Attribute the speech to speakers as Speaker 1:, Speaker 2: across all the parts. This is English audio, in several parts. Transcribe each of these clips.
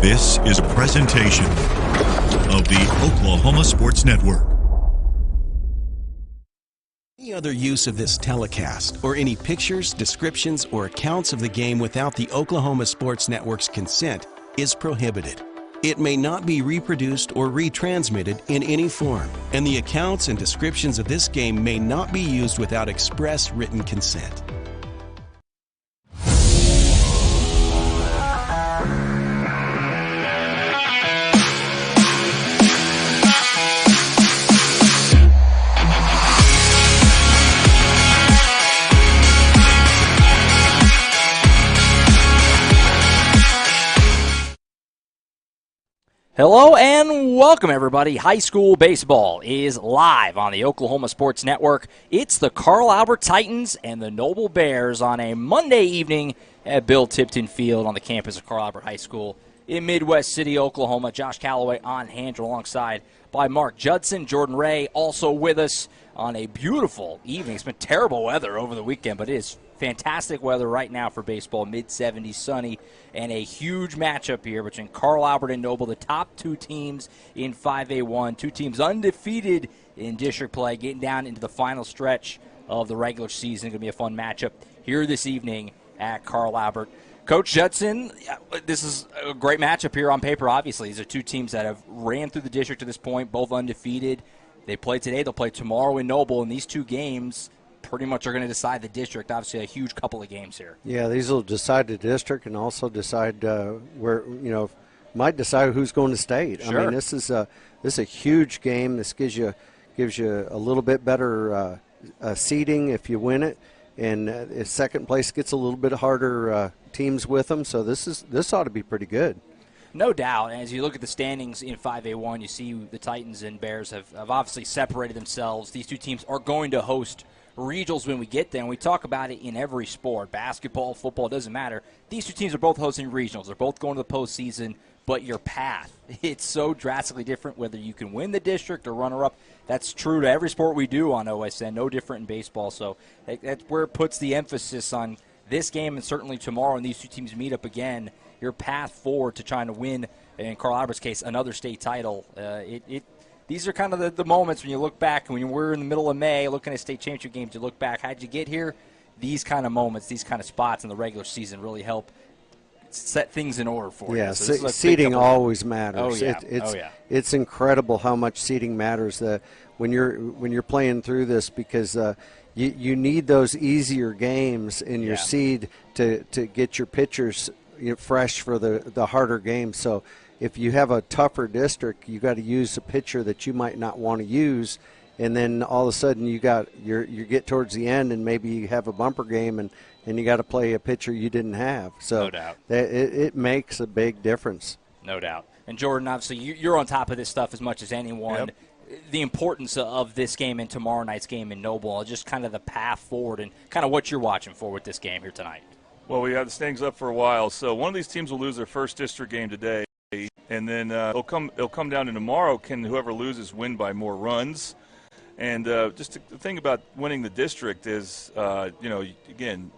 Speaker 1: This is a presentation of the Oklahoma Sports Network.
Speaker 2: Any other use of this telecast or any pictures, descriptions, or accounts of the game without the Oklahoma Sports Network's consent is prohibited. It may not be reproduced or retransmitted in any form, and the accounts and descriptions of this game may not be used without express written consent.
Speaker 3: Hello and welcome, everybody. High school baseball is live on the Oklahoma Sports Network. It's the Carl Albert Titans and the Noble Bears on a Monday evening at Bill Tipton Field on the campus of Carl Albert High School in Midwest City, Oklahoma. Josh Calloway on hand alongside by Mark Judson. Jordan Ray also with us on a beautiful evening. It's been terrible weather over the weekend, but it is fantastic weather right now for baseball, mid-70s, sunny, and a huge matchup here between Carl Albert and Noble, the top two teams in 5A1, two teams undefeated in district play, getting down into the final stretch of the regular season. Going to be a fun matchup here this evening at Carl Albert. Coach Judson, this is a great matchup here on paper, obviously. These are two teams that have ran through the district to this point, both undefeated. They play today, they'll play tomorrow in Noble, and these two games pretty much are going to decide the district. Obviously, a huge couple of games here.
Speaker 4: Yeah, these will decide the district and also decide where, might decide who's going to state.
Speaker 3: Sure.
Speaker 4: I mean, this is a huge game. This gives you a little bit better seeding if you win it, and second place gets a little bit harder teams with them. So this ought to be pretty good.
Speaker 3: No doubt. And as you look at the standings in 5A1, you see the Titans and Bears have obviously separated themselves. These two teams are going to host regionals when we get there, and we talk about it in every sport. Basketball, football, doesn't matter. These two teams are both hosting regionals. They're both going to the postseason, but your path, it's so drastically different whether you can win the district or runner-up. That's true to every sport we do on OSN, no different in baseball. So that's where it puts the emphasis on this game and certainly tomorrow when these two teams meet up again, your path forward to trying to win, in Carl Albert's case, another state title. These are kind of the moments when you look back, when we're in the middle of May looking at state championship games, you look back, how'd you get here? These kind of moments, these kind of spots in the regular season really help set things in order for you.
Speaker 4: Yeah,
Speaker 3: so
Speaker 4: seeding always matters.
Speaker 3: Oh, yeah.
Speaker 4: It's incredible how much seeding matters when you're playing through this, because you need those easier games in your seed to get your pitchers fresh for the harder games. So if you have a tougher district, you got to use a pitcher that you might not want to use, and then all of a sudden you get towards the end and maybe you have a bumper game and you got to play a pitcher you didn't have. So
Speaker 3: no doubt.
Speaker 4: It makes a big difference.
Speaker 3: No doubt. And Jordan, obviously you're on top of this stuff as much as anyone. Yep. The importance of this game and tomorrow night's game in Noble, just kind of the path forward and kind of what you're watching for with this game here tonight.
Speaker 5: Well, we have the standings up for a while, so one of these teams will lose their first district game today. And then it'll come down to tomorrow. Can whoever loses win by more runs? And just the thing about winning the district is, again,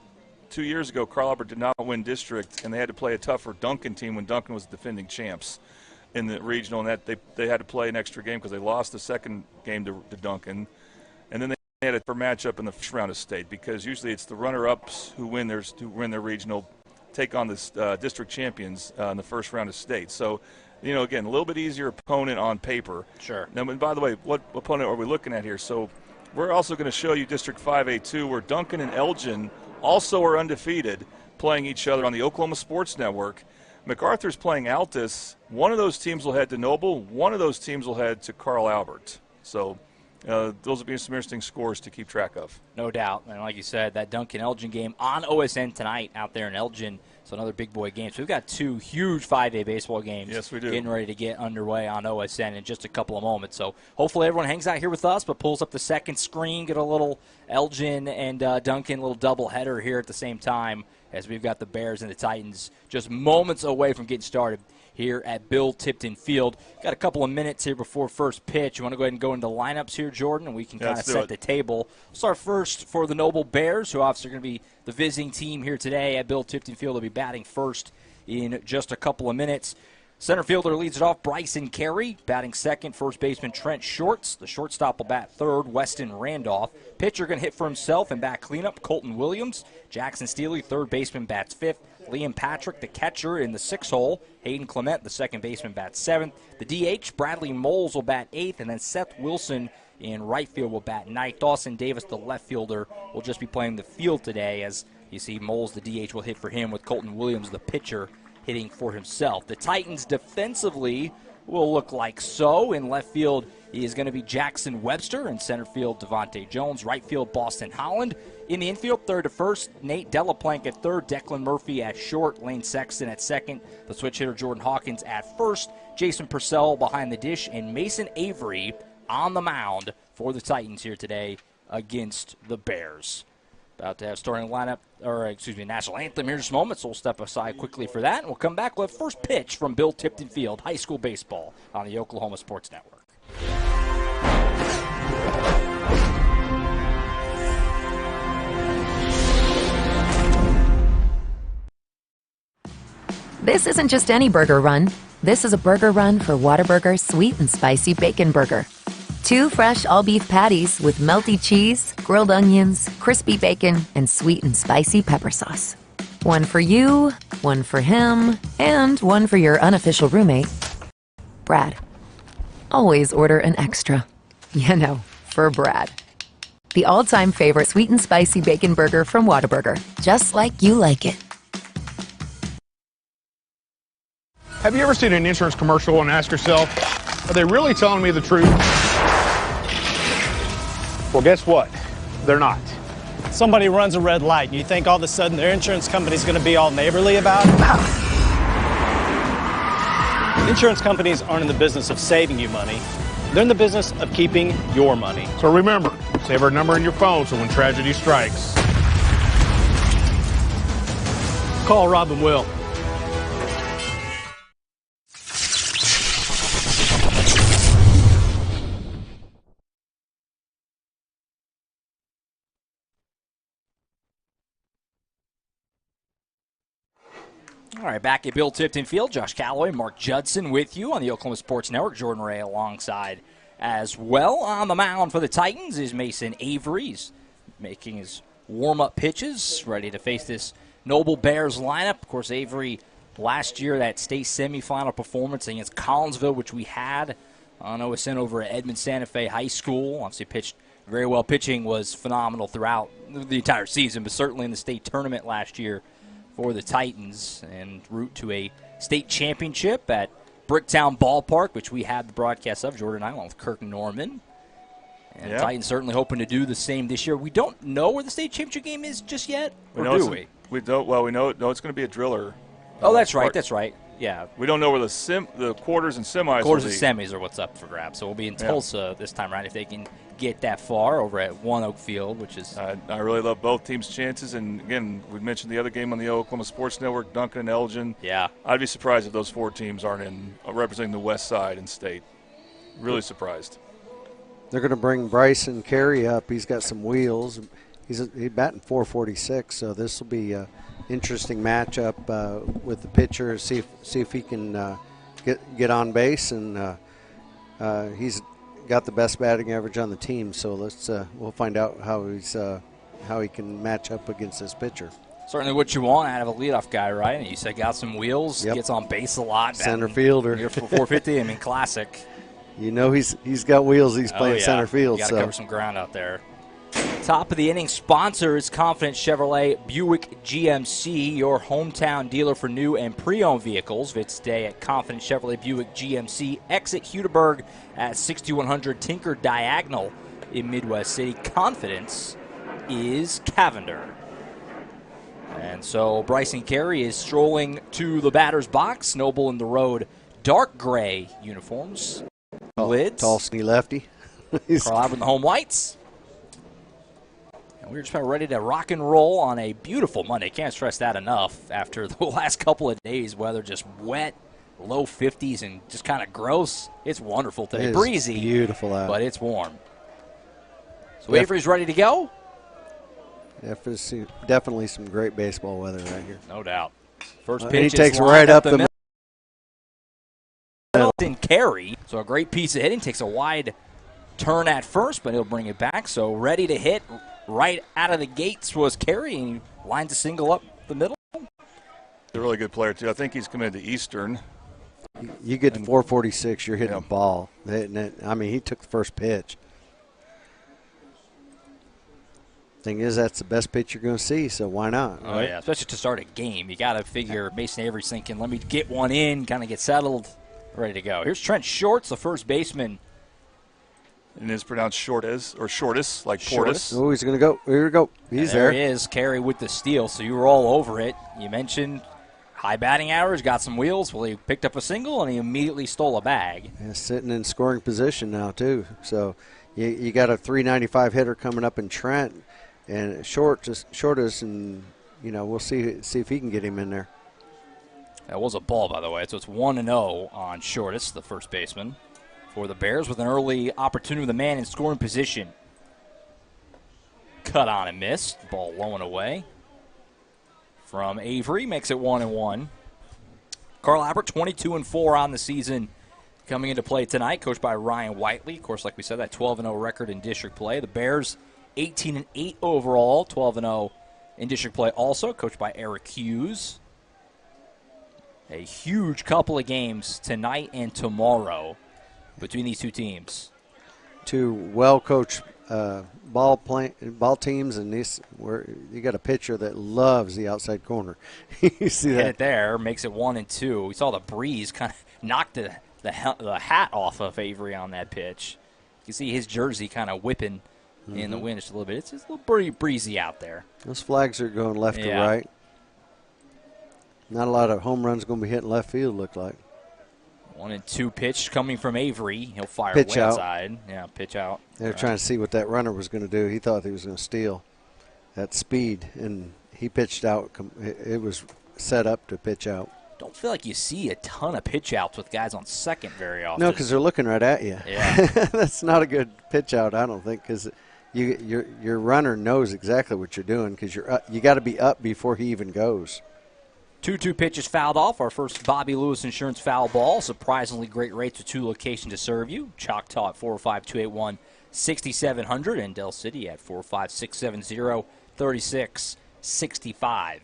Speaker 5: 2 years ago, Carl Albert did not win district, and they had to play a tougher Duncan team when Duncan was the defending champs in the regional, and that they had to play an extra game because they lost the second game to Duncan. And then they had a matchup in the first round of state, because usually it's the runner-ups who win their regional take on the district champions in the first round of state. So, again, a little bit easier opponent on paper.
Speaker 3: Sure.
Speaker 5: Now, and by the way, what opponent are we looking at here? So we're also going to show you District 5A2, where Duncan and Elgin also are undefeated, playing each other on the Oklahoma Sports Network. MacArthur's playing Altus. One of those teams will head to Noble. One of those teams will head to Carl Albert. So those will be some interesting scores to keep track of.
Speaker 3: No doubt. And like you said, that Duncan-Elgin game on OSN tonight out there in Elgin. So another big boy game. So we've got two huge 5A baseball games.
Speaker 5: Yes, we do.
Speaker 3: Getting ready to get underway on OSN in just a couple of moments. So hopefully everyone hangs out here with us, but pulls up the second screen, get a little Elgin and Duncan, a little double header here at the same time, as we've got the Bears and the Titans just moments away from getting started here at Bill Tipton Field. Got a couple of minutes here before first pitch. You want to go ahead and go into the lineups here, Jordan, and we can kind of set the table. We'll start first for the Noble Bears, who obviously are going to be the visiting team here today at Bill Tipton Field. They'll be batting first in just a couple of minutes. Center fielder leads it off, Bryson Carey. Batting second, first baseman Trent Shorts. The shortstop will bat third, Weston Randolph. Pitcher going to hit for himself and bat cleanup, Colton Williams. Jackson Steely, third baseman, bats fifth. Liam Patrick, the catcher, in the sixth hole. Hayden Clement, the second baseman, bats seventh. The DH, Bradley Moles, will bat eighth. And then Seth Wilson in right field will bat ninth. Dawson Davis, the left fielder, will just be playing the field today. As you see, Moles, the DH, will hit for him, with Colton Williams, the pitcher, hitting for himself. The Titans defensively will look like so. In left field is going to be Jackson Webster. In center field, Devontae Jones. Right field, Boston Holland. In the infield, third to first, Nate Delaplank at third. Declan Murphy at short. Lane Sexton at second. The switch hitter, Jordan Hawkins, at first. Jason Purcell behind the dish. And Mason Avery on the mound for the Titans here today against the Bears. About to have starting lineup, national anthem here in just a moment, so we'll step aside quickly for that, and we'll come back with first pitch from Bill Tipton Field, high school baseball on the Oklahoma Sports Network.
Speaker 6: This isn't just any burger run. This is a burger run for Whataburger Sweet and Spicy Bacon Burger. 2 fresh all-beef patties with melty cheese, grilled onions, crispy bacon, and sweet and spicy pepper sauce. One for you, one for him, and one for your unofficial roommate, Brad. Always order an extra. You know, for Brad. The all-time favorite sweet and spicy bacon burger from Whataburger. Just like you like it.
Speaker 7: Have you ever seen an insurance commercial and ask yourself, are they really telling me the truth? Well, guess what? They're not.
Speaker 8: Somebody runs a red light and you think all of a sudden their insurance company's going to be all neighborly about it? Insurance companies aren't in the business of saving you money. They're in the business of keeping your money.
Speaker 7: So remember, save our number in your phone so when tragedy strikes,
Speaker 8: Call Rob and Will.
Speaker 3: All right, back at Bill Tipton Field, Josh Calloway, Mark Judson with you on the Oklahoma Sports Network. Jordan Ray alongside as well. On the mound for the Titans is Mason Avery. He's making his warm-up pitches, ready to face this Noble Bears lineup. Of course, Avery, last year, that state semifinal performance against Collinsville, which we had on OSN over at Edmond Santa Fe High School. Obviously pitched very well. Pitching was phenomenal throughout the entire season, but certainly in the state tournament last year for the Titans, and route to a state championship at Bricktown Ballpark, which we had the broadcast of, Jordan and I, along with Kirk Norman. And the Titans certainly hoping to do the same this year. We don't know where the state championship game is just yet, or do we?
Speaker 5: We don't. Well, we know it's going to be a driller.
Speaker 3: Oh, that's right. That's right. Yeah.
Speaker 5: We don't know where the quarters and semis
Speaker 3: Quarters
Speaker 5: will
Speaker 3: and
Speaker 5: be.
Speaker 3: semis are what's up for grabs. So we'll be in Tulsa this time around if they can get that far over at One Oak Field, which is.
Speaker 5: I really love both teams' chances. And, again, we mentioned the other game on the Oklahoma Sports Network, Duncan and Elgin.
Speaker 3: Yeah.
Speaker 5: I'd be surprised if those 4 teams aren't in representing the West Side in state. Really surprised.
Speaker 4: They're going to bring Bryson Carey up. He's got some wheels. He's batting .446, so this will be an interesting matchup with the pitcher. See if he can get on base, and he's got the best batting average on the team. So we'll find out how he can match up against this pitcher.
Speaker 3: Certainly what you want out of a leadoff guy, right? And you said got some wheels, gets on base a lot.
Speaker 4: Center fielder.
Speaker 3: Here for 450, I mean, classic.
Speaker 4: You know he's got wheels. He's playing center field.
Speaker 3: You got to cover some ground out there. Top of the inning sponsor is Confident Chevrolet Buick GMC, your hometown dealer for new and pre-owned vehicles. Visit today at Confident Chevrolet Buick GMC. Exit Hudaburg at 6100 Tinker Diagonal in Midwest City. Confidence is Cavender. And so Bryson Carey is strolling to the batter's box. Noble in the road, dark gray uniforms. Lids.
Speaker 4: Tall, skinny lefty.
Speaker 3: Carl Albert in the home whites. And we're just about ready to rock and roll on a beautiful Monday. Can't stress that enough after the last couple of days. Weather just wet, low 50s, and just kind of gross. It's wonderful today.
Speaker 4: It is
Speaker 3: breezy.
Speaker 4: Beautiful out.
Speaker 3: But it's warm. So Avery's ready to go?
Speaker 4: Definitely some great baseball weather right here.
Speaker 3: No doubt. First
Speaker 4: And
Speaker 3: pitch
Speaker 4: he takes
Speaker 3: is
Speaker 4: right
Speaker 3: lined
Speaker 4: up
Speaker 3: the
Speaker 4: the
Speaker 3: middle. Carey. So a great piece of hitting. Takes a wide turn at first, but he'll bring it back. So ready to hit right out of the gates was Carey, and he lines a single up the middle.
Speaker 5: He's a really good player, too. I think he's committed to Eastern.
Speaker 4: You get to 446, you're hitting a ball. I mean, he took the first pitch. Thing is, that's the best pitch you're going to see, so why not?
Speaker 3: Oh, yeah, especially to start a game. You got to figure Mason Avery's thinking, let me get one in, kind of get settled, ready to go. Here's Trent Shorts, the first baseman.
Speaker 5: And it's pronounced Shortes, or Shortus, like Portis.
Speaker 4: Oh, he's going to go. Here we go. He's there.
Speaker 3: There he is, Carey with the steal, so you were all over it. You mentioned high batting average, got some wheels. Well, he picked up a single, and he immediately stole a bag.
Speaker 4: Yeah, sitting in scoring position now, too. So you got a 395 hitter coming up in Trent. And Shortus, and we'll see if he can get him in there.
Speaker 3: That was a ball, by the way. So it's 1-0 on Shortus, the first baseman, for the Bears with an early opportunity with a man in scoring position. Cut on and missed. Ball low and away. From Avery, makes it 1-1. Carl Albert, 22-4 on the season, coming into play tonight, coached by Ryan Whiteley. Of course, like we said, that 12-0 record in district play. The Bears 18-8 overall, 12-0 in district play also, coached by Eric Hughes. A huge couple of games tonight and tomorrow between these two teams.
Speaker 4: Two well-coached ball teams, and where you got a pitcher that loves the outside corner. You see that?
Speaker 3: Hit it there, makes it 1-2. We saw the breeze kind of knock the hat off of Avery on that pitch. You can see his jersey kind of whipping in the wind just a little bit. It's just a little pretty breezy out there.
Speaker 4: Those flags are going left to right. Not a lot of home runs going to be hitting left field, look like.
Speaker 3: 1-2 pitch coming from Avery. He'll fire
Speaker 4: pitch
Speaker 3: way
Speaker 4: out.
Speaker 3: outside. Yeah, pitch out.
Speaker 4: They're trying to see what that runner was going to do. He thought he was going to steal at speed, and he pitched out. It was set up to pitch out.
Speaker 3: Don't feel like you see a ton of pitch outs with guys on second very often.
Speaker 4: No, because they're looking right at you.
Speaker 3: Yeah.
Speaker 4: That's not a good pitch out, I don't think, because your runner knows exactly what you're doing, because you got to be up before he even goes.
Speaker 3: 2-2 pitch is fouled off. Our first Bobby Lewis Insurance foul ball. Surprisingly great rates with two locations to serve you. Choctaw at 405-281-6700 and Del City at 45670-3665.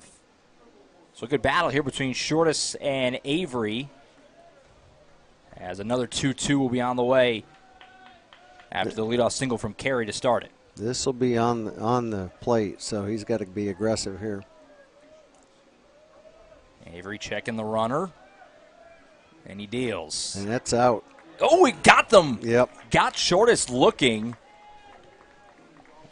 Speaker 3: So a good battle here between Shortus and Avery, as another 2-2 will be on the way after the leadoff single from Carey to start it.
Speaker 4: This will be on the plate, so he's got to be aggressive here.
Speaker 3: Avery checking the runner, and he deals.
Speaker 4: And that's out.
Speaker 3: Oh, he got them.
Speaker 4: Yep.
Speaker 3: Got Shortus looking.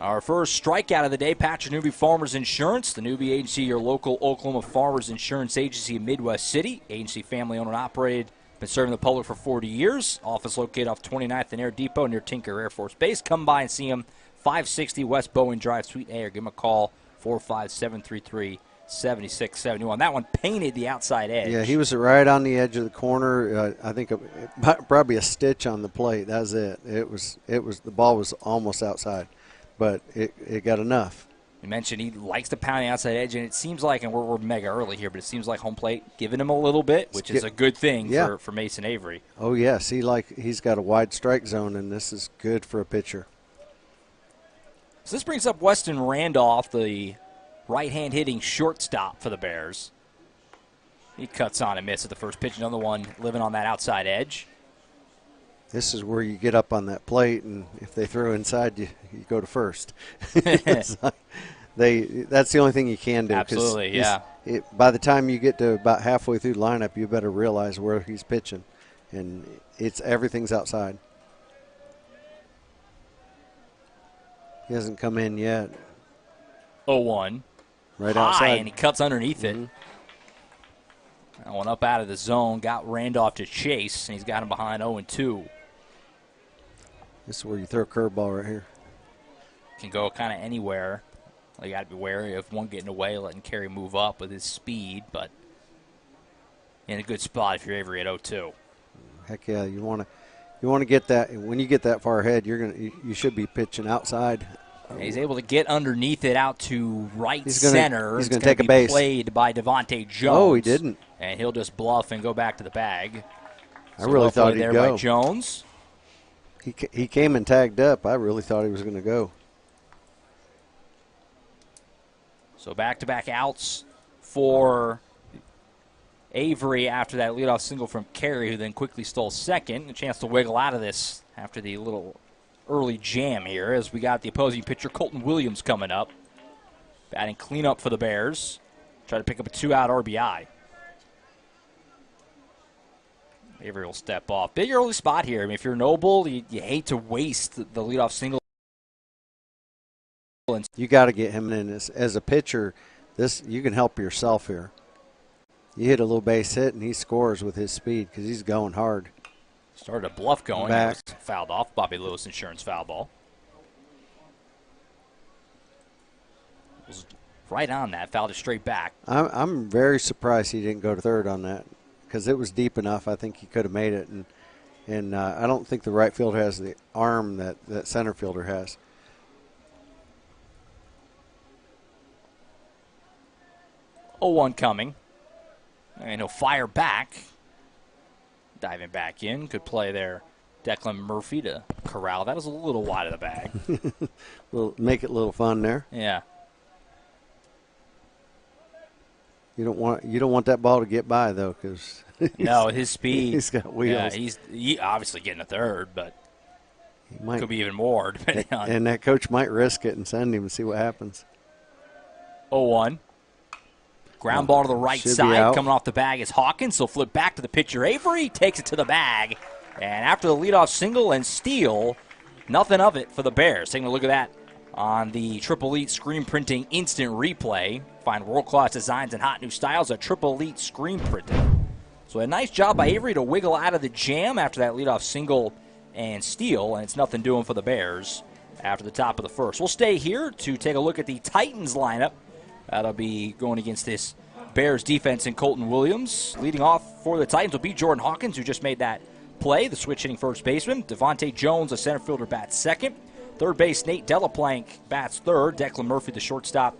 Speaker 3: Our first strikeout of the day, Patrick Newby Farmers Insurance. The Newby Agency, your local Oklahoma Farmers Insurance agency in Midwest City. Agency family owned and operated. Been serving the public for 40 years. Office located off 29th and Air Depot near Tinker Air Force Base. Come by and see him. 560 West Bowen Drive, Suite A, or give him a call, 45733-7671. That one painted the outside edge.
Speaker 4: Yeah, he was right on the edge of the corner. I think probably a stitch on the plate. That was it. It was the ball was almost outside, but it got enough.
Speaker 3: You mentioned he likes to pound the outside edge, and it seems like, and we're mega early here, but it seems like home plate giving him a little bit, which is a good thing for Mason Avery.
Speaker 4: Oh yes, he's got a wide strike zone, and this is good for a pitcher.
Speaker 3: So this brings up Weston Randolph, the right-hand hitting shortstop for the Bears. He cuts on and misses at the first pitch. Another one living on that outside edge.
Speaker 4: This is where you get up on that plate, and if they throw inside, you go to first. That's the only thing you can do.
Speaker 3: Absolutely, yeah.
Speaker 4: By the time you get to about halfway through the lineup, you better realize where he's pitching, and everything's outside. He hasn't come in yet.
Speaker 3: 0-1.
Speaker 4: Right
Speaker 3: high,
Speaker 4: outside.
Speaker 3: And he cuts underneath it. That one up out of the zone, got Randolph to chase, and he's got him behind 0-2.
Speaker 4: This is where you throw a curveball right here.
Speaker 3: Can go kind of anywhere. You got to be wary of one getting away, letting Carey move up with his speed, but in a good spot if you're Avery at 0-2.
Speaker 4: Heck yeah, you want to get that. When you get that far ahead, you should be pitching outside.
Speaker 3: He's able to get underneath it out to center.
Speaker 4: He's going to take a base.
Speaker 3: Played by Devontae Jones.
Speaker 4: Oh, he didn't.
Speaker 3: And he'll just bluff and go back to the bag.
Speaker 4: I really thought he'd
Speaker 3: there
Speaker 4: go.
Speaker 3: By Jones.
Speaker 4: He came and tagged up. I really thought he was going to go.
Speaker 3: So back-to-back outs for Avery after that leadoff single from Carey, who then quickly stole second. A chance to wiggle out of this after the little early jam here as we got the opposing pitcher, Colton Williams, coming up. Batting cleanup for the Bears. Try to pick up a 2-out RBI. Avery will step off. Big early spot here. I mean, if you're Noble, you hate to waste the leadoff single.
Speaker 4: You got to get him in as a pitcher. You can help yourself here. You hit a little base hit, and he scores with his speed because he's going hard.
Speaker 3: Started a bluff going.
Speaker 4: Back.
Speaker 3: Fouled off. Bobby Lewis insurance foul ball. Was right on that. Fouled it straight back.
Speaker 4: I'm very surprised he didn't go to third on that because it was deep enough. I think he could have made it, and I don't think the right fielder has the arm that center fielder has.
Speaker 3: 0-1 coming. And he'll fire back. Diving back in. Good play there. Declan Murphy to corral. That was a little wide of the bag.
Speaker 4: Make it a little fun there.
Speaker 3: Yeah.
Speaker 4: You don't want that ball to get by though, because
Speaker 3: no, his speed.
Speaker 4: He's got wheels.
Speaker 3: Yeah, he's obviously getting a third, but
Speaker 4: he might,
Speaker 3: could be even more depending on.
Speaker 4: And that coach might risk it and send him and see what happens.
Speaker 3: 0-1. Ground ball to the right side. Coming off the bag is Hawkins. He'll flip back to the pitcher. Avery takes it to the bag. And after the leadoff single and steal, nothing of it for the Bears. Taking a look at that on the Triple Elite Screen Printing Instant Replay. Find world-class designs and hot new styles at Triple Elite Screen Printing. So a nice job by Avery to wiggle out of the jam after that leadoff single and steal. And it's nothing doing for the Bears after the top of the first. We'll stay here to take a look at the Titans lineup. That'll be going against this Bears defense and Colton Williams. Leading off for the Titans will be Jordan Hawkins, who just made that play, the switch-hitting first baseman. Devontae Jones, a center fielder, bats second. Third base, Nate Delaplank bats third. Declan Murphy, the shortstop,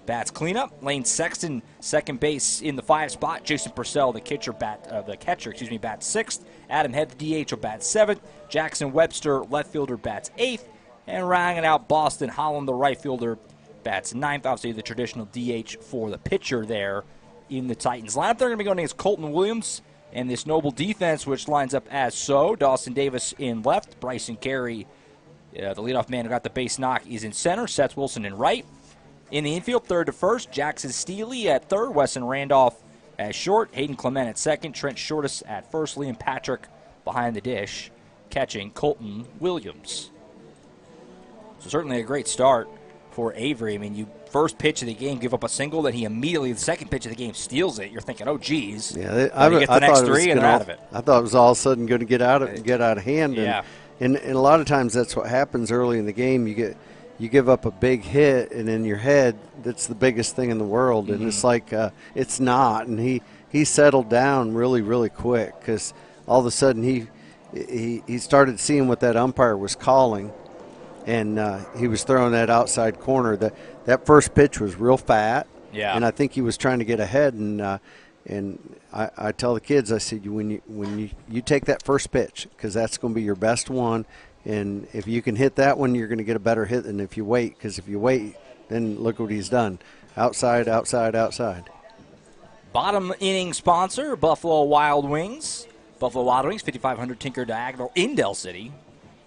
Speaker 3: bats cleanup. Lane Sexton, second base in the 5 spot. Jason Purcell, the catcher, bats sixth. Adam Head, the DH, will bat seventh. Jackson Webster, left fielder, bats eighth. And rounding out Boston Holland, the right fielder, bats ninth. Obviously, the traditional DH for the pitcher there in the Titans lineup. They're going to be going against Colton Williams and this Noble defense, which lines up as so. Dawson Davis in left. Bryson Carey, the leadoff man who got the base knock, is in center. Seth Wilson in right. In the infield, third to first, Jackson Steele at third. Wesson Randolph at short. Hayden Clement at second. Trent Shortus at first. Liam Patrick behind the dish, catching Colton Williams. So certainly a great start for Avery. I mean, you first pitch of the game, give up a single, then he immediately, the second pitch of the game, steals it. You're thinking, oh, geez.
Speaker 4: Yeah,
Speaker 3: I get the next three, and they're out of it.
Speaker 4: I thought it was all of a sudden going to get out of hand.
Speaker 3: Yeah.
Speaker 4: And a lot of times that's what happens early in the game. You give up a big hit, and in your head, that's the biggest thing in the world. And it's like it's not. And he settled down really, really quick because all of a sudden he started seeing what that umpire was calling. And he was throwing that outside corner. That first pitch was real fat,
Speaker 3: yeah.
Speaker 4: And I think he was trying to get ahead. And I tell the kids, I said, when you take that first pitch, because that's going to be your best one, and if you can hit that one, you're going to get a better hit than if you wait. Because if you wait, then look what he's done: outside, outside, outside.
Speaker 3: Bottom inning sponsor: Buffalo Wild Wings. Buffalo Wild Wings, 5500 Tinker Diagonal in Del City.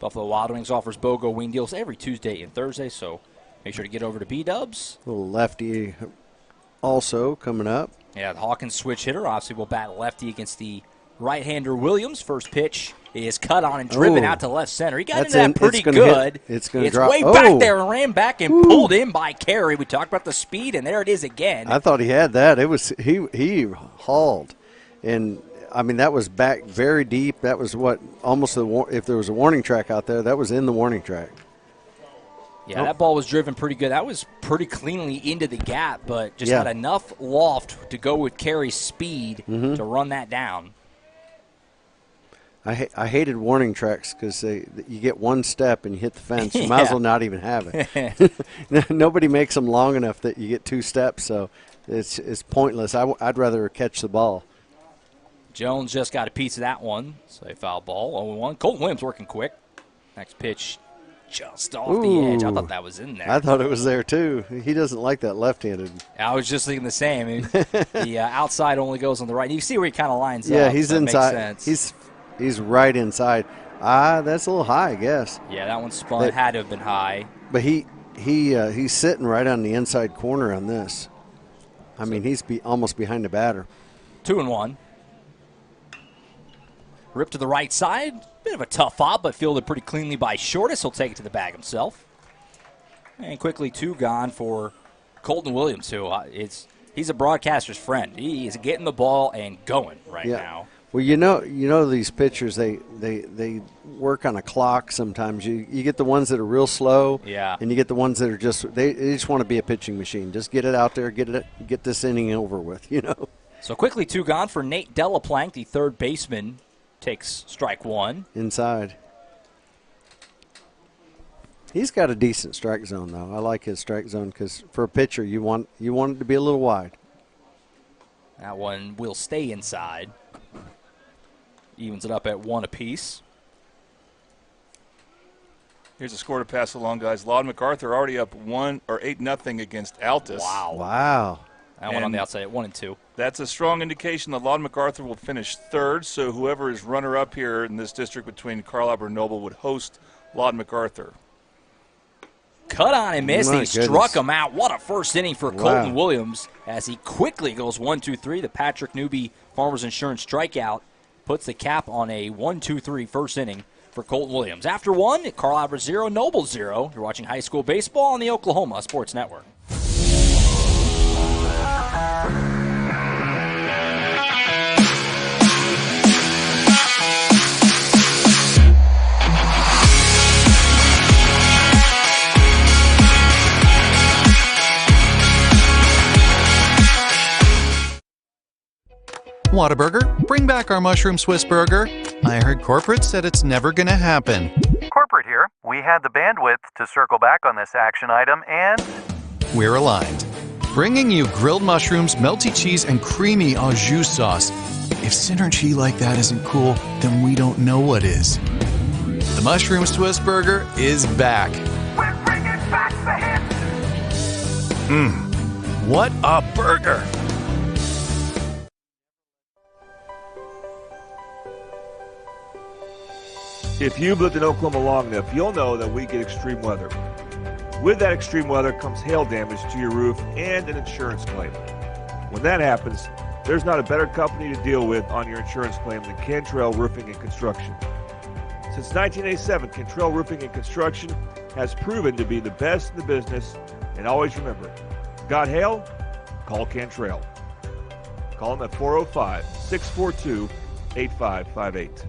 Speaker 3: Buffalo Wild Wings offers BOGO wing deals every Tuesday and Thursday, so make sure to get over to B-Dubs.
Speaker 4: Little lefty also coming up.
Speaker 3: Yeah, the Hawkins switch hitter obviously will bat lefty against the right-hander Williams. First pitch is cut on and driven out to left center. He got into that pretty good.
Speaker 4: It's drop.
Speaker 3: Way back there and ran back and pulled in by Carey. We talked about the speed, and there it is again.
Speaker 4: I thought he had that. It was he hauled, and I mean, that was back very deep. That was if there was a warning track out there, that was in the warning track.
Speaker 3: Yeah, that ball was driven pretty good. That was pretty cleanly into the gap, but just had enough loft to go with Carey's speed to run that down.
Speaker 4: I hated warning tracks because you get one step and you hit the fence. You might as well not even have it. Nobody makes them long enough that you get 2 steps, so it's pointless. I'd rather catch the ball.
Speaker 3: Jones just got a piece of that one. So a foul ball, 0-1. Colton Williams working quick. Next pitch just off the edge. I thought that was in there.
Speaker 4: I thought it was there, too. He doesn't like that left-handed.
Speaker 3: I was just thinking the same. I mean, the outside only goes on the right. You see where he kind of lines up.
Speaker 4: Yeah, he's
Speaker 3: so
Speaker 4: inside.
Speaker 3: Makes sense.
Speaker 4: He's right inside. That's a little high, I guess.
Speaker 3: Yeah, that one spun. Had to have been high.
Speaker 4: But he's sitting right on the inside corner on this. I mean, he's almost behind the batter.
Speaker 3: 2-1. Rip to the right side. Bit of a tough fob, but fielded pretty cleanly by Shortus. He'll take it to the bag himself. And quickly 2 gone for Colton Williams, who he's a broadcaster's friend. He is getting the ball and going right now.
Speaker 4: Well, you know these pitchers, they work on a clock sometimes. You get the ones that are real slow, and you get the ones that are they just want to be a pitching machine. Just get it out there, get this inning over with,
Speaker 3: So quickly 2 gone for Nate Delaplank, the third baseman, takes strike 1.
Speaker 4: Inside. He's got a decent strike zone, though. I like his strike zone because for a pitcher, you want it to be a little wide.
Speaker 3: That one will stay inside. Evens it up at 1 apiece.
Speaker 5: Here's a score to pass along, guys. Lawton MacArthur already up 8-0 against Altus.
Speaker 4: Wow.
Speaker 3: That one on the outside at 1 and 2.
Speaker 5: That's a strong indication that Lawton MacArthur will finish third, so whoever is runner-up here in this district between Carl Albert and Noble would host Lawton MacArthur.
Speaker 3: Cut on and missed. He struck him out. What a first inning for Colton Williams as he quickly goes 1-2-3. The Patrick Newby Farmers Insurance strikeout puts the cap on a 1-2-3 first inning for Colton Williams. After 1, Carl Albert 0, Noble 0. You're watching high school baseball on the Oklahoma Sports Network.
Speaker 9: Whataburger, bring back our mushroom Swiss burger. I heard corporate said it's never gonna happen.
Speaker 10: Corporate here. We had the bandwidth to circle back on this action item and...
Speaker 9: We're aligned. Bringing you grilled mushrooms, melty cheese, and creamy au jus sauce. If synergy like that isn't cool, then we don't know what is. The mushroom Swiss burger is back.
Speaker 10: We're bringing back the hits!
Speaker 9: What a burger!
Speaker 11: If you've lived in Oklahoma long enough, you'll know that we get extreme weather. With that extreme weather comes hail damage to your roof and an insurance claim. When that happens, there's not a better company to deal with on your insurance claim than Cantrell Roofing and Construction. Since 1987, Cantrell Roofing and Construction has proven to be the best in the business, and always remember, got hail? Call Cantrell. Call them at 405-642-8558.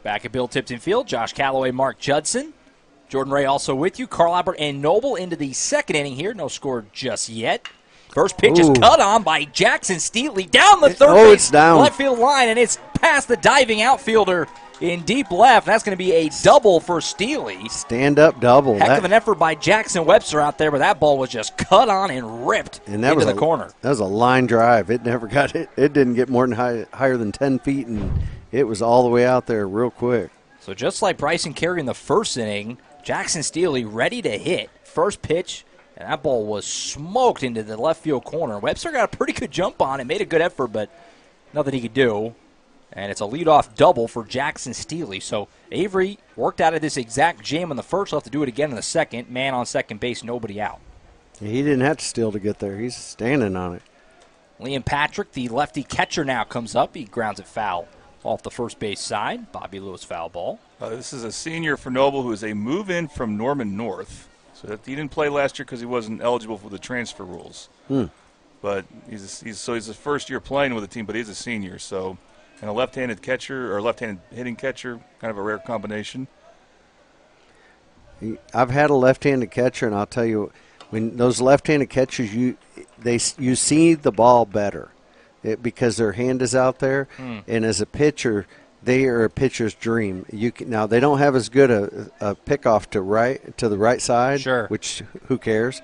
Speaker 3: Back at Bill Tipton Field, Josh Calloway, Mark Judson. Jordan Ray also with you. Carl Albert and Noble into the second inning here. No score just yet. First pitch is cut on by Jackson Steely down the third base left field line, and it's past the diving outfielder in deep left. That's going to be a double for Steely.
Speaker 4: Stand-up double.
Speaker 3: Heck of an effort by Jackson Webster out there, but that ball was just cut on and ripped into the corner.
Speaker 4: That was a line drive. It never got it. It didn't get more than higher than 10 feet, and it was all the way out there real quick.
Speaker 3: So just like Bryson Carey in the first inning, Jackson Steely ready to hit. First pitch, and that ball was smoked into the left field corner. Webster got a pretty good jump on it, made a good effort, but nothing he could do. And it's a leadoff double for Jackson Steely. So Avery worked out of this exact jam in the first. He'll have to do it again in the second. Man on second base, nobody out.
Speaker 4: He didn't have to steal to get there. He's standing on it.
Speaker 3: Liam Patrick, the lefty catcher, now comes up. He grounds it foul off the first base side. Bobby Lewis foul ball.
Speaker 5: This is a senior for Noble who is a move-in from Norman North. So he didn't play last year because he wasn't eligible for the transfer rules. But he's his first year playing with the team, but he's a senior. So, and a left-handed catcher or left-handed hitting catcher, kind of a rare combination.
Speaker 4: I've had a left-handed catcher, and I'll tell you, when those left-handed catchers, you see the ball better because their hand is out there. And as a pitcher, they are a pitcher's dream. Now they don't have as good a pickoff to the right side,
Speaker 3: sure.
Speaker 4: Which who cares?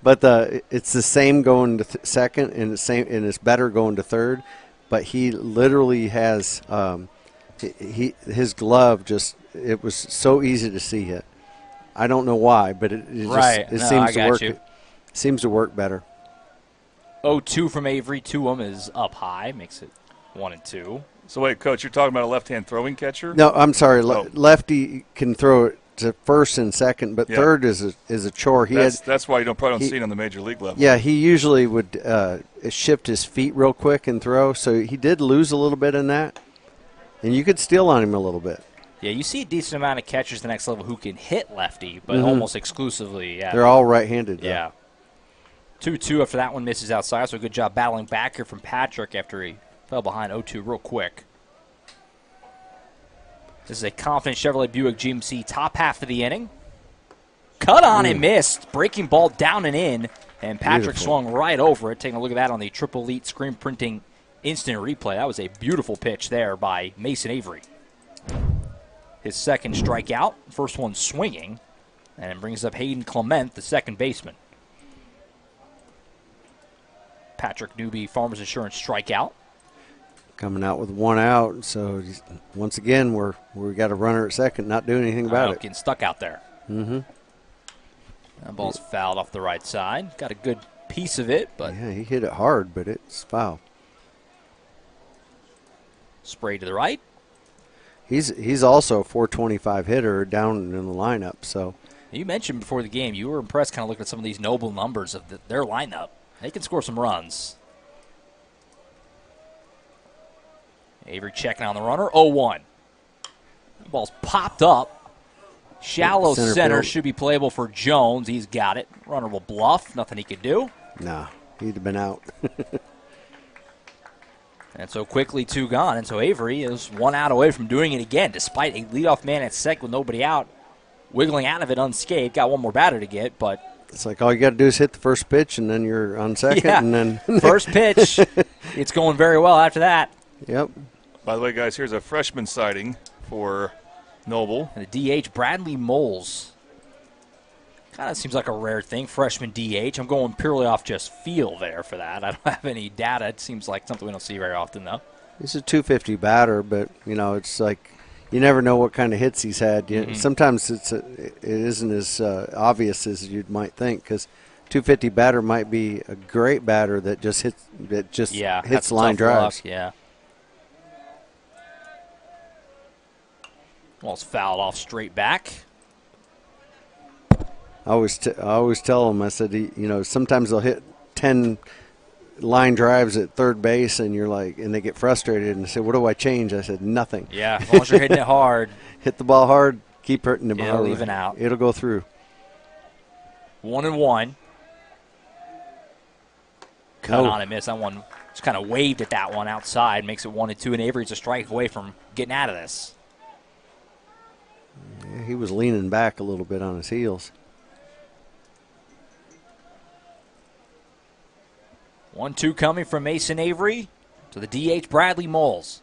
Speaker 4: But it's the same going to second, and it's better going to third. But he literally has his glove it was so easy to see it. I don't know why, but it seems to work. Seems to work better.
Speaker 3: 0-2 from Avery. To him is up high, makes it 1-2.
Speaker 5: So wait, Coach, you're talking about a left-hand throwing catcher?
Speaker 4: No, I'm sorry. Lefty can throw it to first and second, but third is a chore.
Speaker 5: That's why you probably don't see it on the major league level.
Speaker 4: Yeah, he usually would shift his feet real quick and throw, so he did lose a little bit in that, and you could steal on him a little bit.
Speaker 3: Yeah, you see a decent amount of catchers at the next level who can hit lefty, but almost exclusively. Yeah,
Speaker 4: they're all right-handed. Though.
Speaker 3: Yeah. 2-2 after that one misses outside, so a good job battling back here from Patrick after he fell behind 0-2 real quick. This is a confident Chevrolet Buick GMC top half of the inning. Cut on and missed. Breaking ball down and in, and Patrick swung right over it. Taking a look at that on the Triple Elite screen printing instant replay. That was a beautiful pitch there by Mason Avery. His second strikeout, first one swinging, and it brings up Hayden Clement, the second baseman. Patrick Newby, Farmers Insurance strikeout.
Speaker 4: Coming out with one out, so once again we got a runner at second, not doing anything about it.
Speaker 3: Getting stuck out there.
Speaker 4: Mm-hmm.
Speaker 3: That ball's fouled off the right side. Got a good piece of it, but
Speaker 4: yeah, he hit it hard, but it's foul.
Speaker 3: Spray to the right.
Speaker 4: He's also a 425 hitter down in the lineup. So
Speaker 3: you mentioned before the game you were impressed, kind of looking at some of these noble numbers of their lineup. They can score some runs. Avery checking on the runner. 0-1. The ball's popped up. Shallow center should be playable for Jones. He's got it. Runner will bluff. Nothing he could do.
Speaker 4: Nah, he'd have been out.
Speaker 3: And so quickly 2 gone. And so Avery is 1 out away from doing it again, despite a leadoff man at second with nobody out. Wiggling out of it unscathed. Got one more batter to get, but
Speaker 4: it's like all you got to do is hit the first pitch, and then you're on second.
Speaker 3: Yeah.
Speaker 4: And then
Speaker 3: first pitch, it's going very well after that.
Speaker 4: Yep.
Speaker 5: By the way, guys, here's a freshman sighting for Noble.
Speaker 3: And the DH, Bradley Moles. Kind of seems like a rare thing, freshman DH. I'm going purely off just feel there for that. I don't have any data. It seems like something we don't see very often, though.
Speaker 4: He's a 250 batter, but, it's like you never know what kind of hits he's had. Sometimes it isn't as obvious as you might think, because 250 batter might be a great batter that just hits line drives.
Speaker 3: Luck, yeah. Ball's fouled off straight back.
Speaker 4: I always tell them, I said, sometimes they'll hit 10 line drives at third base, and you're like, and they get frustrated and say, what do I change? I said, nothing.
Speaker 3: Yeah, as long as you're hitting it hard.
Speaker 4: Hit the ball hard, keep hurting the ball.
Speaker 3: It'll even out.
Speaker 4: It'll go through.
Speaker 3: 1-1. Cut on and miss. That one just kind of waved at that one outside, makes it 1-2, and Avery's a strike away from getting out of this.
Speaker 4: Yeah, he was leaning back a little bit on his heels.
Speaker 3: 1-2 coming from Mason Avery to the DH, Bradley Moles.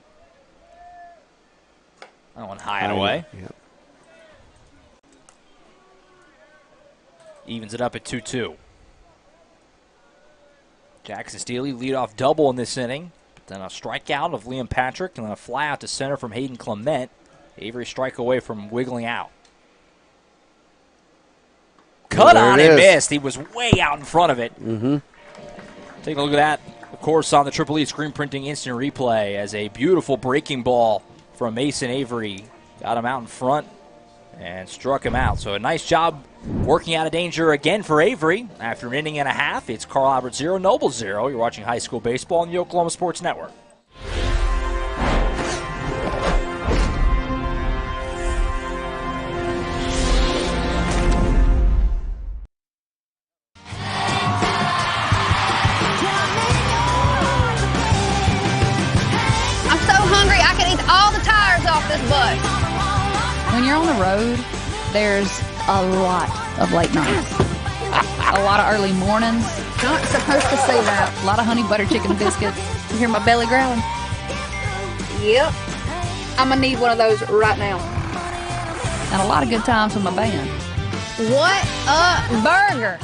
Speaker 3: That one high and away.
Speaker 4: Yep.
Speaker 3: Evens it up at 2-2. Jackson Steele leadoff double in this inning. But then a strikeout of Liam Patrick and then a fly out to center from Hayden Clement. Avery strike away from wiggling out. Cut on and missed. He was way out in front of it.
Speaker 4: Mm-hmm.
Speaker 3: Take a look at that, of course, on the Triple E screen printing instant replay as a beautiful breaking ball from Mason Avery. Got him out in front and struck him out. So a nice job working out of danger again for Avery. After an inning and a half, it's Carl Albert 0, Noble 0. You're watching high school baseball on the Oklahoma Sports Network.
Speaker 12: When you're on the road, there's a lot of late nights. A lot of early mornings. Not supposed to say that. A lot of honey butter chicken biscuits. You hear my belly growling?
Speaker 13: Yep.
Speaker 12: I'm going to need one of those right now. And a lot of good times with my band. What a burger!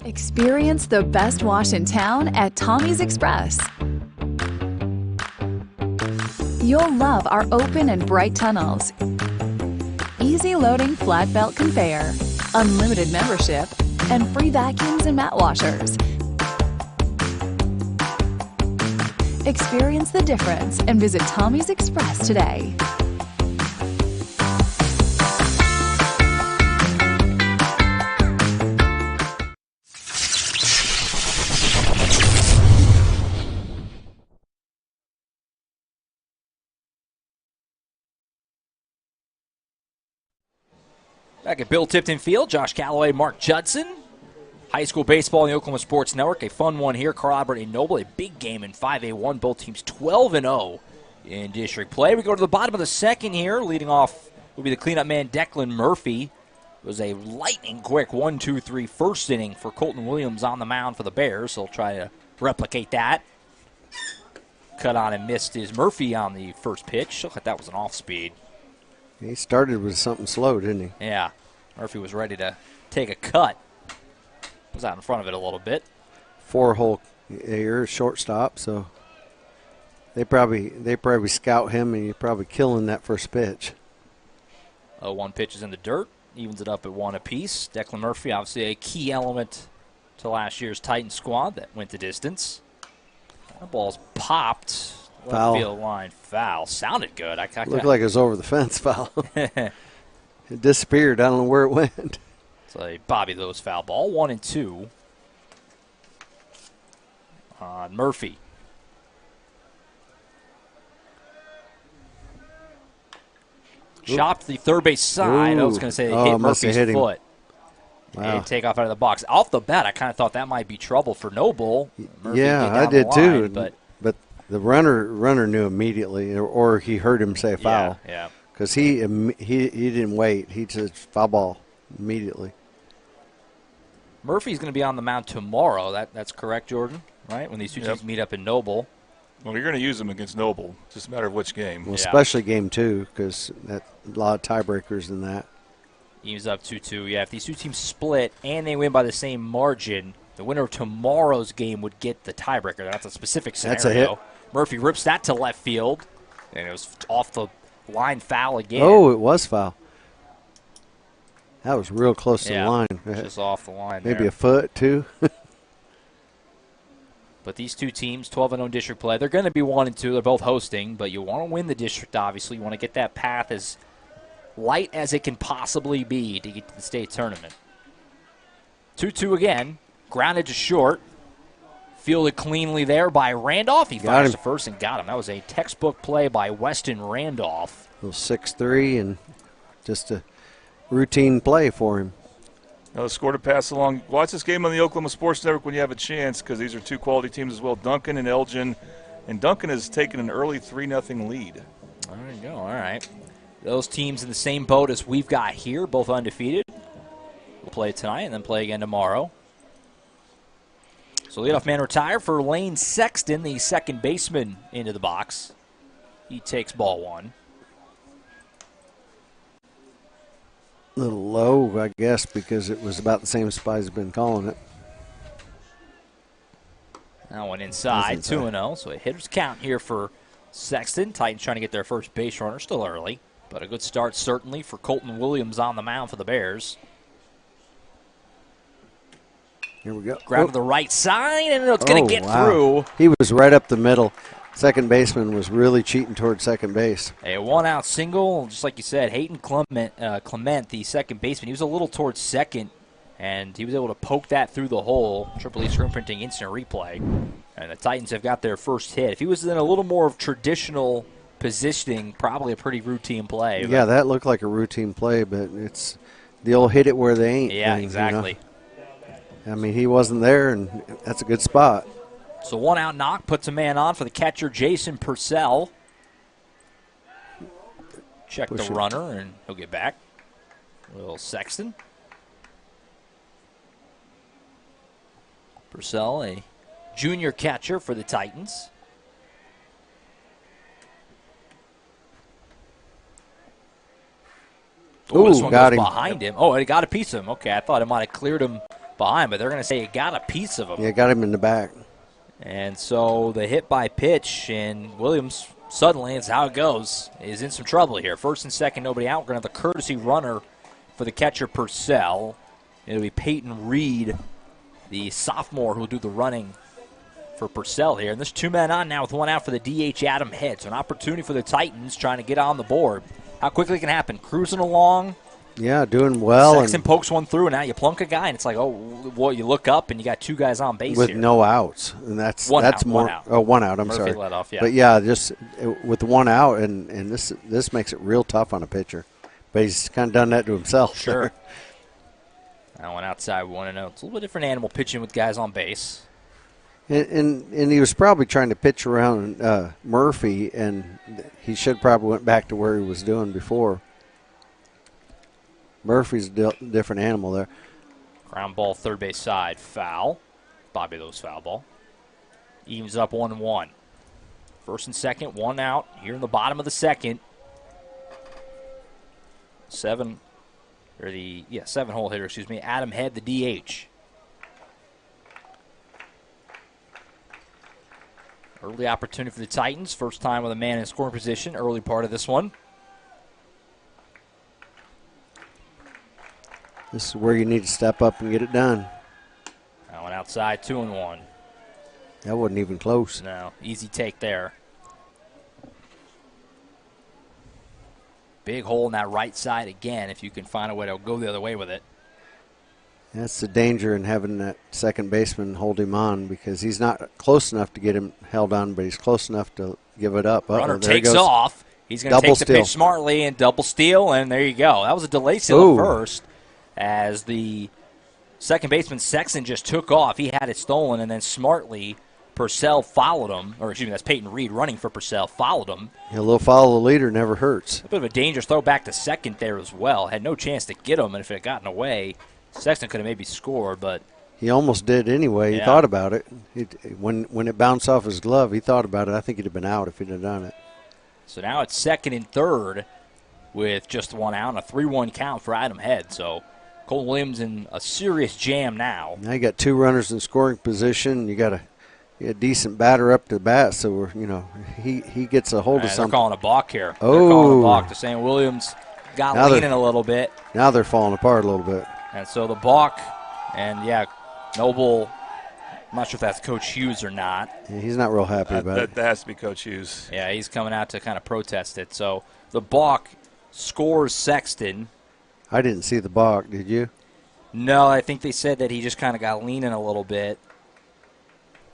Speaker 13: Experience the best wash in town at Tommy's Express. You'll love our open and bright tunnels, easy loading flat belt conveyor, unlimited membership, and free vacuums and mat washers. Experience the difference and visit Tommy's Express today.
Speaker 3: Back at Bill Tipton Field, Josh Calloway, Mark Judson. High school baseball on the Oklahoma Sports Network. A fun one here. Carl Albert and Noble, a big game in 5A1. Both teams 12-0 in district play. We go to the bottom of the second here. Leading off will be the cleanup man, Declan Murphy. It was a lightning quick 1-2-3 first inning for Colton Williams on the mound for the Bears. He'll try to replicate that. Cut on and missed is Murphy on the first pitch. Looked like that was an off speed.
Speaker 4: He started with something slow, didn't he?
Speaker 3: Yeah. Murphy was ready to take a cut. Was out in front of it a little bit.
Speaker 4: 4-hole, you're a shortstop, so they probably scout him, and you're probably killing that first pitch.
Speaker 3: 0-1 pitch is in the dirt. Evens it up at 1 apiece. Declan Murphy, obviously a key element to last year's Titan squad that went the distance. That ball's popped.
Speaker 4: Foul.
Speaker 3: Left field line foul. Sounded good.
Speaker 4: Looked like it was over the fence foul. It disappeared. I don't know where it went.
Speaker 3: It's a Bobby Lewis foul ball. 1-2 on Murphy. Chopped the third base side. I was going to say hit Murphy's foot.
Speaker 4: Wow.
Speaker 3: And take off out of the box. Off the bat, I kind of thought that might be trouble for Noble. Murphy
Speaker 4: yeah, I did too. But the runner knew immediately, or he heard him say foul.
Speaker 3: Yeah.
Speaker 4: Because he didn't wait. He just foul ball immediately.
Speaker 3: Murphy's going to be on the mound tomorrow. That's correct, Jordan, right? When these two teams meet up in Noble.
Speaker 5: Well, you're going to use them against Noble. It's just a matter of which game.
Speaker 4: Well, especially game 2, because a lot of tiebreakers in that.
Speaker 3: Evens up 2-2. Yeah, if these two teams split and they win by the same margin, the winner of tomorrow's game would get the tiebreaker. That's a specific scenario.
Speaker 4: That's a hit.
Speaker 3: Murphy rips that to left field, and it was off the line foul again.
Speaker 4: Oh, it was foul. That was real close to the line.
Speaker 3: Just off the line
Speaker 4: Maybe
Speaker 3: there.
Speaker 4: a foot, too.
Speaker 3: But these two teams, 12-0 district play, they're going to be 1-2. They're both hosting, but you want to win the district, obviously. You want to get that path as light as it can possibly be to get to the state tournament. 2-2 again. Grounded to short. Fielded cleanly there by Randolph. He fires to first and got him. That was a textbook play by Weston Randolph.
Speaker 4: A little 6'3", and just a routine play for him.
Speaker 5: Now, score to pass along. Watch this game on the Oklahoma Sports Network when you have a chance, because these are two quality teams as well, Duncan and Elgin. And Duncan has taken an early 3-0 lead.
Speaker 3: There you go. All right. Those teams in the same boat as we've got here, both undefeated. We'll play tonight and then play again tomorrow. So leadoff man retired for Lane Sexton, the second baseman, into the box. He takes ball 1.
Speaker 4: A little low, I guess, because it was about the same spot he's been calling it.
Speaker 3: That one inside, 2-0. So a hitter's count here for Sexton. Titans trying to get their first base runner, still early. But a good start certainly for Colton Williams on the mound for the Bears.
Speaker 4: Here we go.
Speaker 3: Ground to the right side, and it's going to get through.
Speaker 4: He was right up the middle. Second baseman was really cheating toward second base.
Speaker 3: A one-out single, just like you said, Hayden Clement, the second baseman, he was a little towards second, and he was able to poke that through the hole. Triple E screen printing instant replay. And the Titans have got their first hit. If he was in a little more of traditional positioning, probably a pretty routine play.
Speaker 4: Yeah, that looked like a routine play, but it's the old hit it where they ain't.
Speaker 3: Yeah,
Speaker 4: thing,
Speaker 3: exactly.
Speaker 4: You know? I mean, he wasn't there, and that's a good spot.
Speaker 3: So one out knock puts a man on for the catcher, Jason Purcell. Check the runner, and he'll get back. Little Sexton. Purcell, a junior catcher for the Titans. Oh, this one
Speaker 4: got
Speaker 3: goes
Speaker 4: him.
Speaker 3: behind him. Oh, it got a piece of him. Okay, I thought it might have cleared him behind, but they're going to say it got a piece of him.
Speaker 4: Yeah, got him in the back.
Speaker 3: And so the hit by pitch, and Williams suddenly, it's how it goes, is in some trouble here. First and second, nobody out. We're going to have the courtesy runner for the catcher, Purcell. It'll be Peyton Reed, the sophomore, who will do the running for Purcell here. And there's 2 men on now with 1 out for the DH, Adam Head. So an opportunity for the Titans trying to get on the board. How quickly it can happen? Cruising along.
Speaker 4: Yeah, doing well.
Speaker 3: Sexton pokes one through, and now you plunk a guy, and it's like, oh, well, you look up, and you got 2 guys on base
Speaker 4: with
Speaker 3: here.
Speaker 4: no outs, and that's
Speaker 3: One out,
Speaker 4: more.
Speaker 3: one out.
Speaker 4: Oh, 1 out. I'm
Speaker 3: Murphy
Speaker 4: sorry.
Speaker 3: led off, yeah.
Speaker 4: But yeah, just with 1 out, and this makes it real tough on a pitcher. But he's kind of done that to himself.
Speaker 3: Sure. That one outside, 1-0. It's a little bit different animal pitching with guys on base.
Speaker 4: And he was probably trying to pitch around Murphy, and he should probably went back to where he was doing before. Murphy's a different animal there.
Speaker 3: Ground ball, third base side, foul. Bobby Lowe's foul ball. Evens up 1-1. First and second, 1 out here in the bottom of the second. 7-hole hitter, Adam Head, the DH. Early opportunity for the Titans. First time with a man in scoring position, early part of this one.
Speaker 4: This is where you need to step up and get it done.
Speaker 3: That one outside, 2-1.
Speaker 4: That wasn't even close.
Speaker 3: No, easy take there. Big hole in that right side again if you can find a way to go the other way with it.
Speaker 4: That's the danger in having that second baseman hold him on, because he's not close enough to get him held on, but he's close enough to give it up.
Speaker 3: Runner takes off. He's going to take the pitch smartly and double steal, and there you go. That was a delay steal at first, as the second baseman Sexton just took off. He had it stolen, and then smartly Purcell followed him. Or excuse me, that's Peyton Reed running for Purcell, followed him.
Speaker 4: A little follow the leader never hurts.
Speaker 3: A bit of a dangerous throw back to second there as well. Had no chance to get him, and if it had gotten away, Sexton could have maybe scored, but
Speaker 4: he almost did anyway. He thought about it. When it bounced off his glove, he thought about it. I think he'd have been out if he'd have done it.
Speaker 3: So now it's second and third with just 1 out and a 3-1 count for Adam Head. So Cole Williams in a serious jam now.
Speaker 4: Now you got 2 runners in scoring position. You got a decent batter up to bat, so he gets a hold of something.
Speaker 3: They're calling a balk here.
Speaker 4: Oh.
Speaker 3: They're calling a balk. They're saying Williams got leaning a little bit.
Speaker 4: Now they're falling apart a little bit.
Speaker 3: And so the balk, and Noble, I'm not sure if that's Coach Hughes or not.
Speaker 4: Yeah, he's not real happy about it.
Speaker 5: That has to be Coach Hughes.
Speaker 3: Yeah, he's coming out to kind of protest it. So the balk scores Sexton.
Speaker 4: I didn't see the balk, did you?
Speaker 3: No, I think they said that he just kind of got leaning a little bit.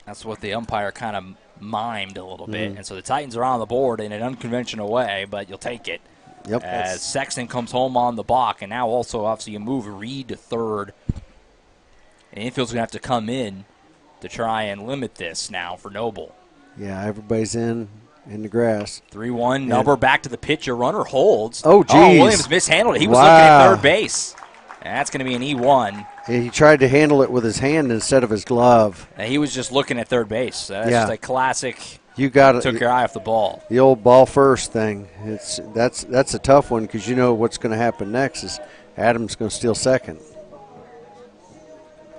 Speaker 3: That's what the umpire kind of mimed a little bit. And so the Titans are on the board in an unconventional way, but you'll take it.
Speaker 4: Yep.
Speaker 3: As Sexton comes home on the balk, and now also obviously you move Reed to third. And infield's going to have to come in to try and limit this now for Noble.
Speaker 4: Yeah, everybody's in the grass.
Speaker 3: 3-1, number back to the pitcher. Runner holds.
Speaker 4: Oh, geez.
Speaker 3: Oh, Williams mishandled it. He was looking at third base. And that's going to be an E1.
Speaker 4: Yeah, he tried to handle it with his hand instead of his glove.
Speaker 3: And he was just looking at third base. That's just a classic.
Speaker 4: You got it.
Speaker 3: Took your eye off the ball.
Speaker 4: The old ball first thing. That's a tough one, because you know what's going to happen next is Adams going to steal second.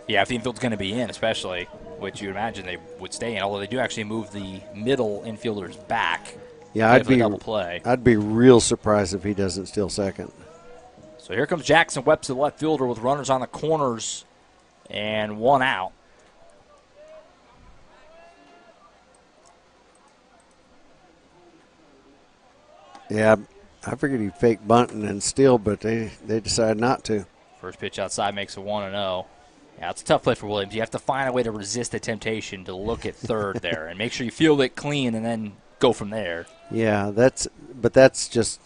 Speaker 3: Yeah, if the infield's going to be in, especially, which you imagine they would stay in, although they do actually move the middle infielders back.
Speaker 4: Yeah, I'd be real surprised if he doesn't steal second.
Speaker 3: So here comes Jackson Webster, the left fielder, with runners on the corners and 1 out.
Speaker 4: Yeah, I figured he'd fake bunting and steal, but they decided not to.
Speaker 3: First pitch outside makes a 1-0. Yeah, it's a tough play for Williams. You have to find a way to resist the temptation to look at third there and make sure you field it clean and then go from there.
Speaker 4: Yeah, that's just.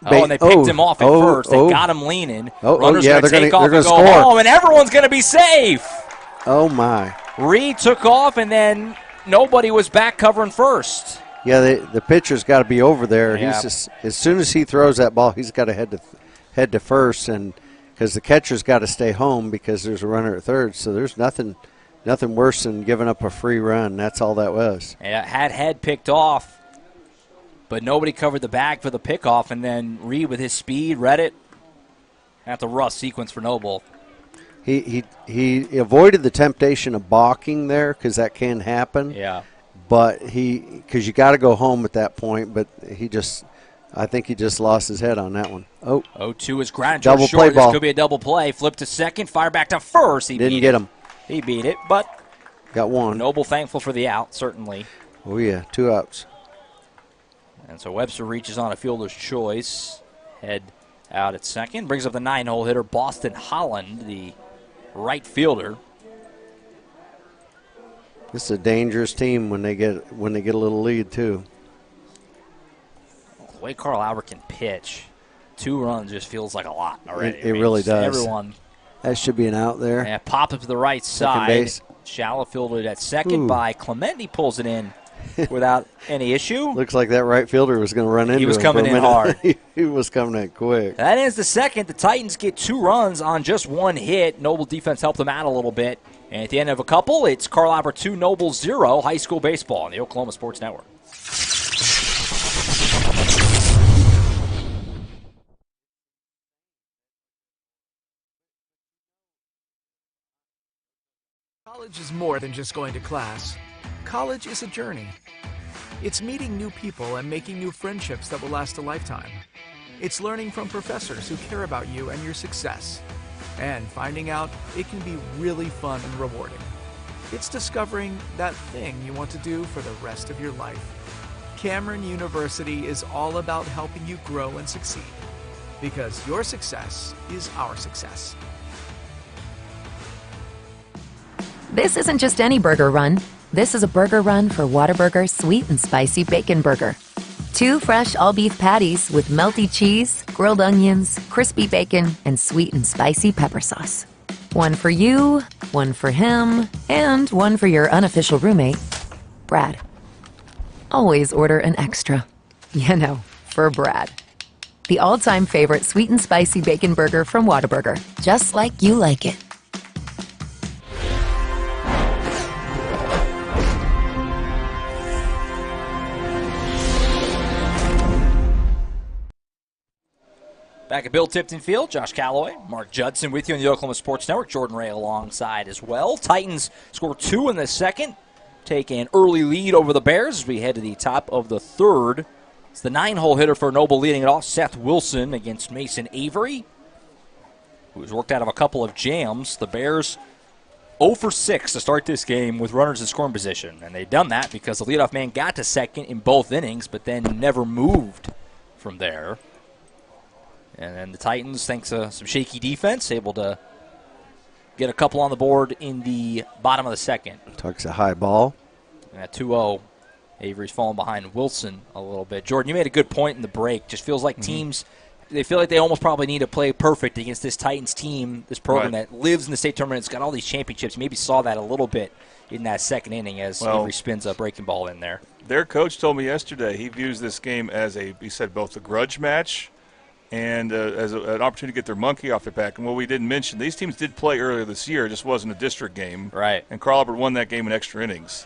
Speaker 3: And they picked him off at first. They got him leaning. Runners
Speaker 4: yeah,
Speaker 3: going to take off and go
Speaker 4: score.
Speaker 3: home, and everyone's going to be safe.
Speaker 4: Oh, my.
Speaker 3: Reed took off, and then nobody was back covering first.
Speaker 4: Yeah, the pitcher's got to be over there.
Speaker 3: Yeah.
Speaker 4: He's just, as soon as he throws that ball, he's got to head to first, and because the catcher's got to stay home because there's a runner at third. So there's nothing worse than giving up a free run. That's all that was.
Speaker 3: Yeah, had Head picked off, but nobody covered the bag for the pickoff, and then Reed with his speed read it, That's a rough sequence for Noble.
Speaker 4: He avoided the temptation of balking there because that can happen.
Speaker 3: Yeah.
Speaker 4: But because you got to go home at that point, but I think he just lost his head on that one.
Speaker 3: 0-2 is grounded
Speaker 4: double
Speaker 3: short.
Speaker 4: play ball.
Speaker 3: This could be a double play. Flip to second, fire back to first. He
Speaker 4: didn't get him.
Speaker 3: He beat it, but
Speaker 4: got one.
Speaker 3: Noble thankful for the out, certainly.
Speaker 4: Oh yeah, 2 outs.
Speaker 3: And so Webster reaches on a fielder's choice. Head out at second. Brings up the 9-hole hitter, Boston Holland, the right fielder.
Speaker 4: This is a dangerous team when they get a little lead too.
Speaker 3: The way Carl Albert can pitch, 2 runs just feels like a lot already.
Speaker 4: It really does.
Speaker 3: Everyone.
Speaker 4: That should be an out there.
Speaker 3: Yeah, pop up to the right side.
Speaker 4: Base.
Speaker 3: Shallow fielded at second by Clement. He pulls it in without any issue.
Speaker 4: Looks like that right fielder was going to run into him.
Speaker 3: He was coming in hard.
Speaker 4: He was coming in quick.
Speaker 3: That ends the second. The Titans get 2 runs on just 1 hit. Noble defense helped them out a little bit. And at the end of a couple, it's Carl Albert 2, Noble 0, high school baseball on the Oklahoma Sports Network.
Speaker 14: College is more than just going to class. College is a journey. It's meeting new people and making new friendships that will last a lifetime. It's learning from professors who care about you and your success. And finding out it can be really fun and rewarding. It's discovering that thing you want to do for the rest of your life. Cameron University is all about helping you grow and succeed. Because your success is our success.
Speaker 6: This isn't just any burger run. This is a burger run for Whataburger Sweet and Spicy Bacon Burger. 2 fresh all-beef patties with melty cheese, grilled onions, crispy bacon, and sweet and spicy pepper sauce. 1 for you, 1 for him, and 1 for your unofficial roommate, Brad. Always order an extra. You know, for Brad. The all-time favorite sweet and spicy bacon burger from Whataburger. Just like you like it.
Speaker 3: Back at Bill Tipton Field, Josh Calloway, Mark Judson with you on the Oklahoma Sports Network. Jordan Ray alongside as well. Titans score 2 in the second. Take an early lead over the Bears as we head to the top of the third. It's the 9-hole hitter for Noble leading it off, Seth Wilson against Mason Avery, who's worked out of a couple of jams. The Bears 0 for 6 to start this game with runners in scoring position. And they've done that because the leadoff man got to second in both innings, but then never moved from there. And then the Titans, thanks to some shaky defense, able to get a couple on the board in the bottom of the second.
Speaker 4: Tucks a high ball.
Speaker 3: And at 2-0, Avery's falling behind Wilson a little bit. Jordan, you made a good point in the break. Just feels like teams, they feel like they almost probably need to play perfect against this Titans team, this program that lives in the state tournament. It's got all these championships. Maybe saw that a little bit in that second inning as Avery spins a breaking ball in there.
Speaker 5: Their coach told me yesterday he views this game as he said, both a grudge match and as an opportunity to get their monkey off their back. And what we didn't mention, these teams did play earlier this year. It just wasn't a district game.
Speaker 3: Right.
Speaker 5: And Carl Albert won that game in extra innings.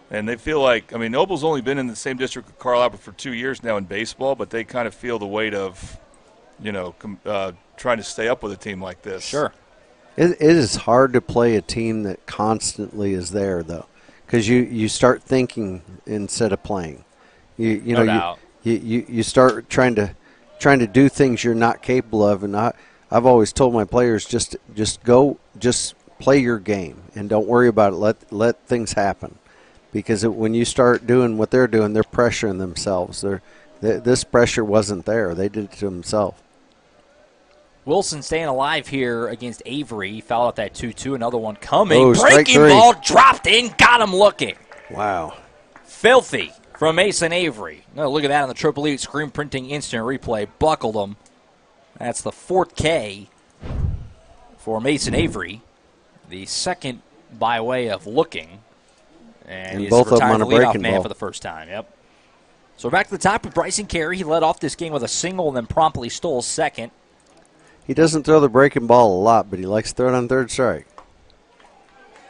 Speaker 5: And they feel like, Noble's only been in the same district with Carl Albert for 2 years now in baseball, but they kind of feel the weight of, trying to stay up with a team like this.
Speaker 3: Sure.
Speaker 4: It is hard to play a team that constantly is there, though, because you start thinking instead of playing. You start trying to do things you're not capable of, and I've always told my players just play your game and don't worry about it. Let things happen, because when you start doing what they're doing, they're pressuring themselves. This pressure wasn't there; they did it to themselves.
Speaker 3: Wilson staying alive here against Avery. He fouled out that 2-2. Another one coming.
Speaker 4: Breaking
Speaker 3: ball dropped in. Got him looking.
Speaker 4: Wow.
Speaker 3: Filthy from Mason Avery. Oh, look at that on the Triple E screen printing instant replay. Buckled him. That's the 4th K for Mason Avery. The second by way of looking. And he's
Speaker 4: both of them
Speaker 3: retired
Speaker 4: on a
Speaker 3: the leadoff
Speaker 4: breaking
Speaker 3: man
Speaker 4: ball
Speaker 3: for the first time. Yep. So we're back to the top with Bryson Carey. He led off this game with a single and then promptly stole second.
Speaker 4: He doesn't throw the breaking ball a lot, but he likes to throw it on third strike.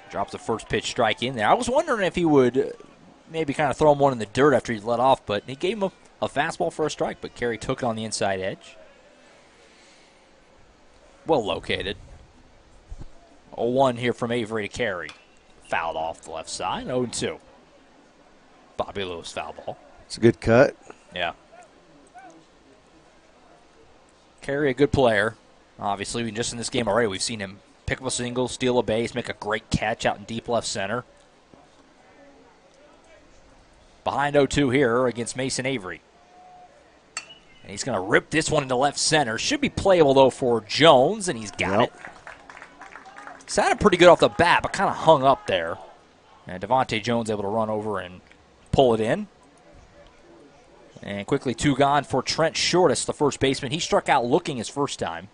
Speaker 3: Drops the first pitch strike in there. I was wondering if he would maybe kind of throw him one in the dirt after he let off, but he gave him a fastball for a strike, but Carey took it on the inside edge. well located. 0-1 here from Avery to Carey. Fouled off the left side. 0-2. Bobby Lewis foul ball.
Speaker 4: It's a good cut.
Speaker 3: Yeah. Carey, a good player. Obviously, just in this game already, we've seen him pick up a single, steal a base, make a great catch out in deep left center. Behind 0-2 here against Mason Avery. And he's going to rip this one into left center. Should be playable, though, for Jones, and he's got it. Sounded pretty good off the bat, but kind of hung up there. And Devontae Jones able to run over and pull it in. And quickly 2 gone for Trent Shortis, the first baseman. He struck out looking his first time.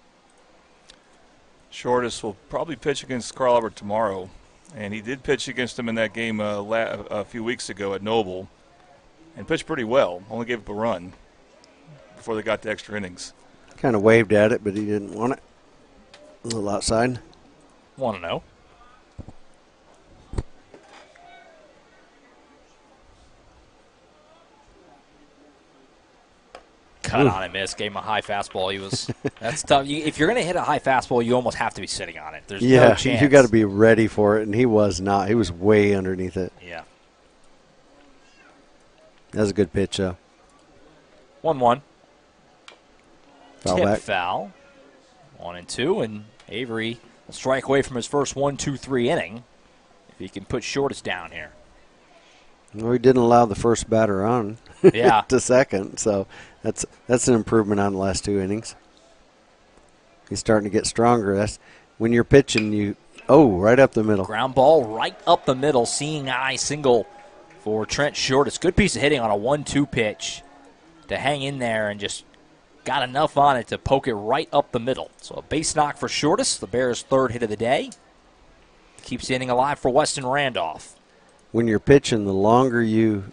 Speaker 5: Shortis will probably pitch against Carl Albert tomorrow. And he did pitch against him in that game a few weeks ago at Noble. And pitched pretty well. Only gave up a run before they got to extra innings.
Speaker 4: Kind of waved at it, but he didn't want it. A little outside.
Speaker 3: 1-0. Cut on and miss. Gave him a high fastball. He was. That's tough. If you're going to hit a high fastball, you almost have to be sitting on it. There's no chance.
Speaker 4: You got to be ready for it, and he was not. He was way underneath it.
Speaker 3: Yeah.
Speaker 4: That was a good pitch, though.
Speaker 3: 1-1.
Speaker 4: Foul
Speaker 3: Tip
Speaker 4: back.
Speaker 3: Foul. 1-2, and Avery will strike away from his first 1-2-3 inning. If he can put Shortis down here.
Speaker 4: Well, he didn't allow the first batter on to second, so that's an improvement on the last 2 innings. He's starting to get stronger. That's when you're pitching, right up the middle.
Speaker 3: Ground ball right up the middle, seeing eye single for Trent Shortis. Good piece of hitting on a 1-2 pitch to hang in there and just got enough on it to poke it right up the middle. So a base knock for Shortis, the Bears' 3rd hit of the day. Keeps the inning alive for Weston Randolph.
Speaker 4: When you're pitching, the longer you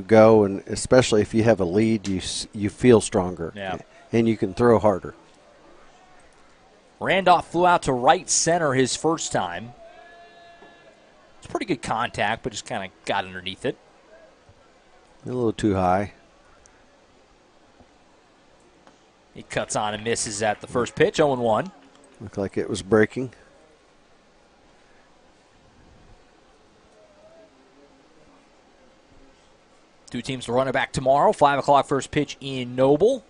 Speaker 4: go, and especially if you have a lead, you feel stronger.
Speaker 3: Yeah.
Speaker 4: And you can throw harder.
Speaker 3: Randolph flew out to right center his first time. It's pretty good contact, but just kind of got underneath it.
Speaker 4: A little too high.
Speaker 3: He cuts on and misses at the first pitch, 0-1.
Speaker 4: Looked like it was breaking.
Speaker 3: Two teams to run it back tomorrow. 5 o'clock first pitch in Noble.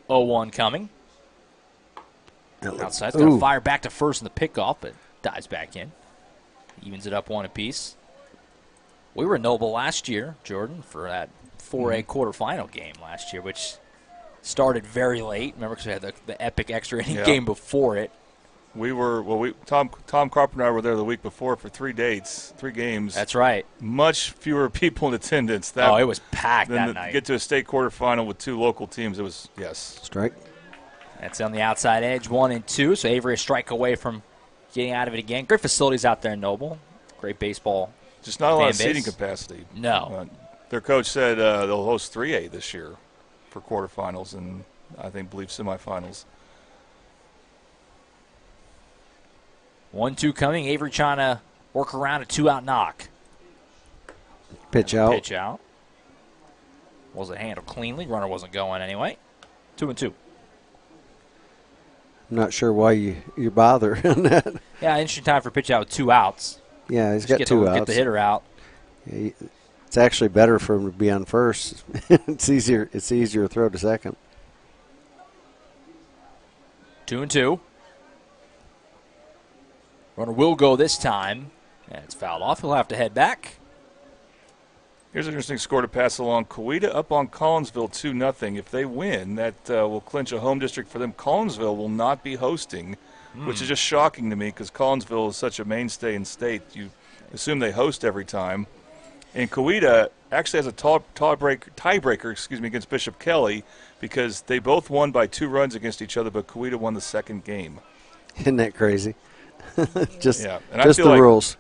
Speaker 3: (0-1) coming. Outside's going to fire back to first in the pickoff, but dives back in. Evens it up 1 apiece. We were in Noble last year, Jordan, for that 4A quarterfinal game last year, which started very late. Remember, because we had the epic extra inning game before it.
Speaker 5: We were, Tom Carpenter and I were there the week before for 3 games.
Speaker 3: That's right.
Speaker 5: Much fewer people in attendance.
Speaker 3: It was packed that night.
Speaker 5: Get to a state quarterfinal with 2 local teams, it was,
Speaker 4: Strike.
Speaker 3: That's on the outside edge, 1-2. So Avery a strike away from getting out of it again. Great facilities out there in Noble. Great baseball.
Speaker 5: Just not a lot of seating capacity.
Speaker 3: No.
Speaker 5: Their coach said they'll host 3A this year for quarterfinals and I believe semifinals.
Speaker 3: 1-2 coming. Avery trying to work around a 2-out knock.
Speaker 4: Pitch out.
Speaker 3: Pitch out. Wasn't handled cleanly. Runner wasn't going anyway. 2-2.
Speaker 4: I'm not sure why you bother on that.
Speaker 3: Yeah, interesting time for pitch out with 2 outs.
Speaker 4: Yeah, he's
Speaker 3: Just
Speaker 4: got 2 outs.
Speaker 3: Get the hitter out.
Speaker 4: Yeah, it's actually better for him to be on first. It's easier to throw to second.
Speaker 3: 2-2. Runner will go this time. And it's fouled off. He'll have to head back.
Speaker 5: Here's an interesting score to pass along. Coweta up on Collinsville 2-0. If they win, that will clinch a home district for them. Collinsville will not be hosting, which is just shocking to me because Collinsville is such a mainstay in state. You assume they host every time. And Coweta actually has a tiebreaker against Bishop Kelly because they both won by 2 runs against each other, but Coweta won the second game.
Speaker 4: Isn't that crazy? just
Speaker 5: the
Speaker 4: rules.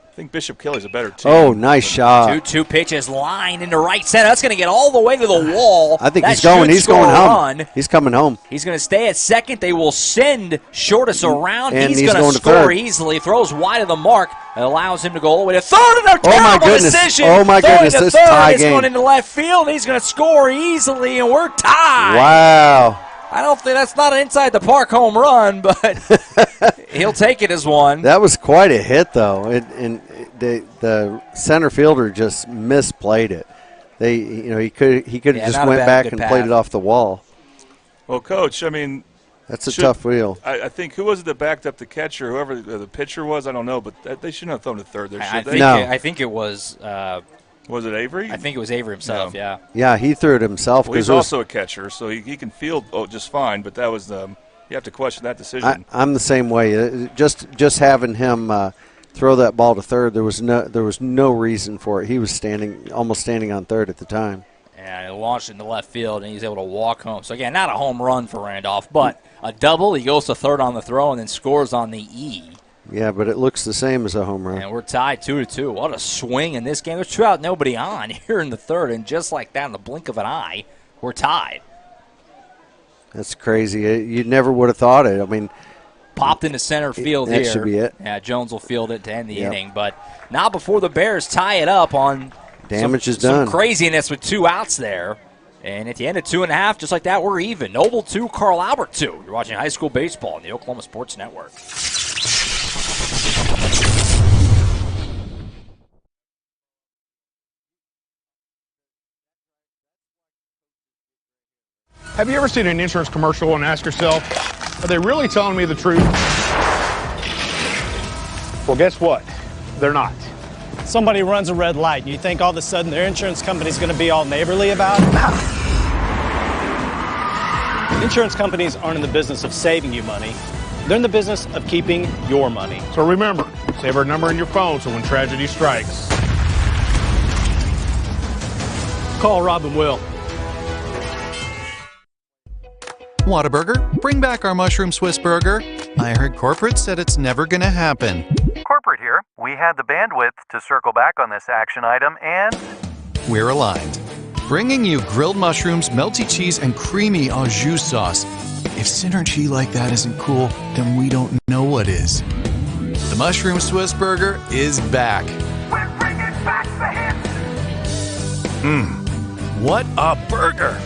Speaker 5: I think Bishop Kelly's a better team.
Speaker 4: Oh, nice shot.
Speaker 3: 2-2 pitches, line into right center. That's going to get all the way to the wall.
Speaker 4: I think
Speaker 3: that
Speaker 4: he's going. He's going home.
Speaker 3: Run.
Speaker 4: He's coming home.
Speaker 3: He's going to stay at second. They will send Shortis around.
Speaker 4: And
Speaker 3: he's going to score
Speaker 4: third.
Speaker 3: easily. Throws wide of the mark. It allows him to go all the way to third, and a terrible decision.
Speaker 4: Oh, my goodness,
Speaker 3: this
Speaker 4: is tie
Speaker 3: is
Speaker 4: game.
Speaker 3: going into left field, and he's going to score easily, and we're tied.
Speaker 4: Wow.
Speaker 3: I don't think that's not an inside the park home run, but he'll take it as one.
Speaker 4: That was quite a hit, though, and the center fielder just misplayed it. He could have just went back and played it off the wall.
Speaker 5: Well, Coach, I mean,
Speaker 4: that's a tough wheel.
Speaker 5: I think who was it that backed up the catcher? Whoever the pitcher was, I don't know, but they shouldn't have thrown to third there, should they?
Speaker 3: No. I think it was.
Speaker 5: Was it Avery?
Speaker 3: I think it was Avery himself.
Speaker 5: No.
Speaker 3: Yeah.
Speaker 4: Yeah, he threw it himself.
Speaker 5: Well, he's also a catcher, so he can field just fine. But that was you have to question that decision.
Speaker 4: I'm the same way. Just having him throw that ball to third, there was no reason for it. He was almost standing on third at the time.
Speaker 3: And he launched into left field, and he's able to walk home. So, again, not a home run for Randolph, but a double. He goes to third on the throw and then scores on the E.
Speaker 4: Yeah, but it looks the same as a home run.
Speaker 3: And we're tied 2-2. What a swing in this game. There's 2 out, nobody on here in the third, and just like that, in the blink of an eye, we're tied.
Speaker 4: That's crazy. You never would have thought it. I mean,
Speaker 3: popped into center field here.
Speaker 4: That should be it.
Speaker 3: Yeah, Jones will field it to end the inning, but not before the Bears tie it up on
Speaker 4: damage is done.
Speaker 3: Some craziness with 2 outs there. And at the end of 2.5, just like that, we're even. Noble 2, Carl Albert 2. You're watching high school baseball on the Oklahoma Sports Network.
Speaker 7: Have you ever seen an insurance commercial and asked yourself, are they really telling me the truth? Well, guess what? They're not.
Speaker 8: Somebody runs a red light, and you think all of a sudden their insurance company's going to be all neighborly about it? Insurance companies aren't in the business of saving you money. They're in the business of keeping your money.
Speaker 7: So remember, save our number in your phone so when tragedy strikes, call Rob and Will.
Speaker 9: Whataburger, bring back our mushroom Swiss burger. I heard corporate said it's never going to happen.
Speaker 10: Corporate here. We had the bandwidth to circle back on this action item, and
Speaker 9: we're aligned. Bringing you grilled mushrooms, melty cheese, and creamy au jus sauce. If synergy like that isn't cool, then we don't know what is. The mushroom Swiss burger is back.
Speaker 15: We're bringing back the hits.
Speaker 9: What a burger!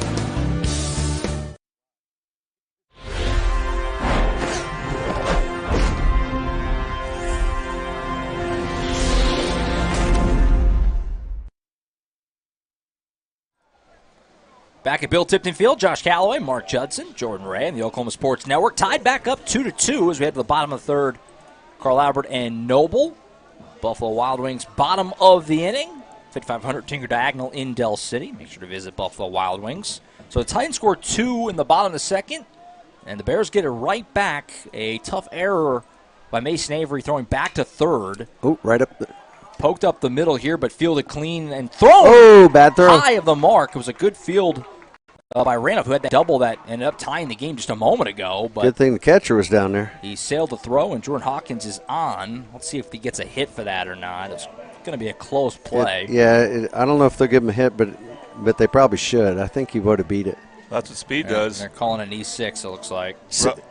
Speaker 3: Back at Bill Tipton Field, Josh Calloway, Mark Judson, Jordan Ray, and the Oklahoma Sports Network tied back up 2-2 as we head to the bottom of the third. Carl Albert and Noble. Buffalo Wild Wings, bottom of the inning. 5500 Tinker Diagonal in Del City. Make sure to visit Buffalo Wild Wings. So the Titans score 2 in the bottom of the second, and the Bears get it right back. A tough error by Mason Avery throwing back to third.
Speaker 4: Oh, right up there.
Speaker 3: Poked up the middle here, but fielded clean and thrown.
Speaker 4: Oh, bad throw.
Speaker 3: High of the mark. It was a good field by Randolph, who had that double that ended up tying the game just a moment ago. But
Speaker 4: good thing the catcher was down there.
Speaker 3: He sailed the throw, and Jordan Hawkins is on. Let's see if he gets a hit for that or not. It's going to be a close play.
Speaker 4: I don't know if they'll give him a hit, but they probably should. I think he would have beat it.
Speaker 5: That's what speed does.
Speaker 3: They're calling it an E6, it looks like.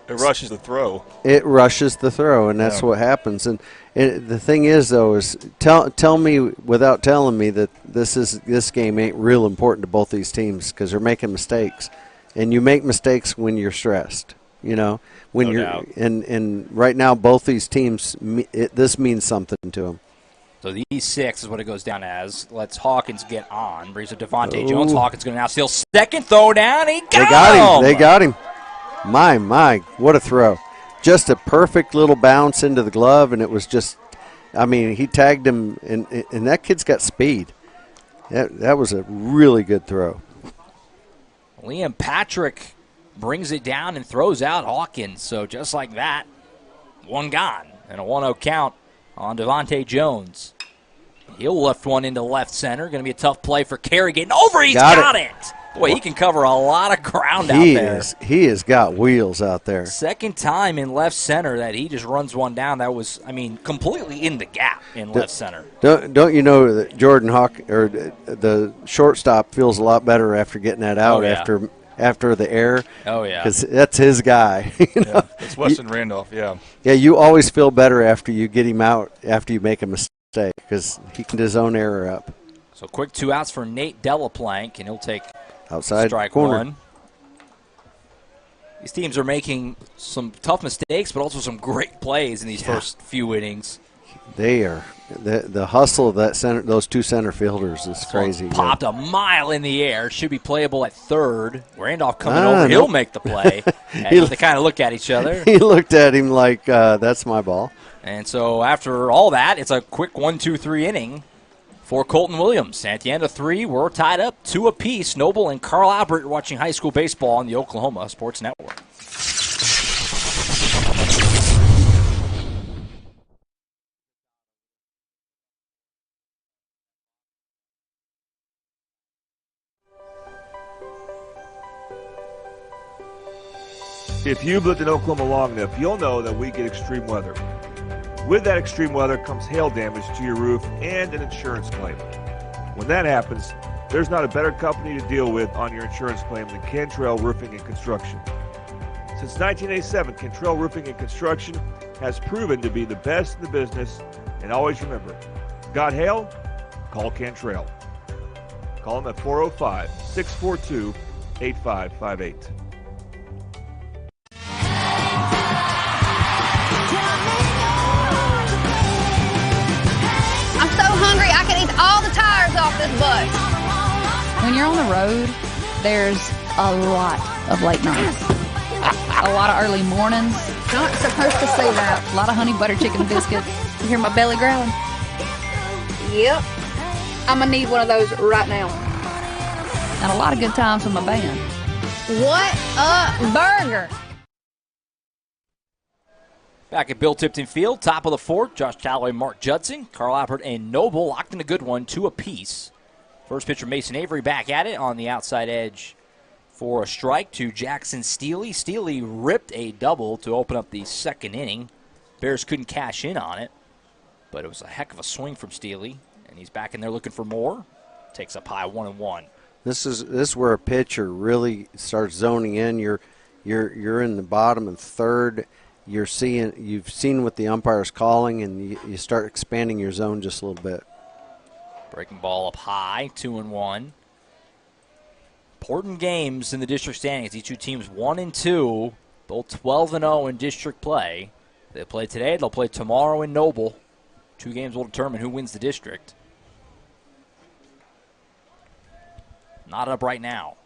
Speaker 5: It rushes the throw.
Speaker 4: It rushes the throw, and that's what happens. And the thing is, though, is tell me without telling me that this game ain't real important to both these teams because they're making mistakes, and you make mistakes when you're stressed. You know, when
Speaker 3: No
Speaker 4: you're
Speaker 3: doubt.
Speaker 4: and right now both these teams, this means something to them.
Speaker 3: So the E6 is what it goes down as. Lets Hawkins get on. Brings up Devontae Jones. Hawkins going to now steal second. Throw down. He got him.
Speaker 4: They got him. My, what a throw. Just a perfect little bounce into the glove, and it was just, I mean, he tagged him, and that kid's got speed. That was a really good throw.
Speaker 3: Liam Patrick brings it down and throws out Hawkins. So just like that, one gone. And a 1-0 count on Devontae Jones. He'll lift one into left center. Going to be a tough play for Carey. Getting over. He's got it. Boy, he can cover a lot of ground out there.
Speaker 4: He has got wheels out there.
Speaker 3: Second time in left center that he just runs one down. That was, I mean, completely in the gap in left center.
Speaker 4: Don't you know that Jordan Hawk or the shortstop feels a lot better after getting that out?
Speaker 3: Oh, yeah.
Speaker 4: after the air.
Speaker 3: Oh, yeah.
Speaker 4: Because that's his guy.
Speaker 5: Yeah, it's Weston Randolph, yeah.
Speaker 4: Yeah, you always feel better after you get him out, after you make a mistake, because he can his own error up.
Speaker 3: So quick 2 outs for Nate Delaplank, and he'll take
Speaker 4: outside
Speaker 3: strike
Speaker 4: corner.
Speaker 3: 1. These teams are making some tough mistakes, but also some great plays in these first few innings.
Speaker 4: They are. The hustle of that center, those 2 center fielders is crazy.
Speaker 3: Popped a mile in the air. Should be playable at third. Randolph coming over. He'll make the play. They kind of look at each other.
Speaker 4: He looked at him like, that's my ball.
Speaker 3: And so after all that, it's a quick 1-2-3 inning for Colton Williams. At the end of 3, we're tied up 2 apiece. Noble and Carl Albert watching high school baseball on the Oklahoma Sports Network.
Speaker 11: If you've lived in Oklahoma long enough, you'll know that we get extreme weather. With that extreme weather comes hail damage to your roof and an insurance claim. When that happens, there's not a better company to deal with on your insurance claim than Cantrell Roofing and Construction. Since 1987, Cantrell Roofing and Construction has proven to be the best in the business, and always remember, got hail? Call Cantrell. Call them at 405-642-8558.
Speaker 16: Hungry, I can eat all the tires off this bus.
Speaker 12: When you're on the road, there's a lot of late nights. A lot of early mornings.
Speaker 16: Not supposed to say that.
Speaker 12: A lot of honey butter chicken biscuits. You hear my belly growling?
Speaker 16: Yep. I'm going to need one of those right now.
Speaker 12: And a lot of good times with my band.
Speaker 16: What a burger.
Speaker 3: Back at Bill Tipton Field, top of the 4th, Josh Callaway, Mark Judson, Carl Albert, and Noble locked in a good one, 2 apiece. First pitcher Mason Avery back at it on the outside edge for a strike to Jackson Steely. Steely ripped a double to open up the second inning. Bears couldn't cash in on it, but it was a heck of a swing from Steely, and he's back in there looking for more. Takes up high 1-1.
Speaker 4: This is where a pitcher really starts zoning in. You're in the bottom and third. You've seen what the umpire's calling, and you start expanding your zone just a little bit.
Speaker 3: Breaking ball up high, 2-1. Important games in the district standings. These 2 teams 1-2, both 12-0 in district play. They play today. They'll play tomorrow in Noble. 2 games will determine who wins the district. Not up right now.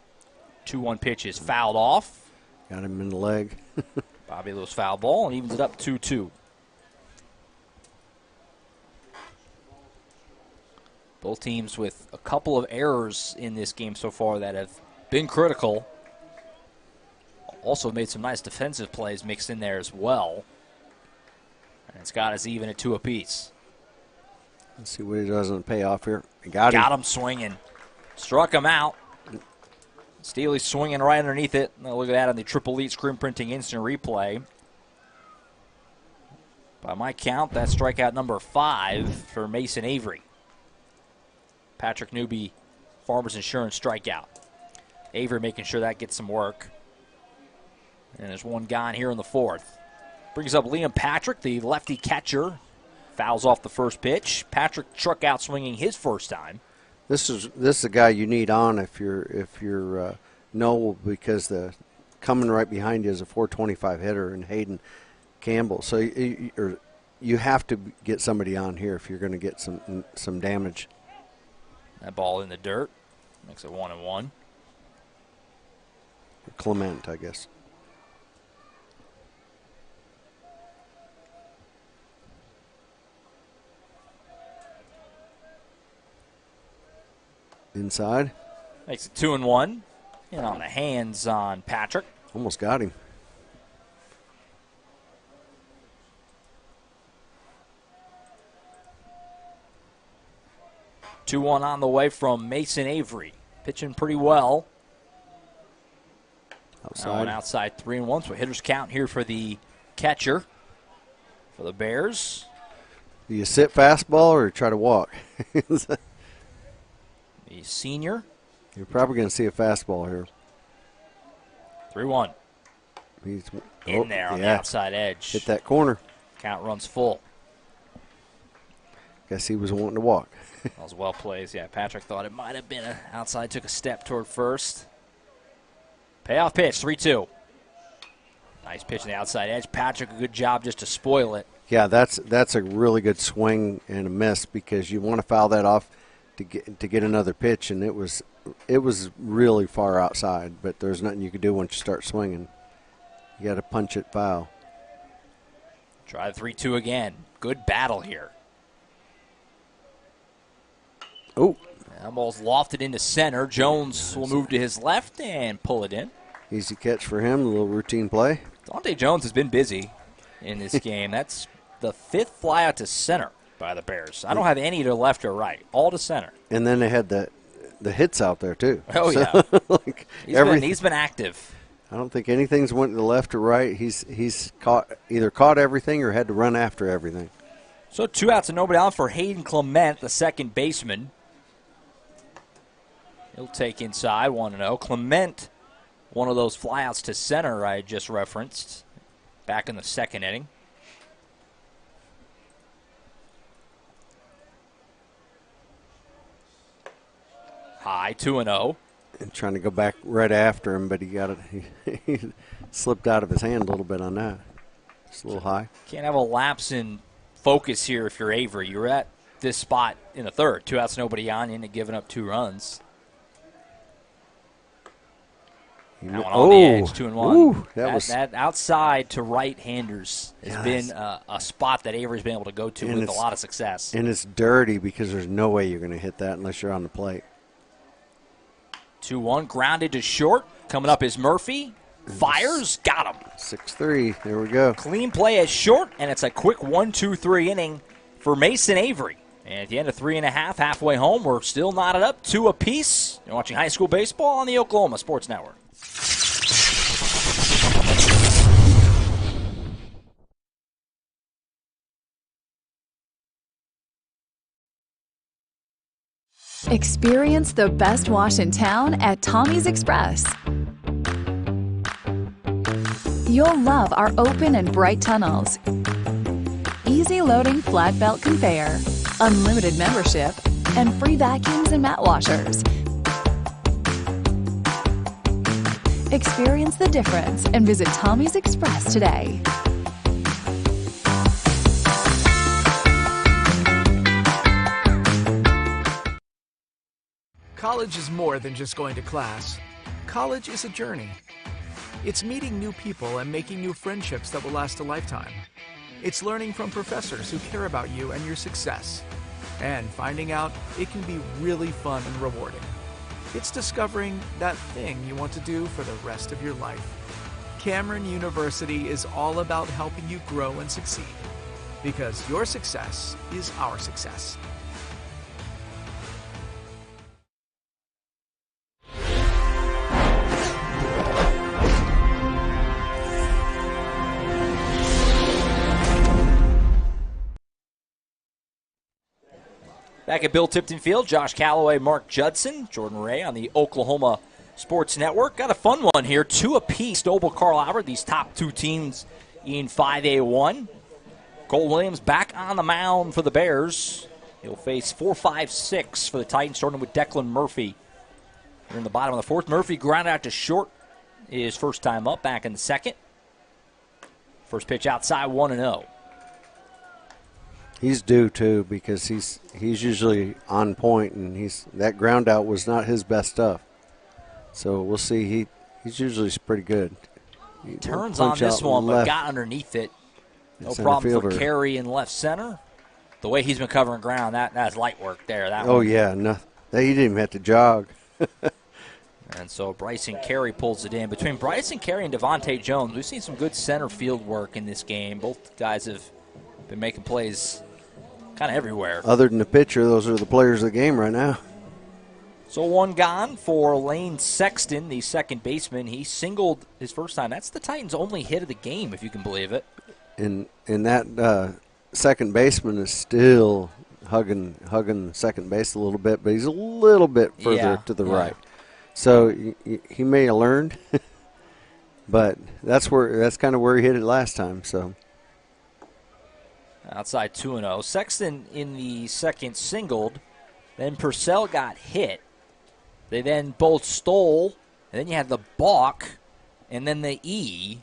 Speaker 3: 2-1 pitch is fouled off.
Speaker 4: Got him in the leg.
Speaker 3: Bobby Lewis foul ball and evens it up 2-2. Both teams with a couple of errors in this game so far that have been critical. Also made some nice defensive plays mixed in there as well. And it's got us even at 2 apiece.
Speaker 4: Let's see what he does on the payoff here. Got
Speaker 3: him swinging. Struck him out. Steely swinging right underneath it. Now look at that on the Triple Elite screen printing instant replay. By my count, that's strikeout number 5 for Mason Avery. Patrick Newby, Farmers Insurance strikeout. Avery making sure that gets some work. And there's one gone here in the 4th. Brings up Liam Patrick, the lefty catcher. Fouls off the first pitch. Patrick struck out swinging his first time.
Speaker 4: This is a guy you need on if you're Noel, because the coming right behind you is a 425 hitter and Hayden Campbell. So you have to get somebody on here if you're going to get some damage.
Speaker 3: That ball in the dirt makes it 1-1.
Speaker 4: Clement, I guess. Inside.
Speaker 3: Makes it 2-1. And on the hands on Patrick.
Speaker 4: Almost got him.
Speaker 3: Two one on the way from Mason Avery. Pitching pretty well. Outside 3-1. So hitters count here for the catcher for the Bears.
Speaker 4: Do you sit fastball or try to walk?
Speaker 3: The senior.
Speaker 4: You're probably going to see a fastball here.
Speaker 3: 3-1.
Speaker 4: He's
Speaker 3: in there on the outside edge.
Speaker 4: Hit that corner.
Speaker 3: Count runs full.
Speaker 4: Guess he was wanting to walk.
Speaker 3: That was well played. Yeah, Patrick thought it might have been outside, took a step toward first. Payoff pitch, 3-2. Nice pitch on the outside edge. Patrick, a good job just to spoil it.
Speaker 4: Yeah, that's a really good swing and a miss because you want to foul that off to get another pitch, and it was really far outside, but there's nothing you can do once you start swinging. You got to punch it foul.
Speaker 3: Try the 3-2 again. Good battle here.
Speaker 4: Oh.
Speaker 3: Almost lofted into center. Jones will move to his left and pull it in.
Speaker 4: Easy catch for him, a little routine play.
Speaker 3: Dante Jones has been busy in this game. That's the 5th flyout to center by the Bears. I don't have any to left or right, all to center.
Speaker 4: And then they had the hits out there too.
Speaker 3: Oh,
Speaker 4: so,
Speaker 3: yeah. He's been active.
Speaker 4: I don't think anything's went to the left or right. He's either caught everything or had to run after everything.
Speaker 3: So 2 outs and nobody out for Hayden Clement, the second baseman. He'll take inside 1-0. Clement, one of those flyouts to center I just referenced back in the second inning. High, 2-0.
Speaker 4: And trying to go back right after him, but he got it. He slipped out of his hand a little bit on that. Just a little high.
Speaker 3: Can't have a lapse in focus here if you're Avery. You're at this spot in the third. 2 outs, nobody on, into giving up 2 runs. That one on the edge, 2-1.
Speaker 4: Ooh,
Speaker 3: that outside to right-handers has been a spot that Avery's been able to go to with a lot of success.
Speaker 4: And it's dirty because there's no way you're going to hit that unless you're on the plate.
Speaker 3: 2-1, grounded to short. Coming up is Murphy. Fires, got him.
Speaker 4: 6-3, there we go.
Speaker 3: Clean play at short, and it's a quick 1-2-3 inning for Mason Avery. And at the end of 3.5, halfway home, we're still knotted up, 2 apiece. You're watching high school baseball on the Oklahoma Sports Network.
Speaker 13: Experience the best wash in town at Tommy's Express. You'll love our open and bright tunnels, easy loading flat belt conveyor, unlimited membership, and free vacuums and mat washers. Experience the difference and visit Tommy's Express today.
Speaker 14: College is more than just going to class. College is a journey. It's meeting new people and making new friendships that will last a lifetime. It's learning from professors who care about you and your success. And finding out it can be really fun and rewarding. It's discovering that thing you want to do for the rest of your life. Cameron University is all about helping you grow and succeed. Because your success is our success.
Speaker 3: Back at Bill Tipton Field, Josh Calloway, Mark Judson, Jordan Ray on the Oklahoma Sports Network. Got a fun one here. 2 apiece, Noble, Carl Albert, these top 2 teams in 5A1. Cole Williams back on the mound for the Bears. He'll face 4, 5, 6 for the Titans, starting with Declan Murphy. Here in the bottom of the 4th. Murphy grounded out to short his first time up back in the 2nd. First pitch outside, 1-0.
Speaker 4: He's due too because he's usually on point, and that ground out was not his best stuff. So we'll see. He's usually pretty good.
Speaker 3: He turns on this one, but got underneath it. No problem for Carey in left center. The way he's been covering ground, that's light work there.
Speaker 4: Yeah, no, he didn't even have to jog.
Speaker 3: And so Bryson Carey pulls it in. Between Bryson Carey and Devontae Jones, we've seen some good center field work in this game. Both guys have been making plays kind of everywhere.
Speaker 4: Other than the pitcher, those are the players of the game right now.
Speaker 3: So 1 gone for Lane Sexton, the second baseman. He singled his first time. That's the Titans' only hit of the game, if you can believe it.
Speaker 4: And that second baseman is still hugging second base a little bit, but he's a little bit further to the right. So he may have learned. But that's kind of where he hit it last time. So
Speaker 3: outside 2-0. Sexton in the second singled. Then Purcell got hit. They then both stole. And then you had the balk. And then the E.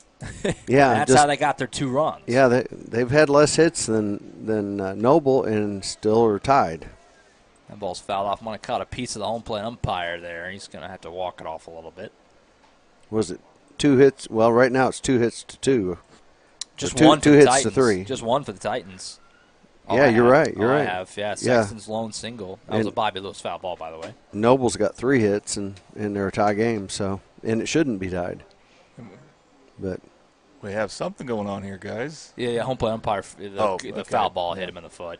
Speaker 4: Yeah,
Speaker 3: that's how they got their 2 runs.
Speaker 4: Yeah, they've had less hits than Noble and still are tied.
Speaker 3: That ball's fouled off. I'm going to cut a piece of the home plate umpire there. He's going to have to walk it off a little bit.
Speaker 4: Was it 2 hits? Well, right now it's 2 hits to 2.
Speaker 3: Just
Speaker 4: two,
Speaker 3: one for
Speaker 4: 2
Speaker 3: the
Speaker 4: hits
Speaker 3: Titans.
Speaker 4: to 3.
Speaker 3: Just one for the Titans.
Speaker 4: Yeah, you're right. You're right.
Speaker 3: I have. Yeah, Sexton's lone single. That was a Bobby Lewis foul ball, by the way.
Speaker 4: Noble's got 3 hits and they're a tie game, and it shouldn't be tied. But
Speaker 5: we have something going on here, guys.
Speaker 3: Yeah, home plate umpire. The foul ball hit him in the foot,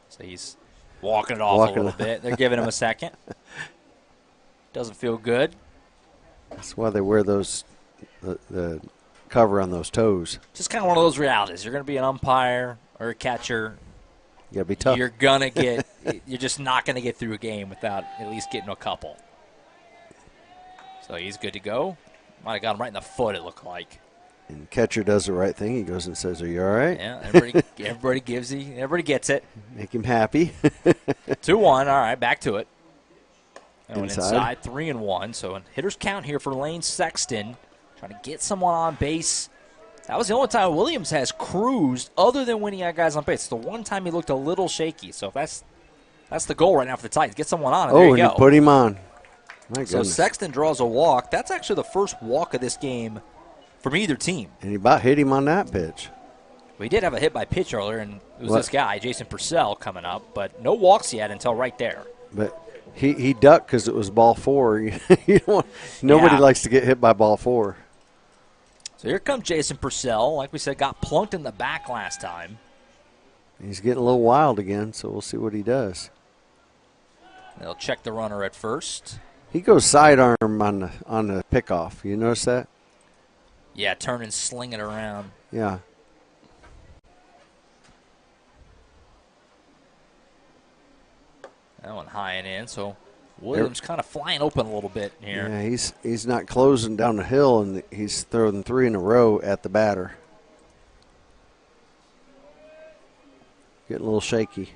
Speaker 3: so he's walking it off a little bit. They're giving him a second. Doesn't feel good.
Speaker 4: That's why they wear those the cover on those toes.
Speaker 3: Just kind of one of those realities. You're going to be an umpire or a catcher.
Speaker 4: You gotta be tough.
Speaker 3: You're gonna get. You're just not going to get through a game without at least getting a couple. So he's good to go. Might have got him right in the foot, it looked like.
Speaker 4: And catcher does the right thing. He goes and says, "Are you all right?"
Speaker 3: Yeah, everybody gets it.
Speaker 4: Make him happy.
Speaker 3: 2-1. All right, back to it.
Speaker 4: Inside
Speaker 3: 3-1. So hitters count here for Lane Sexton, trying to get someone on base. That was the only time Williams has cruised, other than when he had guys on base. It's the one time he looked a little shaky. So if that's the goal right now for the Titans. Get someone on, and there you go.
Speaker 4: And you put him on. My
Speaker 3: so
Speaker 4: goodness.
Speaker 3: Sexton draws a walk. That's actually the first walk of this game from either team.
Speaker 4: And he about hit him on that pitch.
Speaker 3: We did have a hit by pitch earlier, and it was this guy, Jason Purcell, coming up. But no walks yet until right there.
Speaker 4: But he ducked because it was ball 4. Nobody likes to get hit by ball 4.
Speaker 3: So here comes Jason Purcell. Like we said, got plunked in the back last time.
Speaker 4: He's getting a little wild again, so we'll see what he does.
Speaker 3: They'll check the runner at first.
Speaker 4: He goes sidearm on the pickoff. You notice that?
Speaker 3: Yeah, turning, slinging it around.
Speaker 4: Yeah.
Speaker 3: That one high and in, so Williams kind of flying open a little bit here.
Speaker 4: Yeah, he's not closing down the hill, and he's throwing 3 in a row at the batter. Getting a little shaky.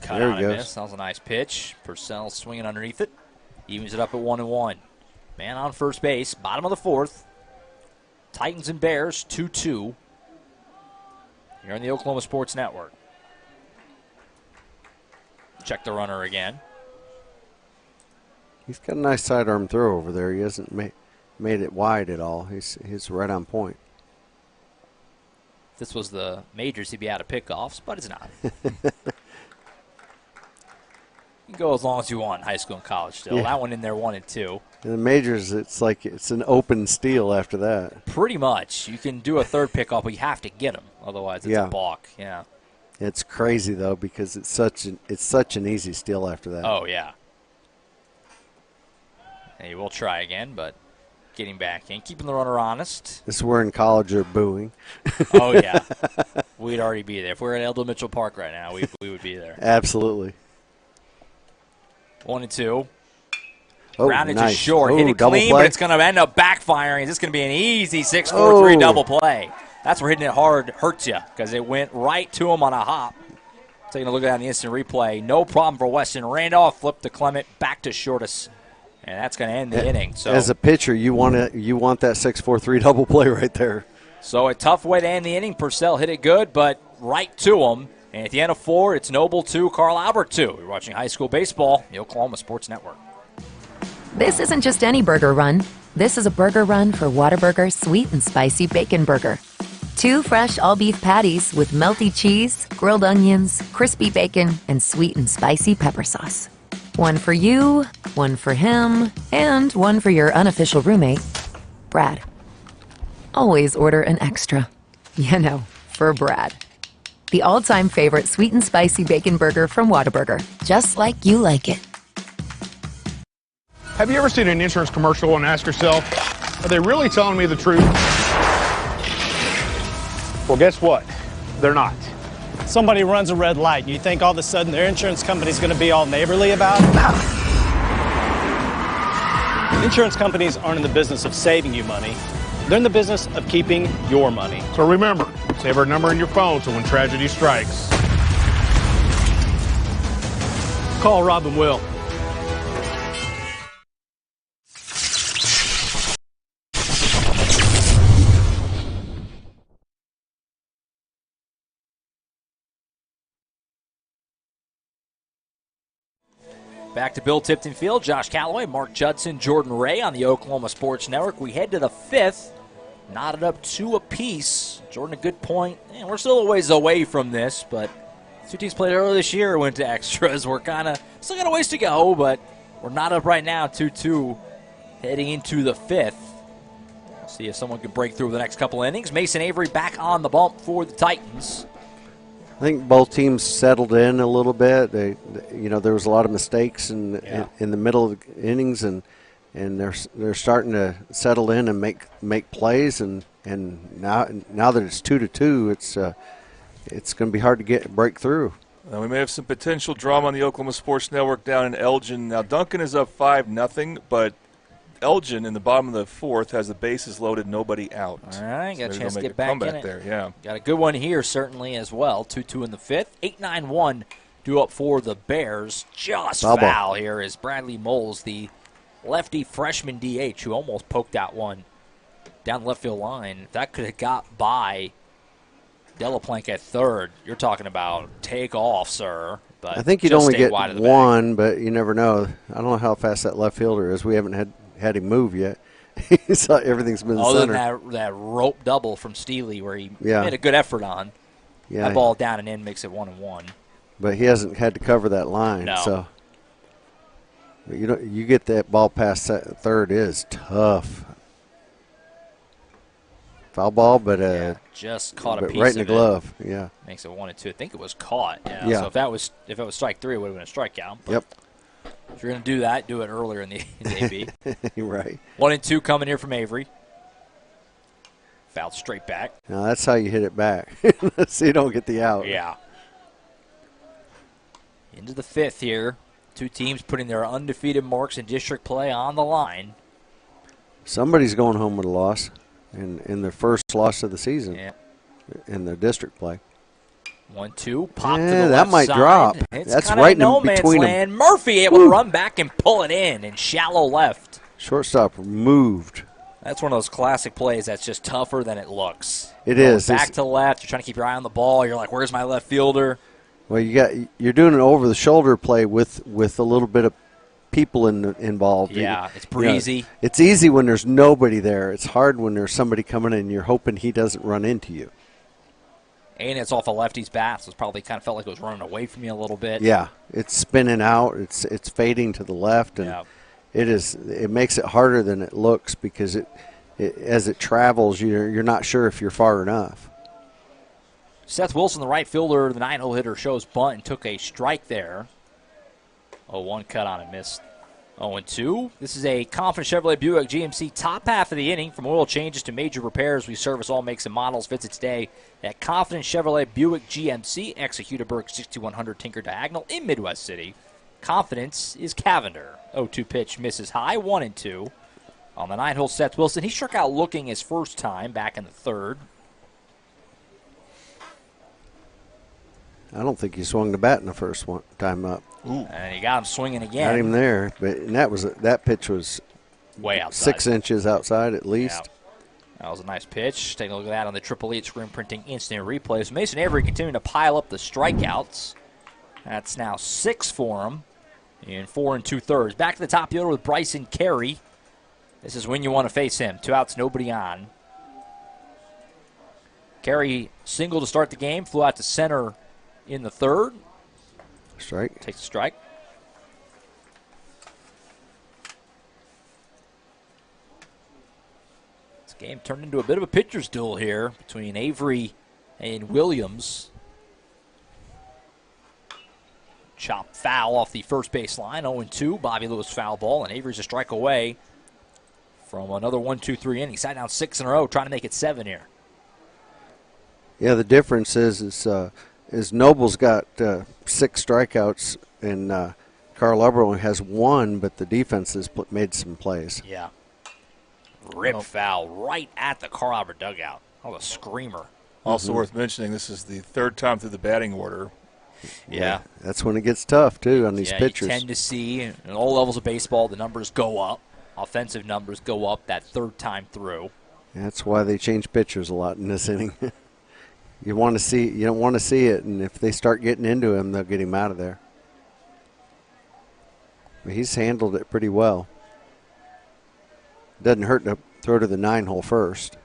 Speaker 3: Cut
Speaker 4: there
Speaker 3: out
Speaker 4: he
Speaker 3: and
Speaker 4: goes.
Speaker 3: miss. That was a nice pitch. Purcell swinging underneath it. Evens it up at 1-1. Man on first base. Bottom of the 4th. Titans and Bears 2-2. You're on the Oklahoma Sports Network. Check the runner again.
Speaker 4: He's got a nice sidearm throw over there. He hasn't made it wide at all. He's right on point.
Speaker 3: If this was the majors, he'd be out of pickoffs, but it's not. You can go as long as you want in high school and college still.
Speaker 4: Yeah.
Speaker 3: That one in there 1 and 2.
Speaker 4: In the majors, it's like it's an open steal after that.
Speaker 3: Pretty much. You can do a third pickoff, but you have to get him. Otherwise, it's a balk. Yeah.
Speaker 4: It's crazy though because it's such an easy steal after that.
Speaker 3: Oh yeah. And he will try again, but getting back in, keeping the runner honest.
Speaker 4: This is where in college they're booing.
Speaker 3: Oh yeah, we'd already be there. If we're at Eldon Mitchell Park right now, we would be there.
Speaker 4: Absolutely.
Speaker 3: 1 and 2.
Speaker 4: Oh,
Speaker 3: Grounded
Speaker 4: nice.
Speaker 3: to short.
Speaker 4: Oh,
Speaker 3: Hit it
Speaker 4: double
Speaker 3: clean,
Speaker 4: play.
Speaker 3: but it's going to end up backfiring. Is this going to be an easy 6-4-3 double play? That's where hitting it hard hurts you because it went right to him on a hop. Taking a look at that in the instant replay. No problem for Weston. Randolph flipped to Clement back to Shortus. And that's going to end the inning. So
Speaker 4: as a pitcher, you want that 6-4-3 double play right there.
Speaker 3: So a tough way to end the inning. Purcell hit it good, but right to him. And at the end of 4, it's Noble 2, Carl Albert 2. You're watching high school baseball, the Oklahoma Sports Network.
Speaker 6: This isn't just any burger run. This is a burger run for Whataburger Sweet and Spicy Bacon Burger. 2 fresh all-beef patties with melty cheese, grilled onions, crispy bacon, and sweet and spicy pepper sauce. 1 for you, 1 for him, and 1 for your unofficial roommate, Brad. Always order an extra. You know, for Brad. The all-time favorite sweet and spicy bacon burger from Whataburger. Just like you like it.
Speaker 7: Have you ever seen an insurance commercial and ask yourself, are they really telling me the truth? Well, guess what? They're not.
Speaker 8: Somebody runs a red light, and you think all of a sudden their insurance company's going to be all neighborly about it? Insurance companies aren't in the business of saving you money. They're in the business of keeping your money.
Speaker 7: So remember, save our number in your phone so when tragedy strikes,
Speaker 8: Call Rob and Will.
Speaker 3: Back to Bill Tipton Field. Josh Calloway, Mark Judson, Jordan Ray on the Oklahoma Sports Network. We head to the fifth, knotted up 2 apiece. Jordan, a good point. And we're still a ways away from this, but two teams played earlier this year, went to extras. We're kind of still got a ways to go, but we're knotted up right now, 2-2, heading into the fifth. See if someone can break through the next couple innings. Mason Avery back on the bump for the Titans.
Speaker 4: I think both teams settled in a little bit. There was a lot of mistakes in the middle of the innings, and they're starting to settle in and make plays. And now that it's 2-2, it's going to be hard to break through.
Speaker 5: We may have some potential drama on the Oklahoma Sports Network down in Elgin. Now Duncan is up 5-0, but Elgin in the bottom of the fourth has the bases loaded, nobody out.
Speaker 3: All right, got a chance to get
Speaker 5: back
Speaker 3: in it.
Speaker 5: There, yeah.
Speaker 3: Got a good one here, certainly, as well. 2-2 in the fifth. 8-9-1 due up for the Bears. Just foul here is Bradley Moles, the lefty freshman DH, who almost poked out one down the left field line. If that could have got by Delaplanque at third, you're talking about take off, sir. But
Speaker 4: I think you'd only get one, but you never know. I don't know how fast that left fielder is. We haven't had him move yet. So everything's been
Speaker 3: other
Speaker 4: center.
Speaker 3: than that rope double from Steely where he made a good effort on.
Speaker 4: Yeah.
Speaker 3: That ball down and in makes it 1-1.
Speaker 4: But he hasn't had to cover that line.
Speaker 3: No.
Speaker 4: So you get that ball past that third is tough. Foul ball, but
Speaker 3: just caught a piece
Speaker 4: right in the
Speaker 3: of
Speaker 4: glove.
Speaker 3: It.
Speaker 4: Yeah,
Speaker 3: makes it 1-2. I think it was caught.
Speaker 4: Yeah.
Speaker 3: So if it was strike 3, it would have been a strikeout. But
Speaker 4: yep.
Speaker 3: If you're going to do that, do it earlier in the AB.
Speaker 4: You're right.
Speaker 3: 1-2 coming here from Avery. Fouled straight back.
Speaker 4: Now that's how you hit it back, so you don't get the out.
Speaker 3: Yeah. Into the fifth here. Two teams putting their undefeated marks in district play on the line.
Speaker 4: Somebody's going home with a loss in their first loss of the season in their district play.
Speaker 3: 1-2, pop to the left
Speaker 4: that might
Speaker 3: side.
Speaker 4: drop.
Speaker 3: It's
Speaker 4: That's
Speaker 3: kind
Speaker 4: right
Speaker 3: of no
Speaker 4: in
Speaker 3: man's
Speaker 4: between
Speaker 3: land.
Speaker 4: them.
Speaker 3: Murphy able to run back and pull it in shallow left.
Speaker 4: Shortstop moved.
Speaker 3: That's one of those classic plays that's just tougher than it looks.
Speaker 4: It is.
Speaker 3: Back to the left. You're trying to keep your eye on the ball. You're like, where's my left fielder?
Speaker 4: Well, you're doing an over-the-shoulder play with a little bit of people involved.
Speaker 3: Yeah, it's breezy.
Speaker 4: It's easy when there's nobody there. It's hard when there's somebody coming in and you're hoping he doesn't run into you.
Speaker 3: And it's off a lefty's bat, so it's probably kind of felt like it was running away from you a little bit.
Speaker 4: Yeah, it's spinning out. It's fading to the left, and it makes it harder than it looks because as it travels, you're not sure if you're far enough.
Speaker 3: Seth Wilson, the right fielder, the 9-hole hitter, shows bunt and took a strike there. 0-1 cut on and missed. 0-2. This is a Confident Chevrolet Buick GMC top half of the inning. From oil changes to major repairs, we service all makes and models. Visit today at Confident Chevrolet Buick GMC, Executorburg 6100 Tinker Diagonal in Midwest City. Confidence is Cavender. 0-2 pitch misses high, 1-2. On the 9-hole, Seth Wilson. He struck out looking his first time back in the third.
Speaker 4: I don't think he swung the bat in the first time up.
Speaker 3: Ooh. And he got him swinging again.
Speaker 4: Got him there, and that pitch was
Speaker 3: way outside.
Speaker 4: 6 inches outside at least.
Speaker 3: Yeah. That was a nice pitch. Take a look at that on the Triple Elite screen printing instant replay. So Mason Avery continuing to pile up the strikeouts. That's now 6 for him in 4 2/3. Back to the top of the order with Bryson Carey. This is when you want to face him. 2 outs, nobody on. Carey single to start the game, flew out to center in the third.
Speaker 4: Strike.
Speaker 3: Takes the strike. This game turned into a bit of a pitcher's duel here between Avery and Williams. Chop foul off the first base line. 0-2. Bobby Lewis foul ball, and Avery's a strike away from another 1-2-3 inning. Sat down 6 in a row, trying to make it 7 here.
Speaker 4: Yeah, the difference is Noble's got 6 strikeouts, and Carl Albert only has one, but the defense has made some plays.
Speaker 3: Yeah. Rip foul right at the Carl Albert dugout. Oh, a screamer.
Speaker 5: Also worth mentioning, this is the third time through the batting order.
Speaker 3: Yeah.
Speaker 4: That's when it gets tough, too, on these pitchers.
Speaker 3: You tend to see in all levels of baseball, the numbers go up. Offensive numbers go up that third time through.
Speaker 4: That's why they change pitchers a lot in this inning. You don't want to see it, and if they start getting into him, they'll get him out of there. But he's handled it pretty well. Doesn't hurt to throw to the 9-hole first.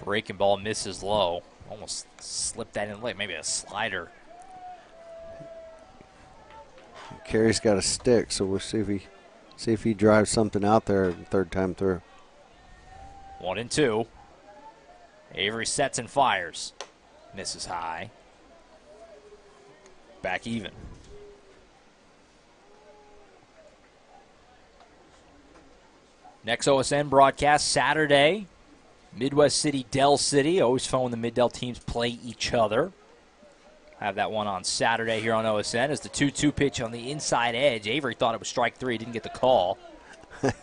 Speaker 3: Breaking ball misses low. Almost slipped that in late. Maybe a slider.
Speaker 4: Carey's got a stick, so we'll see if he drives something out there the third time through.
Speaker 3: 1-2. Avery sets and fires. Misses high. Back even. Next OSN broadcast Saturday. Midwest City, Dell City. Always fun when the Mid-Dell teams play each other. Have that one on Saturday here on OSN as the 2-2 pitch on the inside edge. Avery thought it was strike three. Didn't get the call.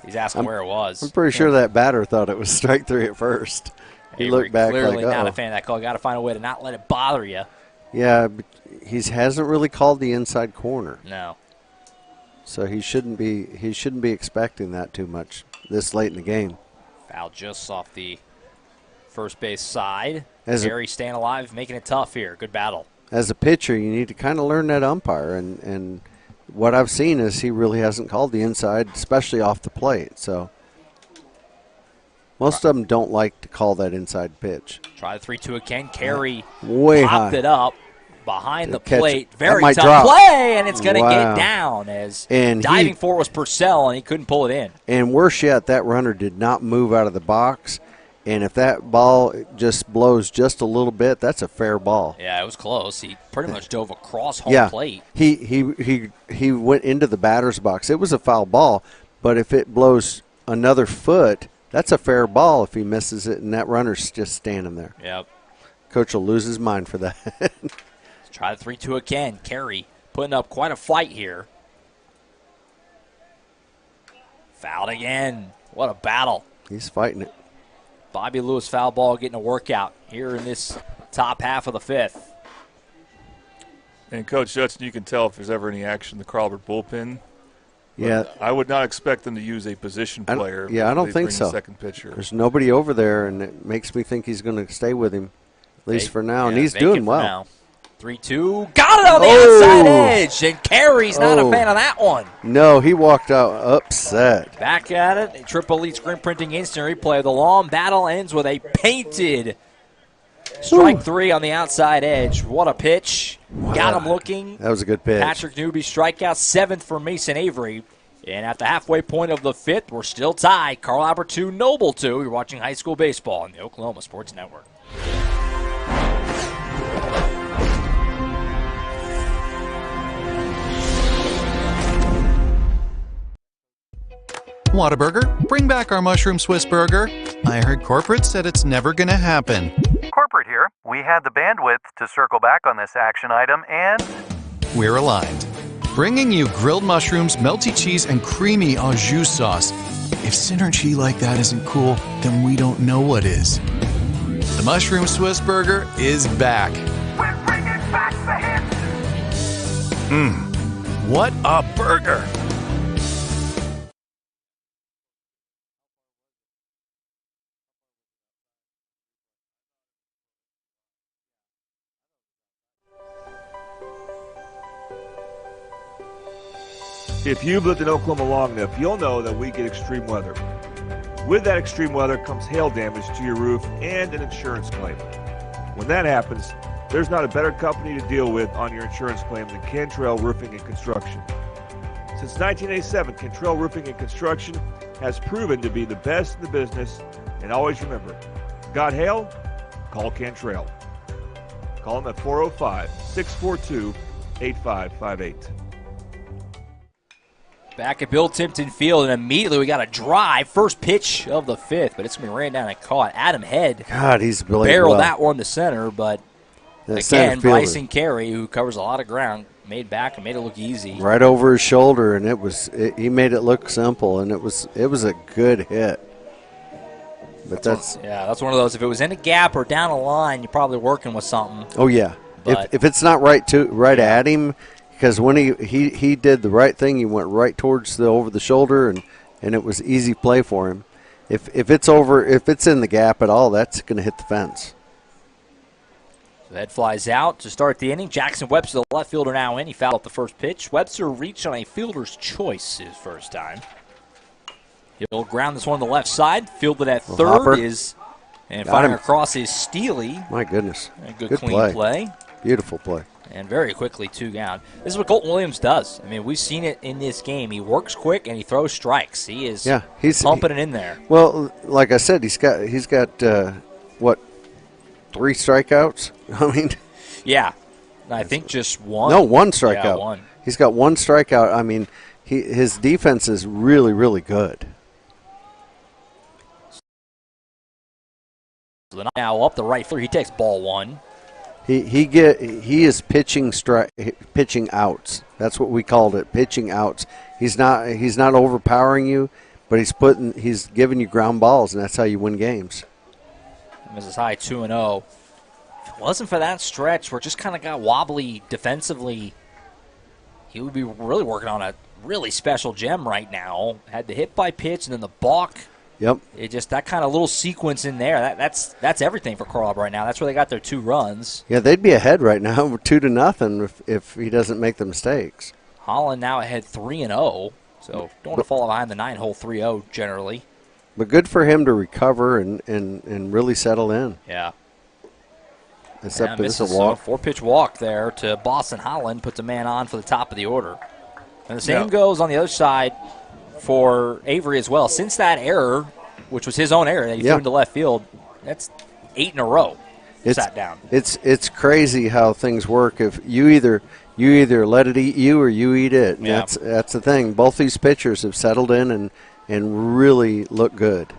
Speaker 3: He's asking where it was.
Speaker 4: I'm pretty sure that batter thought it was strike three at first. He looked back
Speaker 3: clearly
Speaker 4: like,
Speaker 3: not a fan of that call. Got to find a way to not let it bother you.
Speaker 4: Yeah, but he hasn't really called the inside corner.
Speaker 3: No. So
Speaker 4: he shouldn't be expecting that too much this late in the game.
Speaker 3: Foul just off the first base side.
Speaker 4: Carey
Speaker 3: staying alive, making it tough here. Good battle.
Speaker 4: As a pitcher, you need to kind of learn that umpire, and what I've seen is he really hasn't called the inside, especially off the plate. So most of them don't like to call that inside pitch.
Speaker 3: Try the 3-2 again. Carey
Speaker 4: way
Speaker 3: popped
Speaker 4: high.
Speaker 3: It up behind the
Speaker 4: Catch
Speaker 3: plate.
Speaker 4: it.
Speaker 3: Very
Speaker 4: That might
Speaker 3: tough
Speaker 4: drop.
Speaker 3: play, and it's going to
Speaker 4: Wow.
Speaker 3: get down as
Speaker 4: And
Speaker 3: diving for it was Purcell, and he couldn't pull it in.
Speaker 4: And worse yet, that runner did not move out of the box. And if that ball just blows just a little bit, that's a fair ball.
Speaker 3: Yeah, it was close. He pretty much dove across home plate.
Speaker 4: He went into the batter's box. It was a foul ball, but if it blows another foot, that's a fair ball if he misses it, and that runner's just standing there.
Speaker 3: Yep.
Speaker 4: Coach will lose his mind for that.
Speaker 3: Let's try the 3-2 again. Carey putting up quite a fight here. Fouled again. What a battle.
Speaker 4: He's fighting it.
Speaker 3: Bobby Lewis foul ball getting a workout here in this top half of the fifth.
Speaker 5: And Coach Judson, you can tell if there's ever any action in the Carl Albert bullpen.
Speaker 4: Yeah.
Speaker 5: I would not expect them to use a position player.
Speaker 4: I don't
Speaker 5: they
Speaker 4: think
Speaker 5: bring
Speaker 4: so.
Speaker 5: the second pitcher.
Speaker 4: There's nobody over there, and it makes me think he's going to stay with him, at least for now. And he's
Speaker 3: vacant
Speaker 4: doing
Speaker 3: for
Speaker 4: well.
Speaker 3: now. 3-2. Got it on the outside edge, and Carey's not a fan of that one.
Speaker 4: No, he walked out upset.
Speaker 3: Back at it. A Triple Elite screen printing instant replay. The long battle ends with a painted strike three on the outside edge. What a pitch. Got him looking.
Speaker 4: That was a good pitch.
Speaker 3: Patrick Newby strikeout, seventh for Mason Avery. And at the halfway point of the fifth, we're still tied. Carl Albert 2, Noble 2. You're watching high school baseball on the Oklahoma Sports Network.
Speaker 9: Whataburger, bring back our mushroom Swiss burger. I heard corporate said it's never gonna happen.
Speaker 10: Corporate here. We had the bandwidth to circle back on this action item, and
Speaker 9: We're aligned. Bringing you grilled mushrooms, melty cheese, and creamy au jus sauce. If synergy like that isn't cool, then we don't know what is. The mushroom Swiss burger is back.
Speaker 15: We're bringing back the hits.
Speaker 9: What a burger!
Speaker 11: If you've lived in Oklahoma long enough, you'll know that we get extreme weather. With that extreme weather comes hail damage to your roof and an insurance claim. When that happens, there's not a better company to deal with on your insurance claim than Cantrell Roofing and Construction. Since 1987, Cantrell Roofing and Construction has proven to be the best in the business, and always remember, got hail? Call Cantrell. Call them at 405-642-8558.
Speaker 3: Back at Bill Timpton Field, and immediately we got a drive. First pitch of the fifth, but it's going to be ran down and caught. Adam Head
Speaker 4: God, he's playing
Speaker 3: barreled
Speaker 4: well.
Speaker 3: that one to center, but
Speaker 4: The center
Speaker 3: again,
Speaker 4: fielder.
Speaker 3: Bryson Carey, who covers a lot of ground, made back and made it look easy.
Speaker 4: Right over his shoulder, and he made it look simple, and it was a good hit. But that's
Speaker 3: one of those. If it was in a gap or down a line, you're probably working with something.
Speaker 4: Oh yeah.
Speaker 3: But
Speaker 4: If it's not right at him, because when he did the right thing, he went right towards the over the shoulder, and it was easy play for him. If it's in the gap at all, that's going to hit the fence.
Speaker 3: So that flies out to start the inning. Jackson Webster, the left fielder, now in. He fouled up the first pitch. Webster reached on a fielder's choice his first time. He'll ground this one to the left side. Fielded at third
Speaker 4: hopper.
Speaker 3: And firing across is Steely.
Speaker 4: My goodness.
Speaker 3: A good clean play.
Speaker 4: Beautiful play.
Speaker 3: And very quickly, 2 down. This is what Colton Williams does. I mean, we've seen it in this game. He works quick and he throws strikes. He is pumping it in there.
Speaker 4: Well, like I said, he's got 3 strikeouts? I mean.
Speaker 3: Yeah. I think just one.
Speaker 4: No, 1 strikeout.
Speaker 3: Yeah, 1.
Speaker 4: He's got 1 strikeout. I mean, his defense is really, really good.
Speaker 3: So now up the right fielder. He takes ball 1.
Speaker 4: He is pitching outs. That's what we called it, pitching outs. He's not overpowering you, but he's giving you ground balls, and that's how you win games.
Speaker 3: Mrs. High 2-0. If it wasn't for that stretch where it just kind of got wobbly defensively, he would be really working on a really special gem right now. Had the hit by pitch and then the balk.
Speaker 4: Yep.
Speaker 3: It just that kind of little sequence in there. That's everything for Carl right now. That's where they got their 2 runs.
Speaker 4: Yeah, they'd be ahead right now, 2-0 if he doesn't make the mistakes.
Speaker 3: Holland now ahead 3-0. So don't want to fall behind the 9-hole 3-0 generally.
Speaker 4: But good for him to recover and really settle in.
Speaker 3: Yeah.
Speaker 4: Except this is a walk.
Speaker 3: 4-pitch walk there to Boston Holland. Puts a man on for the top of the order. And the same goes on the other side for Avery as well. Since that error, which was his own error that he threw into left field, that's 8 in a row. Sat down.
Speaker 4: It's crazy how things work. If you either let it eat you or you eat it.
Speaker 3: Yeah.
Speaker 4: That's the thing. Both these pitchers have settled in and really look good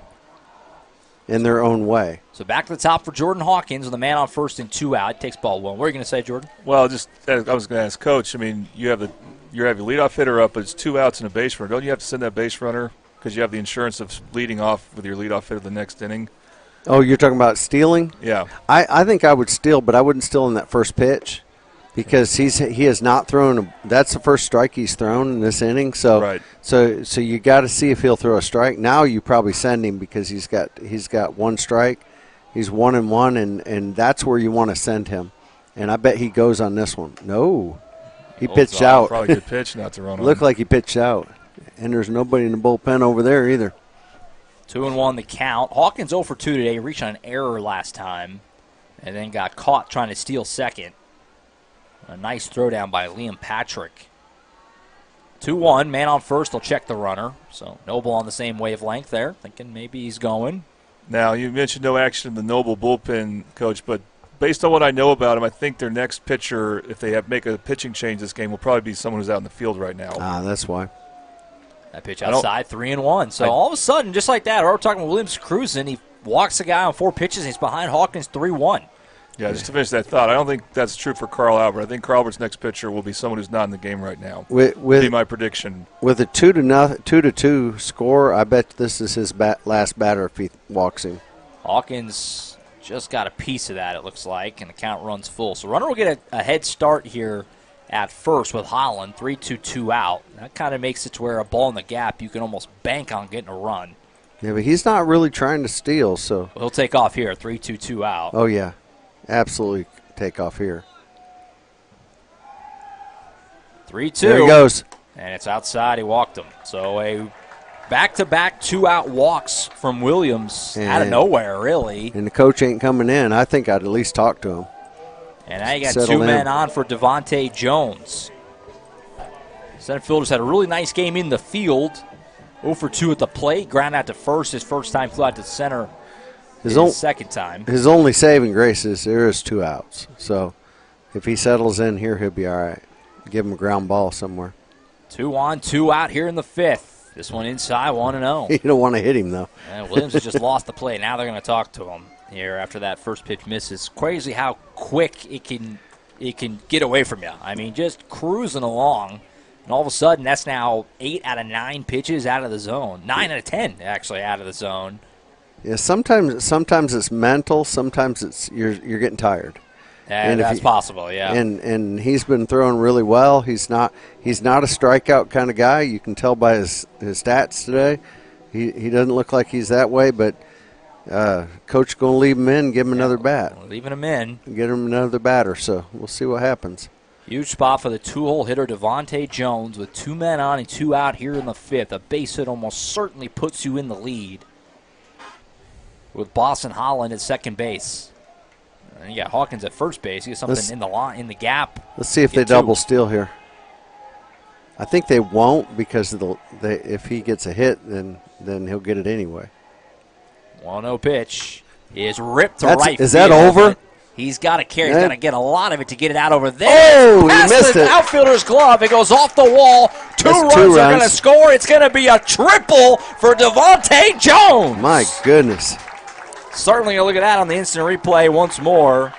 Speaker 4: in their own way.
Speaker 3: So back to the top for Jordan Hawkins with a man on first and 2 out. He takes ball 1. What are you going to say, Jordan?
Speaker 5: Well, I was going to ask Coach. I mean, you have your leadoff hitter up, but it's 2 outs and a base runner. Don't you have to send that base runner because you have the insurance of leading off with your leadoff hitter the next inning?
Speaker 4: Oh, you're talking about stealing?
Speaker 5: Yeah.
Speaker 4: I think I would steal, but I wouldn't steal in that first pitch because he has not thrown that's the first strike he's thrown in this inning. So
Speaker 5: right.
Speaker 4: So you got to see if he'll throw a strike. Now you probably send him because he's got 1 strike. He's 1-1, and that's where you want to send him. And I bet he goes on this one. No. He pitched out.
Speaker 5: Probably good pitch not to run on.
Speaker 4: Looked like he pitched out. And there's nobody in the bullpen over there either.
Speaker 3: 2-1 the count. Hawkins 0 for 2 today. He reached on an error last time and then got caught trying to steal second. A nice throwdown by Liam Patrick. 2-1, man on first. They'll check the runner. So Noble on the same wavelength there, thinking maybe he's going.
Speaker 5: Now, you mentioned no action in the Noble bullpen, Coach, but based on what I know about him, I think their next pitcher, if they make a pitching change this game, will probably be someone who's out in the field right now.
Speaker 4: That's why.
Speaker 3: That pitch outside, 3-1. So all of a sudden, just like that, we're talking with Williams cruising. He walks the guy on 4 pitches, and he's behind Hawkins 3-1.
Speaker 5: Yeah, just to finish that thought, I don't think that's true for Carl Albert. I think Carl Albert's next pitcher will be someone who's not in the game right now. Would be my prediction.
Speaker 4: With a 2-2 score, I bet this is his last batter if he walks him.
Speaker 3: Hawkins just got a piece of that, it looks like, and the count runs full. So runner will get a head start here at first with Holland, 3-2 out. That kind of makes it to where a ball in the gap, you can almost bank on getting a run.
Speaker 4: Yeah, but he's not really trying to steal, so.
Speaker 3: He'll take off here, 3-2 out.
Speaker 4: Oh, yeah. Absolutely take off here.
Speaker 3: 3-2.
Speaker 4: There he goes.
Speaker 3: And it's outside. He walked him. So a back-to-back 2-out walks from Williams out of nowhere, really.
Speaker 4: And the coach ain't coming in. I think I'd at least talk to him.
Speaker 3: And now you got 2 men on for Devontae Jones. Center fielder's had a really nice game in the field. 0 for 2 at the plate. Ground out to first. His first time flew out to center. His second time.
Speaker 4: His only saving grace is there is 2 outs. So if he settles in here, he'll be all right. Give him a ground ball somewhere.
Speaker 3: 2 on, 2 out here in the 5th. This one inside, 1-0.
Speaker 4: You don't want to hit him, though.
Speaker 3: And Williams has just lost the play. Now they're going to talk to him here after that first pitch misses. Crazy how quick it can it can get away from you. I mean, just cruising along, and all of a sudden that's now 8 out of 9 pitches out of the zone. 9 out of 10 actually out of the zone.
Speaker 4: Yeah, sometimes it's mental. Sometimes it's you're getting tired.
Speaker 3: And that's possible, yeah.
Speaker 4: And he's been throwing really well. He's not a strikeout kind of guy. You can tell by his stats today. He doesn't look like he's that way, but coach going to leave him in, give him another bat.
Speaker 3: Leaving him in.
Speaker 4: Get him another batter, so we'll see what happens.
Speaker 3: Huge spot for the 2-hole hitter Devontae Jones with 2 men on and 2 out here in the 5th. A base hit almost certainly puts you in the lead with Boston Holland at second base. And you got Hawkins at first base. You get something in the gap.
Speaker 4: Let's see if they double steal here. I think they won't because if he gets a hit, then he'll get it anyway.
Speaker 3: 1-0 pitch is ripped to right.
Speaker 4: Is that over?
Speaker 3: He's got to carry. He's got to get a lot of it to get it out over there.
Speaker 4: Oh, he missed it.
Speaker 3: Outfielder's glove. It goes off the wall. Two runs are going to score. It's going to be a triple for Devontae Jones.
Speaker 4: My goodness.
Speaker 3: Certainly a look at that on the instant replay once more.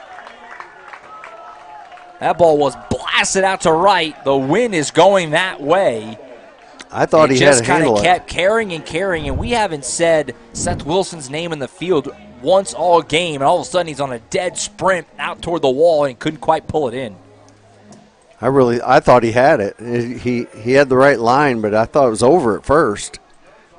Speaker 3: That ball was blasted out to right. The wind is going that way.
Speaker 4: I thought he had a handle.
Speaker 3: Just kind of kept carrying, and we haven't said Seth Wilson's name in the field once all game, and all of a sudden he's on a dead sprint out toward the wall and couldn't quite pull it in.
Speaker 4: I thought he had it. He had the right line, but I thought it was over at first.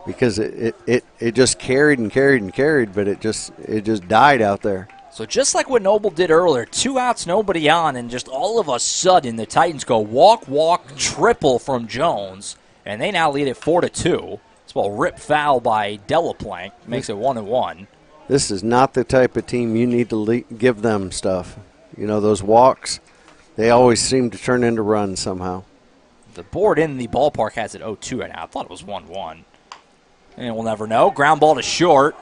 Speaker 4: Because it just carried and carried and carried, but it just died out there.
Speaker 3: So just like what Noble did earlier, 2 outs, nobody on, and just all of a sudden the Titans go walk, triple from Jones, and they now lead it 4-2. This ball ripped foul by Delaplanque, makes it 1-1.
Speaker 4: This is not the type of team you need to give them stuff. You know, those walks, they always seem to turn into runs somehow.
Speaker 3: The board in the ballpark has it 0-2 right now. I thought it was 1-1. And we'll never know. Ground ball to short.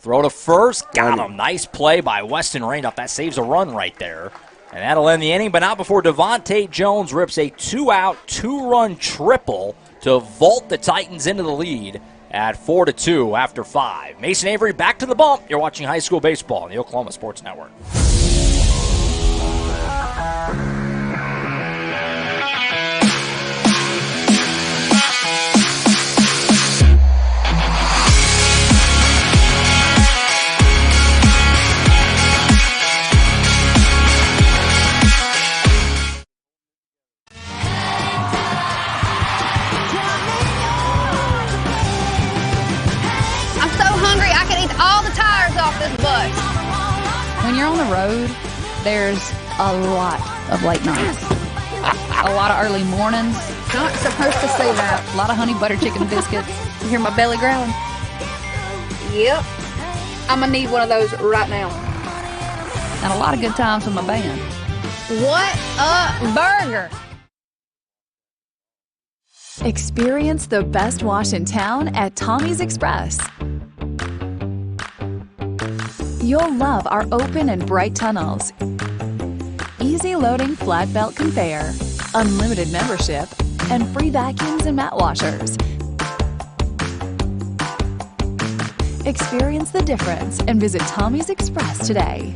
Speaker 3: Throw to first. Got him. Nice play by Weston Randolph. That saves a run right there. And that'll end the inning, but not before Devontae Jones rips a 2-out, 2-run triple to vault the Titans into the lead at 4-2 after 5. Mason Avery back to the bump. You're watching high school baseball on the Oklahoma Sports Network.
Speaker 12: When you're on the road, there's a lot of late nights. A lot of early mornings.
Speaker 16: Not supposed to say that.
Speaker 12: A lot of honey butter chicken biscuits.
Speaker 16: You hear my belly growling? Yep. I'm going to need one of those right now.
Speaker 12: And a lot of good times with my band.
Speaker 16: What a burger!
Speaker 13: Experience the best wash in town at Tommy's Express. You'll love our open and bright tunnels, easy loading flat belt conveyor, unlimited membership, and free vacuums and mat washers. Experience the difference and visit Tommy's Express today.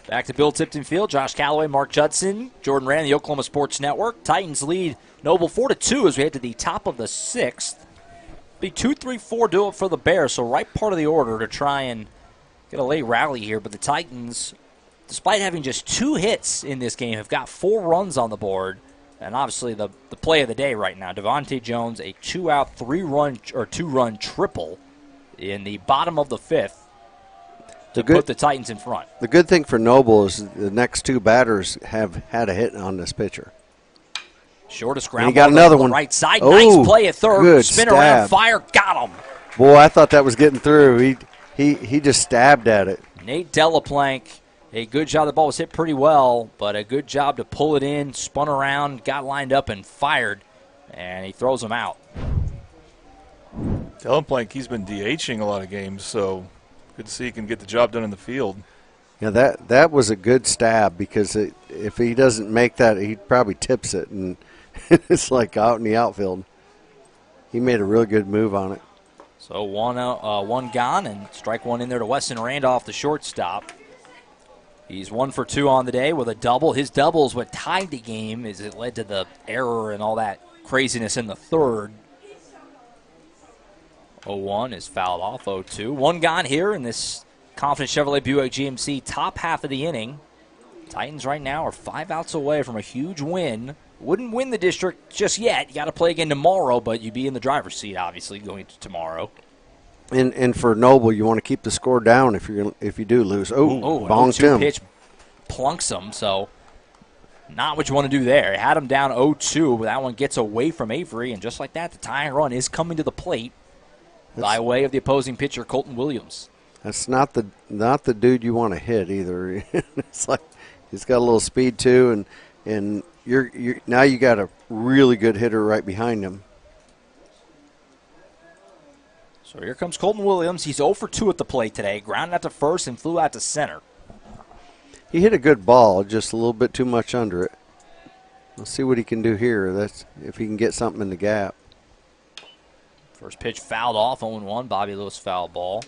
Speaker 3: Back to Bill Tipton Field. Josh Calloway, Mark Judson, Jordan Rand, the Oklahoma Sports Network. Titans lead Noble 4-2 as we head to the top of the 6th. Be 2-3-4 do it for the Bears, so right part of the order to try and get a late rally here. But the Titans, despite having just 2 hits in this game, have got 4 runs on the board. And obviously the play of the day right now, Devontae Jones, a 2-out, 2-run triple in the bottom of the 5th. To put the Titans in front.
Speaker 4: The good thing for Noble is the next 2 batters have had a hit on this pitcher.
Speaker 3: Shortest ground
Speaker 4: ball. He got another one.
Speaker 3: Right side. Nice play at third.
Speaker 4: Good
Speaker 3: Spin
Speaker 4: stab.
Speaker 3: Around, fire. Got him.
Speaker 4: Boy, I thought that was getting through. He just stabbed at it.
Speaker 3: Nate Delaplanque, a good job. The ball was hit pretty well, but a good job to pull it in, spun around, got lined up, and fired. And he throws him out.
Speaker 5: Delaplanque, he's been DHing a lot of games, so Good to see he can get the job done in the field.
Speaker 4: Yeah, that was a good stab because if he doesn't make that, he probably tips it, and it's like out in the outfield. He made a really good move on it.
Speaker 3: So one gone, and strike one in there to Weston Randolph, the shortstop. He's 1 for 2 on the day with a double. His double is what tied the game as it led to the error and all that craziness in the third. 0-1 is fouled off, 0-2. One gone here in this Confidence Chevrolet Buick GMC top half of the inning. Titans right now are 5 outs away from a huge win. Wouldn't win the district just yet. You got to play again tomorrow, but you'd be in the driver's seat, obviously, going to tomorrow.
Speaker 4: And for Noble, you want to keep the score down if you do lose. Bonked him.
Speaker 3: Pitch plunks him, so not what you want to do there. Had him down 0-2, but that one gets away from Avery, and just like that, the tying run is coming to the plate by way of the opposing pitcher, Colton Williams.
Speaker 4: That's not the dude you want to hit either. It's like he's got a little speed too, and you're now you got a really good hitter right behind him.
Speaker 3: So here comes Colton Williams. He's 0 for 2 at the plate today. Grounded out to first and flew out to center.
Speaker 4: He hit a good ball, just a little bit too much under it. Let's see what he can do here. That's if he can get something in the gap.
Speaker 3: First pitch fouled off, 0-1. Bobby Lewis foul ball.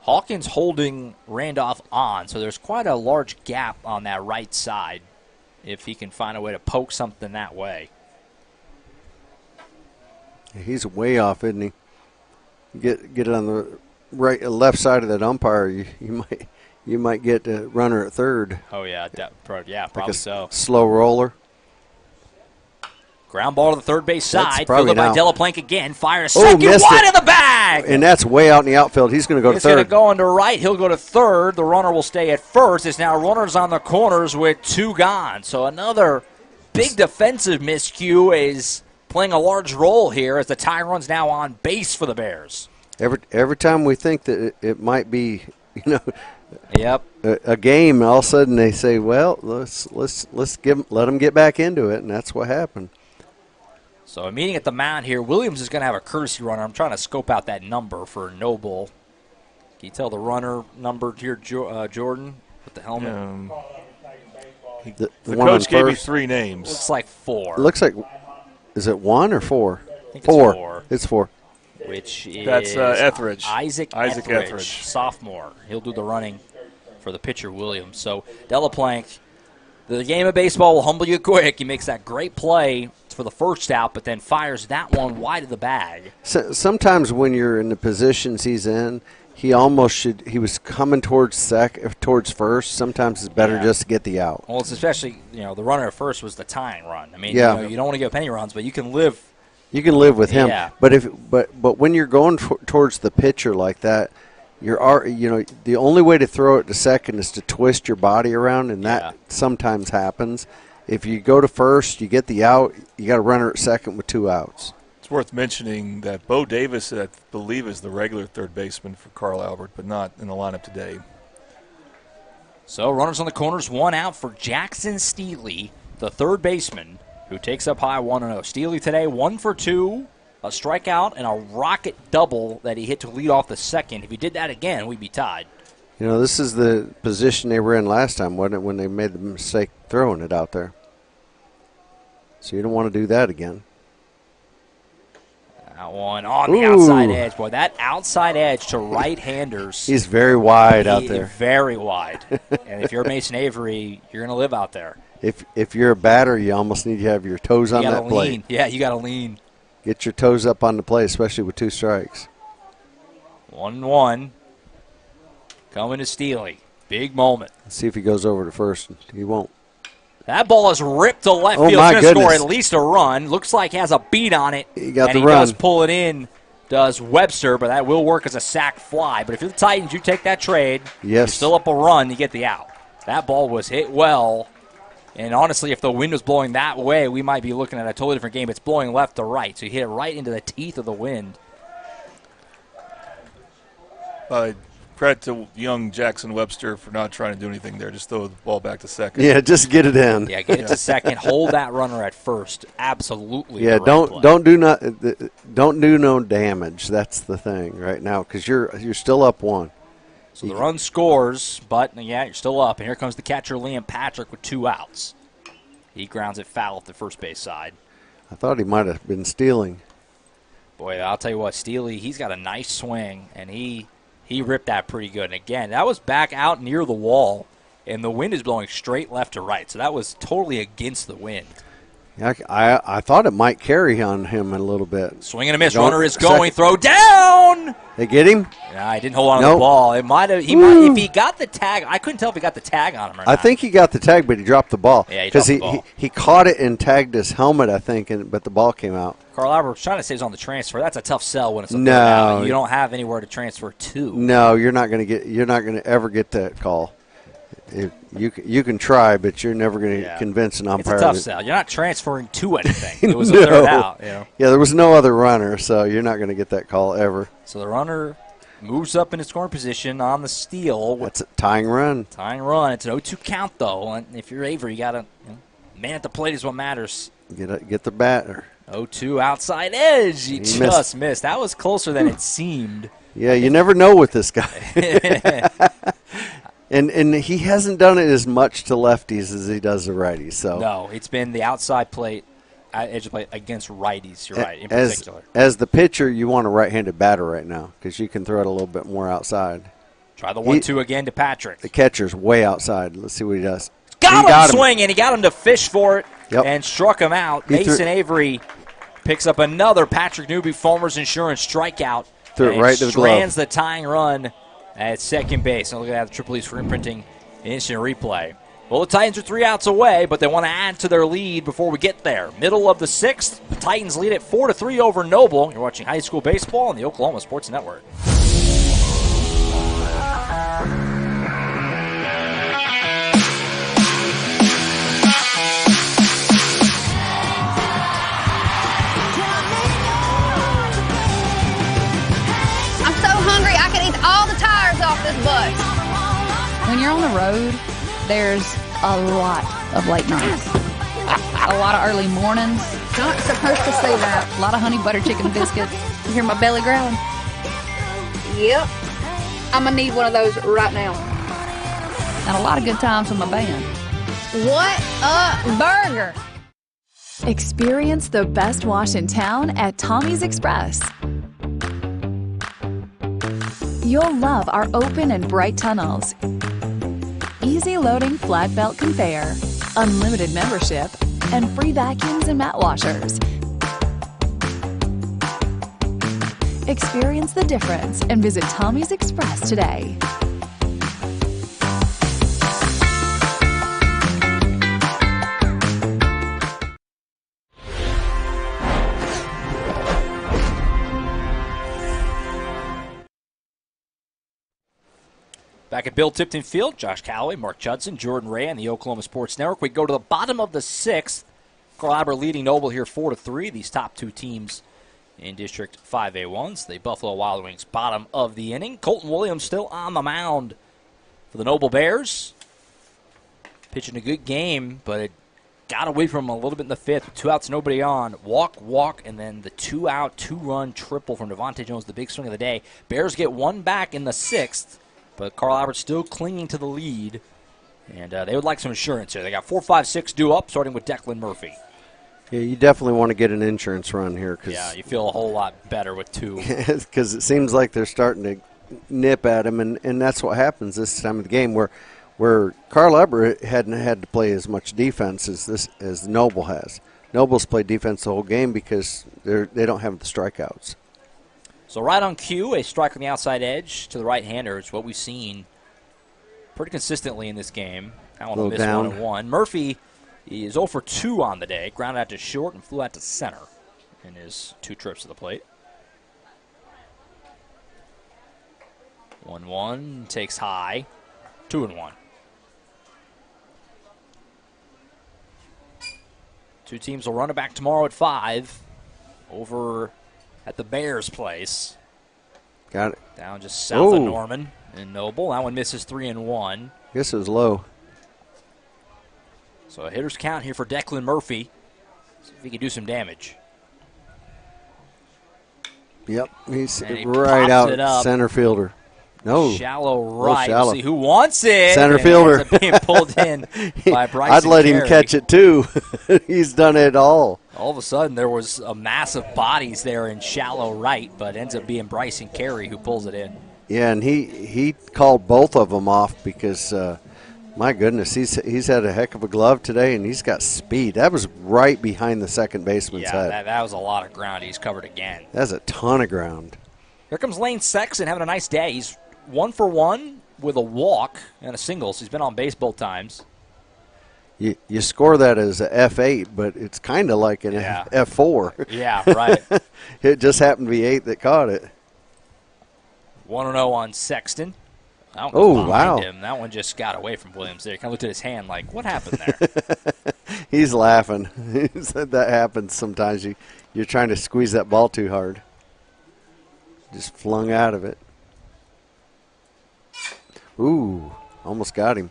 Speaker 3: Hawkins holding Randolph on, so there's quite a large gap on that right side if he can find a way to poke something that way.
Speaker 4: He's way off, isn't he? Get it on the left side of that umpire. You might get a runner at third.
Speaker 3: Oh yeah, probably
Speaker 4: like
Speaker 3: so.
Speaker 4: Slow roller.
Speaker 3: Ground ball to the third base side.
Speaker 4: Probably
Speaker 3: fielded by
Speaker 4: out.
Speaker 3: Delaplank again. Fire a second, wide of the bag.
Speaker 4: And that's way out in the outfield. He's going to go to third.
Speaker 3: He's going to go into right. He'll go to third. The runner will stay at first. It's now runners on the corners with 2 gone. So another big defensive miscue is playing a large role here as the tie run's now on base for the Bears.
Speaker 4: Every time we think that it might be,
Speaker 3: Yep.
Speaker 4: a game, all of a sudden they say, well, let's let them get back into it, and that's what happened.
Speaker 3: So a meeting at the mound here. Williams is going to have a courtesy runner. I'm trying to scope out that number for Noble. Can you tell the runner number here, Jordan, with the helmet?
Speaker 5: The coach gave me 3 names.
Speaker 3: Looks like 4.
Speaker 4: Looks like, is it 1 or 4?
Speaker 3: I think it's 4.
Speaker 4: It's 4.
Speaker 3: Which is
Speaker 5: that's Etheridge.
Speaker 3: Isaac Etheridge, sophomore. He'll do the running for the pitcher, Williams. So Delaplank, the game of baseball will humble you quick. He makes that great play for the first out, but then fires that one wide of the bag.
Speaker 4: Sometimes when you're in the positions he's in, he was coming towards first. Sometimes it's better just to get the out.
Speaker 3: Well, it's especially, the runner at first was the tying run. I mean,
Speaker 4: yeah.
Speaker 3: You don't want to give up any runs, but you can live.
Speaker 4: You can live with him.
Speaker 3: Yeah.
Speaker 4: But when you're going towards the pitcher like that, the only way to throw it to second is to twist your body around, and that sometimes happens. If you go to first, you get the out, you got a runner at second with 2 outs.
Speaker 5: It's worth mentioning that Bo Davis, I believe, is the regular third baseman for Carl Albert, but not in the lineup today.
Speaker 3: So runners on the corners, 1 out for Jackson Steely, the third baseman, who takes up high 1-0. Steely today 1 for 2, a strikeout, and a rocket double that he hit to lead off the second. If he did that again, we'd be tied.
Speaker 4: This is the position they were in last time, wasn't it, when they made the mistake throwing it out there? So you don't want to do that again.
Speaker 3: That one on the outside edge. Boy, that outside edge to right-handers.
Speaker 4: He's very wide out there.
Speaker 3: Very wide. And if you're Mason Avery, you're going to live out there.
Speaker 4: If you're a batter, you almost need to have your toes on that plate.
Speaker 3: Yeah, you got to lean.
Speaker 4: Get your toes up on the plate, especially with 2 strikes.
Speaker 3: 1-1. Coming to Steely. Big moment.
Speaker 4: Let's see if he goes over to first. He won't.
Speaker 3: That ball is ripped to left field.
Speaker 4: My
Speaker 3: He's going to score
Speaker 4: goodness.
Speaker 3: at least a run. Looks like he has a beat on it.
Speaker 4: He got
Speaker 3: and
Speaker 4: the
Speaker 3: he
Speaker 4: run.
Speaker 3: does pull it in, does Webster, but that will work as a sac fly. But if you're the Titans, you take that trade.
Speaker 4: Yes.
Speaker 3: You're still up a run, you get the out. That ball was hit well. And honestly, if the wind was blowing that way, we might be looking at a totally different game. It's blowing left to right, so you hit it right into the teeth of the wind.
Speaker 5: Credit to young Jackson Webster for not trying to do anything there. Just throw the ball back to second.
Speaker 4: Yeah, just get it in.
Speaker 3: Yeah, get it to second. Hold that runner at first. Absolutely.
Speaker 4: Yeah,
Speaker 3: the right play.
Speaker 4: don't do no damage. That's the thing right now because you're still up 1.
Speaker 3: So the run scores, but, yeah, you're still up. And here comes the catcher, Liam Patrick, with 2 outs. He grounds it foul at the first base side.
Speaker 4: I thought he might have been stealing.
Speaker 3: Boy, I'll tell you what, Steely, he's got a nice swing, and he ripped that pretty good. And, again, that was back out near the wall, and the wind is blowing straight left to right. So that was totally against the wind.
Speaker 4: I thought it might carry on him a little bit.
Speaker 3: Swing and a miss. Runner is going. Throw down.
Speaker 4: They get him?
Speaker 3: Yeah, he didn't hold on to the ball. It might have. If he got the tag, I couldn't tell if he got the tag on him or not.
Speaker 4: I think he got the tag, but he dropped the ball.
Speaker 3: Yeah, he dropped the ball.
Speaker 4: Because he caught it and tagged his helmet, I think, but the ball came out.
Speaker 3: Carl Albert was trying to say he's on the transfer. That's a tough sell when it's a
Speaker 4: No.
Speaker 3: out. You don't have anywhere to transfer to.
Speaker 4: No, you're not going to ever get that call. You can try, but you're never going to convince an umpire.
Speaker 3: It's a tough sell. You're not transferring to anything. It was a third out. You know?
Speaker 4: Yeah, there was no other runner, so you're not going to get that call ever.
Speaker 3: So the runner moves up in his scoring position on the steal.
Speaker 4: That's a tying run.
Speaker 3: Tying run. It's an 0-2 count, though. And if you're Avery, you got to man at the plate is what matters.
Speaker 4: Get the batter.
Speaker 3: 0-2 outside edge. He just missed. That was closer than it seemed.
Speaker 4: Yeah, you never know with this guy. And he hasn't done it as much to lefties as he does to righties. So
Speaker 3: no, it's been the outside plate, edge of plate against righties. You're right, in particular.
Speaker 4: As the pitcher, you want a right-handed batter right now because you can throw it a little bit more outside.
Speaker 3: Try the 1-2 again to Patrick.
Speaker 4: The catcher's way outside. Let's see what he does.
Speaker 3: Got him swinging. He got him to fish for it and struck him out.
Speaker 4: He
Speaker 3: Mason Avery picks up another Patrick Newby Farmers Insurance strikeout.
Speaker 4: Threw it right to the glove.
Speaker 3: Strands the tying run at second base. And look at that, the Triple E's for imprinting instant replay. Well, the Titans are 3 outs away, but they want to add to their lead before we get there. Middle of the 6th, the Titans lead at 4-3 over Noble. You're watching high school baseball on the Oklahoma Sports Network.
Speaker 16: All the tires off this bus.
Speaker 12: When you're on the road, there's a lot of late nights. A lot of early mornings.
Speaker 16: Not supposed to say that.
Speaker 12: A lot of honey butter chicken biscuits. You hear my belly growling?
Speaker 16: Yep. I'm going to need one of those right now.
Speaker 12: And a lot of good times with my band.
Speaker 16: What a burger.
Speaker 13: Experience the best wash in town at Tommy's Express. You'll love our open and bright tunnels, easy loading flat belt conveyor, unlimited membership, and free vacuums and mat washers. Experience the difference and visit Tommy's Express today.
Speaker 3: Back at Bill Tipton Field, Josh Calloway, Mark Judson, Jordan Ray, and the Oklahoma Sports Network. We go to the bottom of the 6th. Carl Albert leading Noble here 4-3. These top 2 teams in District 5A1s. The Buffalo Wild Wings bottom of the inning. Colton Williams still on the mound for the Noble Bears. Pitching a good game, but it got away from him a little bit in the 5th. 2 outs, nobody on. Walk, and then the 2-out, 2-run triple from Devontae Jones, the big swing of the day. Bears get 1 back in the 6th. But Carl Albert still clinging to the lead, and they would like some insurance here. They got 4, 5, 6 due up, starting with Declan Murphy.
Speaker 4: Yeah, you definitely want to get an insurance run here.
Speaker 3: Yeah, you feel a whole lot better with 2.
Speaker 4: Because it seems like they're starting to nip at him, and that's what happens this time of the game where Carl Albert hadn't had to play as much defense as Noble has. Noble's played defense the whole game because they don't have the strikeouts.
Speaker 3: So right on cue, a strike on the outside edge to the right-hander is what we've seen pretty consistently in this game. That one will miss 1-1. Murphy is 0 for 2 on the day. Grounded out to short and flew out to center in his 2 trips to the plate. 1-1, takes high, 2-1. 2 teams will run it back tomorrow at 5 over at the Bears' place.
Speaker 4: Got it.
Speaker 3: Down just south of Norman in Noble. That one misses 3-1.
Speaker 4: Guess it was low.
Speaker 3: So a hitter's count here for Declan Murphy. See if he can do some damage.
Speaker 4: Yep, he's right out center fielder. No.
Speaker 3: Shallow right.
Speaker 4: Shallow.
Speaker 3: We'll see who wants it.
Speaker 4: Center
Speaker 3: and
Speaker 4: fielder.
Speaker 3: It ends up being pulled in by Bryson
Speaker 4: I'd let him
Speaker 3: Carey.
Speaker 4: catch it, too. He's done it all.
Speaker 3: All of a sudden, there was a mass of bodies there in shallow right, but ends up being Bryson Carey who pulls it in.
Speaker 4: Yeah, and he called both of them off because, my goodness, he's had a heck of a glove today, and he's got speed. That was right behind the second baseman's head.
Speaker 3: That was a lot of ground he's covered again.
Speaker 4: That's a ton of ground.
Speaker 3: Here comes Lane Sexton having a nice day. He's 1 for 1 with a walk and a single, so he's been on base both times.
Speaker 4: You score that as a F8, but it's kind of like an F4.
Speaker 3: Yeah, right.
Speaker 4: It just happened to be 8 that caught it.
Speaker 3: 1-0 on Sexton.
Speaker 4: Oh, wow.
Speaker 3: Him. That one just got away from Williams there. He kind of looked at his hand like, what happened there?
Speaker 4: He's laughing. He said that happens sometimes. You're trying to squeeze that ball too hard. Just flung out of it. Ooh, almost got him.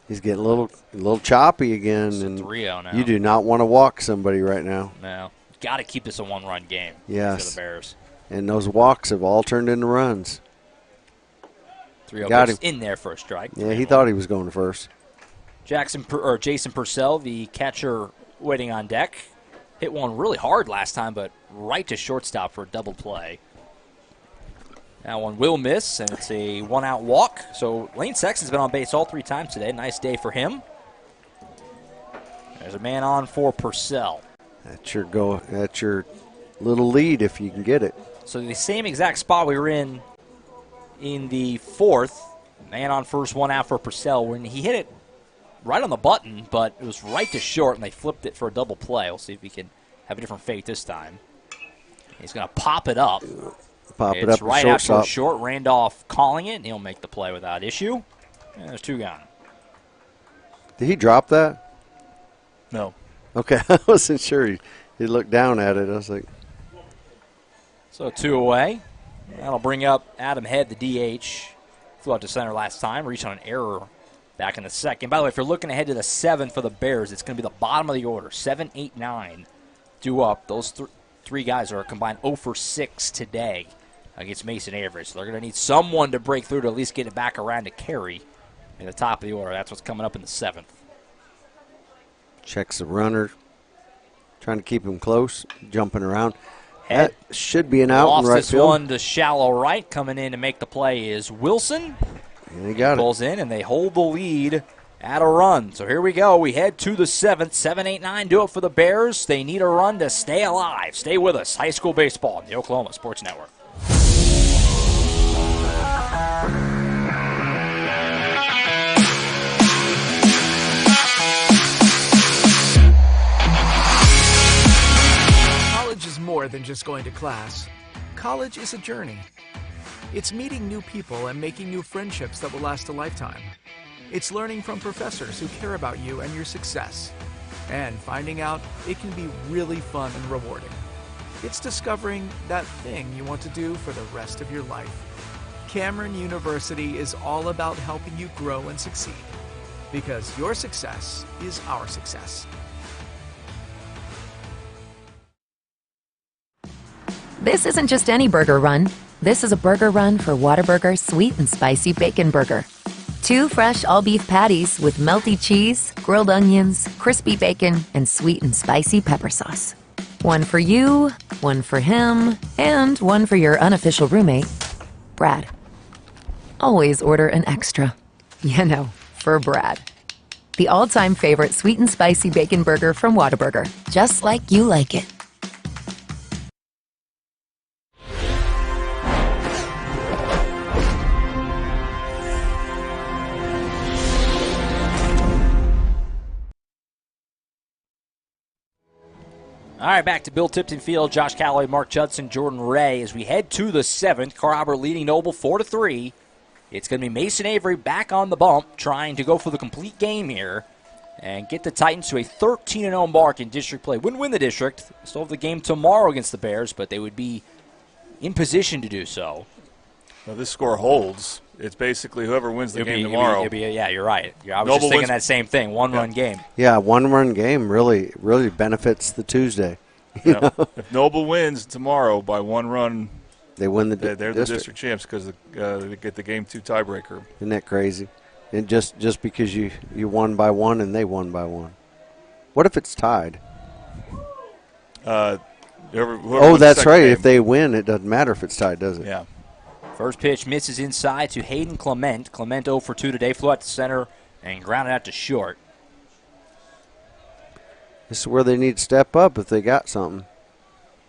Speaker 4: He's getting a little choppy again.
Speaker 3: It's
Speaker 4: and
Speaker 3: 3-0 now.
Speaker 4: You do not want to walk somebody right now.
Speaker 3: No. Got to keep this a one-run game
Speaker 4: Yes.
Speaker 3: for the Bears.
Speaker 4: And those walks have all turned into runs.
Speaker 3: 3-0
Speaker 4: got
Speaker 3: goes
Speaker 4: him
Speaker 3: in there for a strike.
Speaker 4: Yeah, he thought he was going first.
Speaker 3: Jason Purcell, the catcher, waiting on deck. Hit one really hard last time, but right to shortstop for a double play. That one will miss, and it's a one-out walk. So Lane Sexton's been on base all 3 times today. Nice day for him. There's a man on for Purcell.
Speaker 4: That's your little lead if you can get it.
Speaker 3: So the same exact spot we were in the 4th. Man on first, 1 out for Purcell. When he hit it right on the button, but it was right to short, and they flipped it for a double play. We'll see if we can have a different fate this time. He's going to pop it up.
Speaker 4: It's
Speaker 3: right out for short. Randolph calling it, and he'll make the play without issue. And there's 2 gone.
Speaker 4: Did he drop that?
Speaker 5: No.
Speaker 4: Okay, I wasn't sure. He looked down at it. I was like.
Speaker 3: So 2 away. That'll bring up Adam Head, the DH. Flew out to center last time, reached on an error back in the 2nd. By the way, if you're looking ahead to the 7th for the Bears, it's going to be the bottom of the order. 7, 8, 9 due up. Those 3 guys are combined 0 for 6 today against Mason Avery. So they're going to need someone to break through to at least get it back around to Carey in the top of the order. That's what's coming up in the 7th.
Speaker 4: Checks the runner. Trying to keep him close. Jumping around. That should be an out in right
Speaker 3: this
Speaker 4: field.
Speaker 3: One to shallow right. Coming in to make the play is Wilson.
Speaker 4: And he got it.
Speaker 3: Pulls in, and they hold the lead at a run. So here we go. We head to the 7th. 7, 8, 9 do it for the Bears. They need a run to stay alive. Stay with us. High school baseball on the Oklahoma Sports Network.
Speaker 14: College is more than just going to class. College is a journey. It's meeting new people and making new friendships that will last a lifetime. It's learning from professors who care about you and your success. And finding out it can be really fun and rewarding. It's discovering that thing you want to do for the rest of your life. Cameron University is all about helping you grow and succeed. Because your success is our success.
Speaker 6: This isn't just any burger run. This is a burger run for Whataburger Sweet and Spicy Bacon Burger. 2 fresh all-beef patties with melty cheese, grilled onions, crispy bacon, and sweet and spicy pepper sauce. 1 for you, 1 for him, and 1 for your unofficial roommate, Brad. Always order an extra. You know, for Brad. The all-time favorite sweet and spicy bacon burger from Whataburger. Just like you like it.
Speaker 3: All right, back to Bill Tipton Field. Josh Calloway, Mark Judson, Jordan Ray as we head to the 7th. Carl Albert leading Noble 4-3. It's going to be Mason Avery back on the bump, trying to go for the complete game here and get the Titans to a 13-0 mark in district play. Wouldn't win the district. Still have the game tomorrow against the Bears, but they would be in position to do so.
Speaker 5: Well, this score holds. It's basically whoever wins the game tomorrow.
Speaker 3: Yeah, you're right. I was
Speaker 5: Noble
Speaker 3: just thinking
Speaker 5: wins.
Speaker 3: that same thing. One-run game.
Speaker 4: Yeah, 1-run game really benefits the Tuesday.
Speaker 5: If Noble wins tomorrow by 1 run,
Speaker 4: They win the
Speaker 5: They're the district champs because they get the Game 2 tiebreaker.
Speaker 4: Isn't that crazy? And just because you won by one and they won by one. What if it's tied?
Speaker 5: Whoever
Speaker 4: that's right. Game. If they win, it doesn't matter if it's tied, does it?
Speaker 3: Yeah. First pitch misses inside to Hayden Clement. Clement 0 for 2 today. Flew out to center and grounded out to short.
Speaker 4: This is where they need to step up if they got something.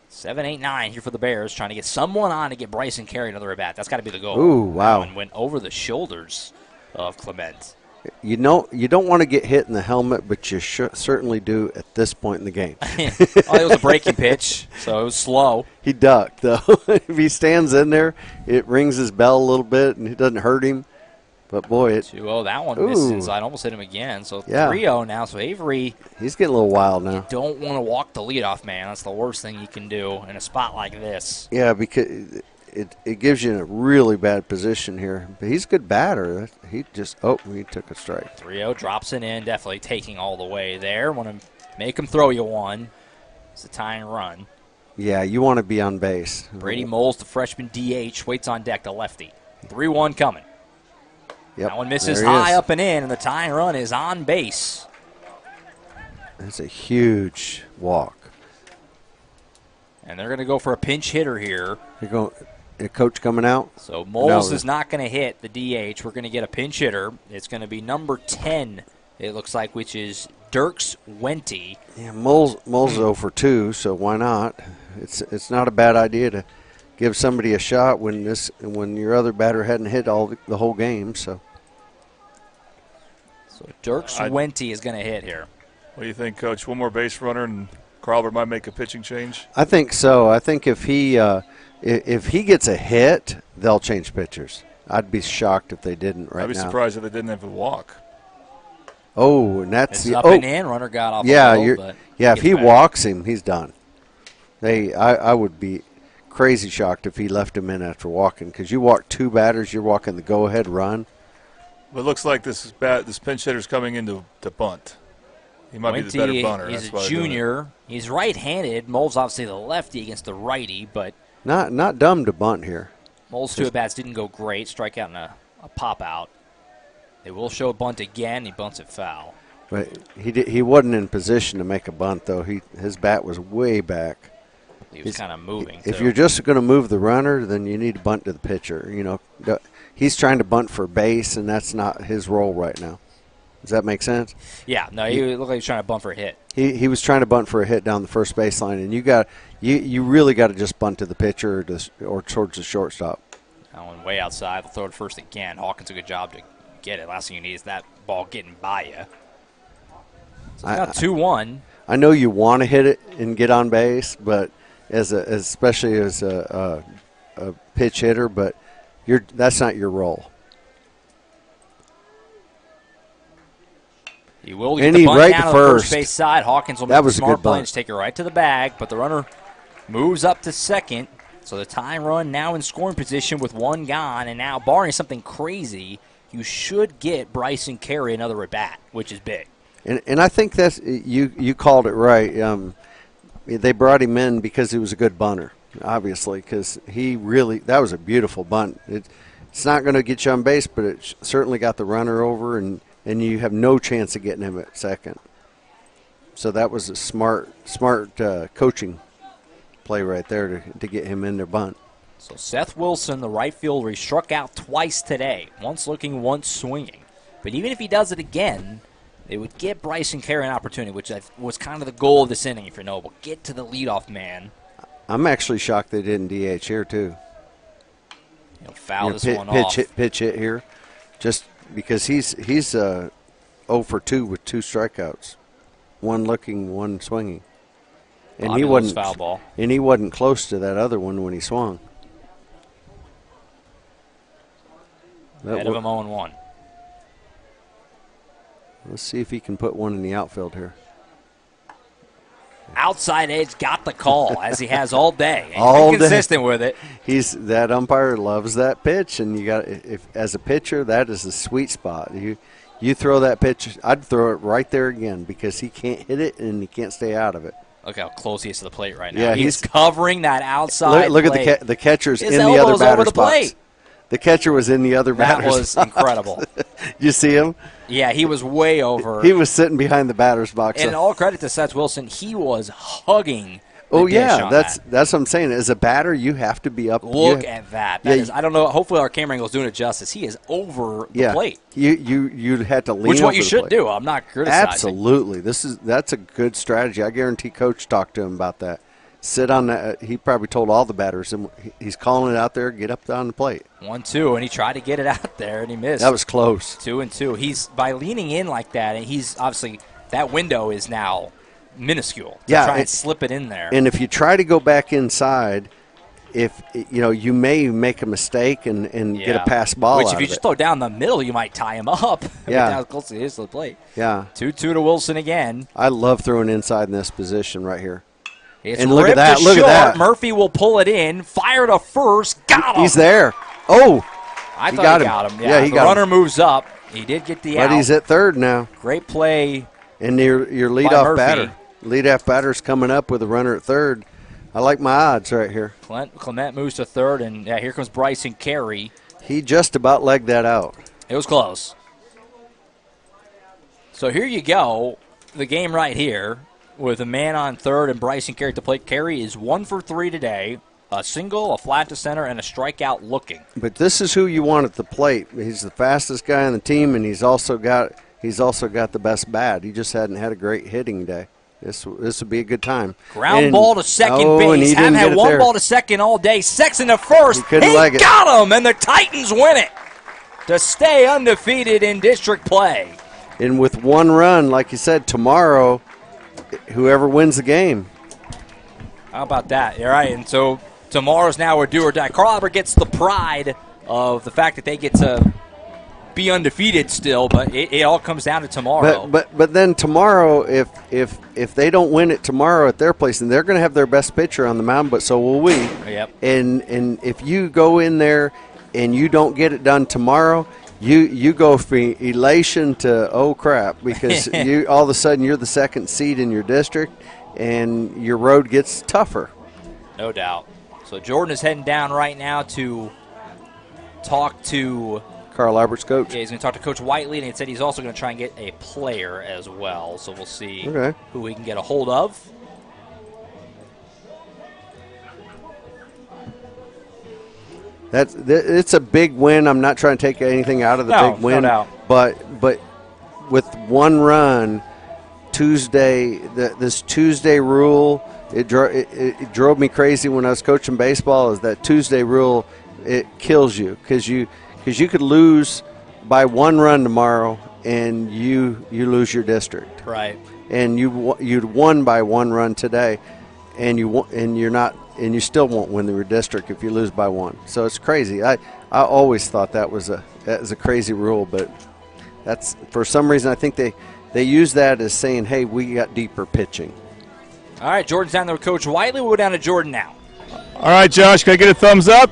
Speaker 3: 7, 8, 9 here for the Bears, trying to get someone on to get Bryson Carey another at bat. That's got to be the goal.
Speaker 4: Ooh, wow.
Speaker 3: And went over the shoulders of Clement.
Speaker 4: You don't want to get hit in the helmet, but you certainly do at this point in the game.
Speaker 3: It was a breaking pitch, so it was slow.
Speaker 4: He ducked, though. If he stands in there, it rings his bell a little bit, and it doesn't hurt him. But, boy, it
Speaker 3: 2-0. That one missed inside. Almost hit him again. So 3-0 now. So Avery.
Speaker 4: He's getting a little wild now.
Speaker 3: You don't want to walk the leadoff man. That's the worst thing you can do in a spot like this.
Speaker 4: Yeah, because it gives you in a really bad position here. But he's a good batter. He just he took a strike.
Speaker 3: 3-0 drops it in. Definitely taking all the way there. Want to make him throw you one. It's a tying run.
Speaker 4: Yeah, you want to be on base.
Speaker 3: Brady Moles, the freshman DH, waits on deck, the lefty. 3-1 coming.
Speaker 4: Yep,
Speaker 3: that one misses high up and in, and the tying run is on base.
Speaker 4: That's a huge walk.
Speaker 3: And they're going to go for a pinch hitter here.
Speaker 4: A coach coming out?
Speaker 3: So Moles is not going to hit the DH. We're going to get a pinch hitter. It's going to be number 10, it looks like, which is Dirks Wente.
Speaker 4: Yeah, Moles 0 for 2, so why not? It's not a bad idea to give somebody a shot when your other batter hadn't hit the whole game. So
Speaker 3: Dirks Wente is going to hit here.
Speaker 5: What do you think, Coach? One more base runner and Carlber might make a pitching change?
Speaker 4: I think so. I think if he gets a hit, they'll change pitchers. I'd be shocked if they didn't right now.
Speaker 5: I'd be surprised if they didn't have a walk.
Speaker 4: Oh, and that's
Speaker 3: up and in. Runner got off.
Speaker 4: If he walks him, he's done. I would be crazy shocked if he left him in after walking, because you walk 2 batters, you're walking the go-ahead run.
Speaker 5: But it looks like this pinch hitter's coming in to bunt. He might be the better bunter.
Speaker 3: He's a junior. He's right-handed. Moles obviously the lefty against the righty, but
Speaker 4: not dumb to bunt here.
Speaker 3: Moles' 2 at-bats didn't go great. Strikeout and a pop-out. They will show a bunt again. He bunts it foul.
Speaker 4: But he wasn't in position to make a bunt, though. His bat was way back.
Speaker 3: He was kind of moving.
Speaker 4: If you're just going to move the runner, then you need to bunt to the pitcher. He's trying to bunt for base, and that's not his role right now. Does that make sense?
Speaker 3: Yeah. No, he looked like he was trying to bunt for a hit.
Speaker 4: He was trying to bunt for a hit down the first baseline, and you really got to just bunt to the pitcher or towards the shortstop.
Speaker 3: That one way outside. They'll throw it first again. Hawkins did a good job to get it. Last thing you need is that ball getting by you. So it's got 2-1.
Speaker 4: I know you want to hit it and get on base, but especially as a pitch hitter, but that's not your role.
Speaker 3: He will get the bunt down to the first base side. Hawkins will make a smart play and take it right to the bag, but the runner moves up to second. So the tying run now in scoring position with 1 gone, and now barring something crazy, you should get Bryson Carey another at bat, which is big.
Speaker 4: And I think that's you called it right. They brought him in because he was a good bunter, obviously, because that was a beautiful bunt. It's not going to get you on base, but it certainly got the runner over, and you have no chance of getting him at second. So that was a smart coaching play right there to get him in their bunt.
Speaker 3: So Seth Wilson, the right fielder, he struck out twice today, once looking, once swinging. But even if he does it again, they would get Bryson Carey an opportunity, which was kind of the goal of this inning, if you're Noble. Get to the leadoff man.
Speaker 4: I'm actually shocked they didn't DH here, too.
Speaker 3: Foul this one off.
Speaker 4: Pitch hit here, just because he's 0 for 2 with 2 strikeouts, 1 looking, 1 swinging. And he wasn't
Speaker 3: foul ball.
Speaker 4: And he wasn't close to that other one when he swung.
Speaker 3: Ahead of him 0-1.
Speaker 4: Let's see if he can put one in the outfield here.
Speaker 3: Outside edge got the call, as he has all day.
Speaker 4: All
Speaker 3: consistent with it.
Speaker 4: That umpire loves that pitch, and as a pitcher, that is a sweet spot. You throw that pitch, I'd throw it right there again because he can't hit it and he can't stay out of it.
Speaker 3: Look how close he is to the plate right now.
Speaker 4: Yeah,
Speaker 3: he's covering that outside
Speaker 4: Look
Speaker 3: plate.
Speaker 4: at the catcher's
Speaker 3: His
Speaker 4: in the other
Speaker 3: elbow's
Speaker 4: batter's
Speaker 3: over the
Speaker 4: box.
Speaker 3: plate.
Speaker 4: The catcher was in the other batter's
Speaker 3: That was
Speaker 4: box.
Speaker 3: incredible.
Speaker 4: You see him?
Speaker 3: Yeah, he was way over.
Speaker 4: He was sitting behind the batter's box.
Speaker 3: And all credit to Seth Wilson, he was hugging the
Speaker 4: Oh
Speaker 3: dish
Speaker 4: yeah,
Speaker 3: on
Speaker 4: that's
Speaker 3: that.
Speaker 4: what I'm saying. As a batter, you have to be up.
Speaker 3: Look at that.
Speaker 4: Yeah,
Speaker 3: That is, I don't know. Hopefully, our camera angle is doing it justice. He is over the plate,
Speaker 4: You had to lean.
Speaker 3: which is
Speaker 4: over
Speaker 3: what you
Speaker 4: the
Speaker 3: should
Speaker 4: plate.
Speaker 3: do. I'm not criticizing.
Speaker 4: Absolutely, that's a good strategy. I guarantee Coach talked to him about that. Sit on that. He probably told all the batters, and he's calling it out there. Get up on the plate.
Speaker 3: 1-2, and he tried to get it out there, and he missed.
Speaker 4: That was close.
Speaker 3: 2-2. He's by leaning in like that, and he's obviously that window is now minuscule. To try and slip it in there.
Speaker 4: And if you try to go back inside, if you may make a mistake and get a pass ball.
Speaker 3: Which
Speaker 4: out
Speaker 3: if you
Speaker 4: of
Speaker 3: just
Speaker 4: it.
Speaker 3: throw down the middle, you might tie him up.
Speaker 4: Yeah.
Speaker 3: How close he is to the plate.
Speaker 4: Yeah.
Speaker 3: 2-2 to Wilson again.
Speaker 4: I love throwing inside in this position right here.
Speaker 3: It's
Speaker 4: and look at
Speaker 3: ripped
Speaker 4: that!
Speaker 3: to
Speaker 4: Look
Speaker 3: short.
Speaker 4: at that!
Speaker 3: Murphy will pull it in. Fire to first. Got him.
Speaker 4: He's there. Oh,
Speaker 3: I
Speaker 4: he
Speaker 3: thought he
Speaker 4: got
Speaker 3: got
Speaker 4: him.
Speaker 3: him.
Speaker 4: Yeah, he
Speaker 3: the
Speaker 4: got
Speaker 3: runner
Speaker 4: him.
Speaker 3: moves up. He did get the out.
Speaker 4: But he's at third now.
Speaker 3: Great play.
Speaker 4: And your leadoff batter. Leadoff batter's coming up with a runner at third. I like my odds right here.
Speaker 3: Clement moves to third, and here comes Bryson Carey.
Speaker 4: He just about legged that out.
Speaker 3: It was close. So here you go, the game right here with a man on third and Bryson Carey at the plate. Carey is 1 for 3 today. A single, a flat to center, and a strikeout looking.
Speaker 4: But this is who you want at the plate. He's the fastest guy on the team, and he's also got the best bat. He just hadn't had a great hitting day. This would be a good time.
Speaker 3: Ground ball to second
Speaker 4: and
Speaker 3: base.
Speaker 4: he
Speaker 3: Haven't
Speaker 4: didn't
Speaker 3: had
Speaker 4: get it
Speaker 3: one
Speaker 4: there.
Speaker 3: ball to second all day. Sexton to first.
Speaker 4: He couldn't leg it.
Speaker 3: Got him, and the Titans win it to stay undefeated in district play.
Speaker 4: And with one run, like you said, tomorrow, whoever wins the game.
Speaker 3: How about that? All right, and so tomorrow's now a do or die. Carl Albert gets the pride of the fact that they get to be undefeated still, but it all comes down to tomorrow.
Speaker 4: But then tomorrow, if they don't win it tomorrow at their place, then they're going to have their best pitcher on the mound, but so will we.
Speaker 3: Yep.
Speaker 4: And if you go in there and you don't get it done tomorrow, you go from elation to oh crap, because you all of a sudden you're the second seed in your district and your road gets tougher.
Speaker 3: No doubt. So Jordan is heading down right now to talk to
Speaker 4: Carl Albert's coach.
Speaker 3: Yeah, he's going to talk to Coach Whiteley, and he said he's also going to try and get a player as well. So we'll see who he can get a hold of.
Speaker 4: It's a big win. I'm not trying to take anything out of the big win,
Speaker 3: no doubt.
Speaker 4: but with one run, Tuesday, this Tuesday rule, it drove me crazy when I was coaching baseball. Is that Tuesday rule? It kills you because you could lose by one run tomorrow and you lose your district.
Speaker 3: Right.
Speaker 4: And you'd won by one run today, and you still won't win the district if you lose by one. So it's crazy. I always thought that was a crazy rule, but that's for some reason I think they use that as saying, hey, we got deeper pitching.
Speaker 3: All right, Jordan's down there with Coach Whiteley. We'll go down to Jordan now.
Speaker 11: All right, Josh, can I get a thumbs up?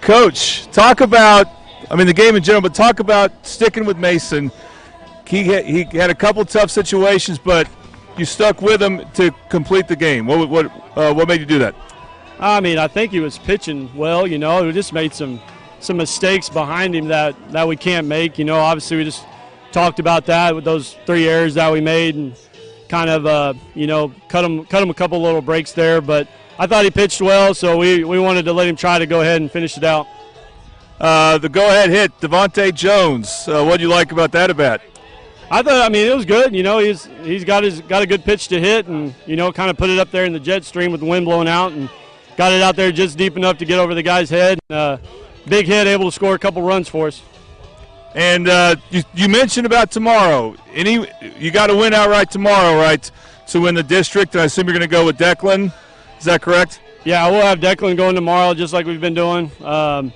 Speaker 11: Coach, talk about, the game in general, but talk about sticking with Mason. He had a couple tough situations, but you stuck with him to complete the game. What made you do that?
Speaker 17: I think he was pitching well. We just made some mistakes behind him that we can't make. Obviously we just talked about that with those 3 errors that we made and kind of cut him a couple little breaks there. But I thought he pitched well, so we wanted to let him try to go ahead and finish it out.
Speaker 11: The go-ahead hit, Devontae Jones. What do you like about that at bat?
Speaker 17: I thought, it was good. He's got a good pitch to hit, and kind of put it up there in the jet stream with the wind blowing out, and got it out there just deep enough to get over the guy's head. Big hit, able to score a couple runs for us.
Speaker 11: And you mentioned about tomorrow. You got to win outright tomorrow, right, to win the district. And I assume you're going to go with Declan. Is that correct?
Speaker 17: Yeah, we'll have Declan going tomorrow, just like we've been doing, and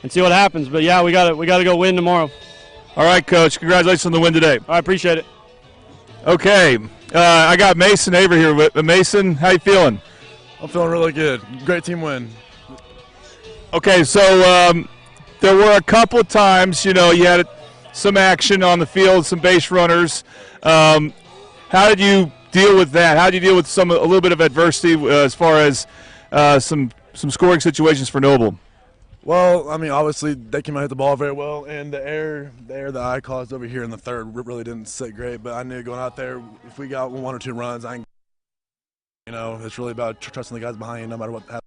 Speaker 17: see what happens. But yeah, we got to go win tomorrow.
Speaker 11: All right, Coach. Congratulations on the win today.
Speaker 17: I appreciate it.
Speaker 11: Okay, I got Mason Avery here. Mason, how you feeling?
Speaker 18: I'm feeling really good. Great team win.
Speaker 11: Okay, so there were a couple of times, you had some action on the field, some base runners. How did you
Speaker 5: deal with that? How do you deal with a little bit of adversity as far as some scoring situations for Noble?
Speaker 18: Well, I mean, obviously they came out hit the ball very well, and the error that I caused over here in the third really didn't sit great. But I knew going out there, if we got 1 or 2 runs, it's really about trusting the guys behind you, no matter what happens.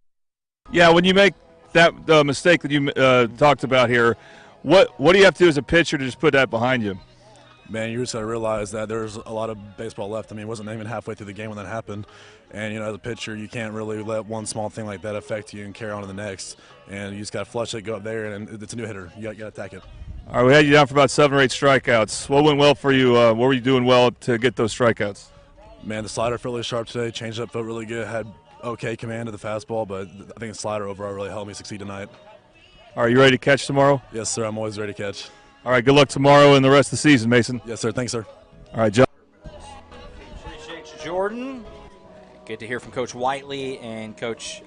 Speaker 5: Yeah, when you make that mistake that you talked about here, what do you have to do as a pitcher to just put that behind you?
Speaker 18: Man, you just got to realize that there's a lot of baseball left. I mean, it wasn't even halfway through the game when that happened. And, as a pitcher, you can't really let one small thing like that affect you and carry on to the next. And you just got to flush it, go up there, and it's a new hitter. You got to attack it.
Speaker 5: All right, we had you down for about 7 or 8 strikeouts. What went well for you? What were you doing well to get those strikeouts?
Speaker 18: Man, the slider felt really sharp today. Changeup felt really good. Had okay command of the fastball, but I think the slider overall really helped me succeed tonight.
Speaker 5: Are you ready to catch tomorrow?
Speaker 18: Yes, sir. I'm always ready to catch.
Speaker 5: All right, good luck tomorrow and the rest of the season, Mason.
Speaker 18: Yes, sir. Thanks, sir.
Speaker 5: All right, John.
Speaker 3: Appreciate you, Jordan. Good to hear from Coach Whiteley and Coach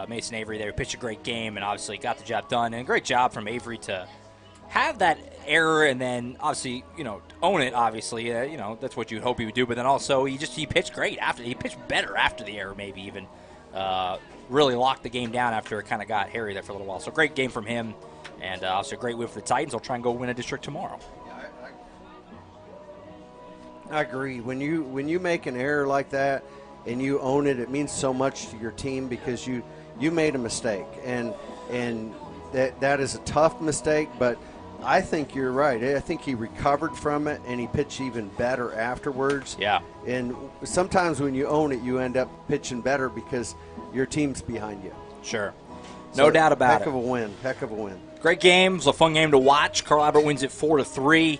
Speaker 3: Mason Avery there, who pitched a great game and obviously got the job done. And a great job from Avery to have that error and then obviously, own it, obviously. That's what you'd hope he would do. But then also he pitched great after. He pitched better after the error, maybe even. Really locked the game down after it kind of got hairy there for a little while. So great game from him. And also a great win for the Titans. They'll try and go win a district tomorrow.
Speaker 4: I agree. When you make an error like that and you own it, it means so much to your team because you made a mistake. And that is a tough mistake, but I think you're right. I think he recovered from it, and he pitched even better afterwards.
Speaker 3: Yeah.
Speaker 4: And sometimes when you own it, you end up pitching better because your team's behind you.
Speaker 3: Sure. No doubt about it.
Speaker 4: Heck of a win. Heck of a win.
Speaker 3: Great game. It was a fun game to watch. Carl Albert wins it 4-3.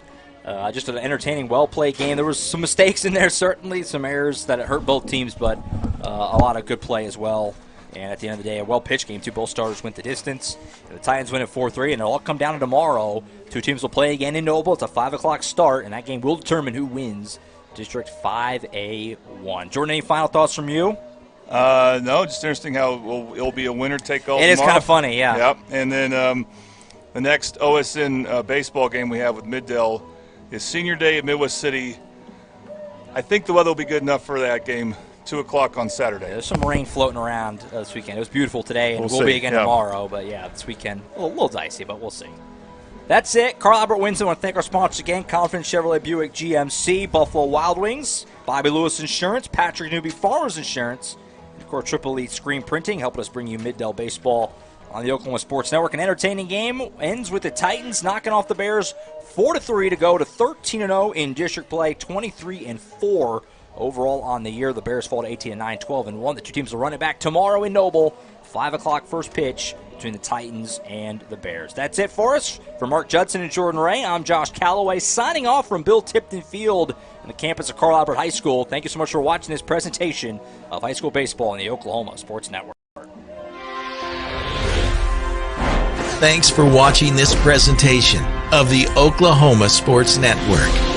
Speaker 3: Just an entertaining, well-played game. There was some mistakes in there, certainly, some errors that hurt both teams, but a lot of good play as well. And at the end of the day, a well-pitched game, too. Both starters went the distance. And the Titans win at 4-3, and it'll all come down to tomorrow. 2 teams will play again in Noble. It's a 5 o'clock start, and that game will determine who wins District 5A1. Jordan, any final thoughts from you?
Speaker 5: No, just interesting how it'll be a winner-take-all.
Speaker 3: It is kind of funny, yeah.
Speaker 5: Yep. And then the next OSN baseball game we have with Middale is Senior Day at Midwest City. I think the weather will be good enough for that game. 2 o'clock on Saturday.
Speaker 3: There's some rain floating around this weekend. It was beautiful today, and
Speaker 5: We'll
Speaker 3: will be
Speaker 5: see,
Speaker 3: again
Speaker 5: yeah.
Speaker 3: tomorrow. But, yeah, this weekend, a little dicey, but we'll see. That's it. Carl Albert wins. I want to thank our sponsors again, Confidence Chevrolet Buick GMC, Buffalo Wild Wings, Bobby Lewis Insurance, Patrick Newby Farmers Insurance, and, of course, Triple Elite Screen Printing, helping us bring you Middale Baseball on the Oklahoma Sports Network. An entertaining game ends with the Titans knocking off the Bears 4-3 to go to 13-0 in district play, 23-4 overall on the year. The Bears fall to 18-9, 12-1. The 2 teams will run it back tomorrow in Noble. 5 o'clock first pitch between the Titans and the Bears. That's it for us. For Mark Judson and Jordan Ray, I'm Josh Calloway signing off from Bill Tipton Field on the campus of Carl Albert High School. Thank you so much for watching this presentation of high school baseball on the Oklahoma Sports Network.
Speaker 19: Thanks for watching this presentation of the Oklahoma Sports Network.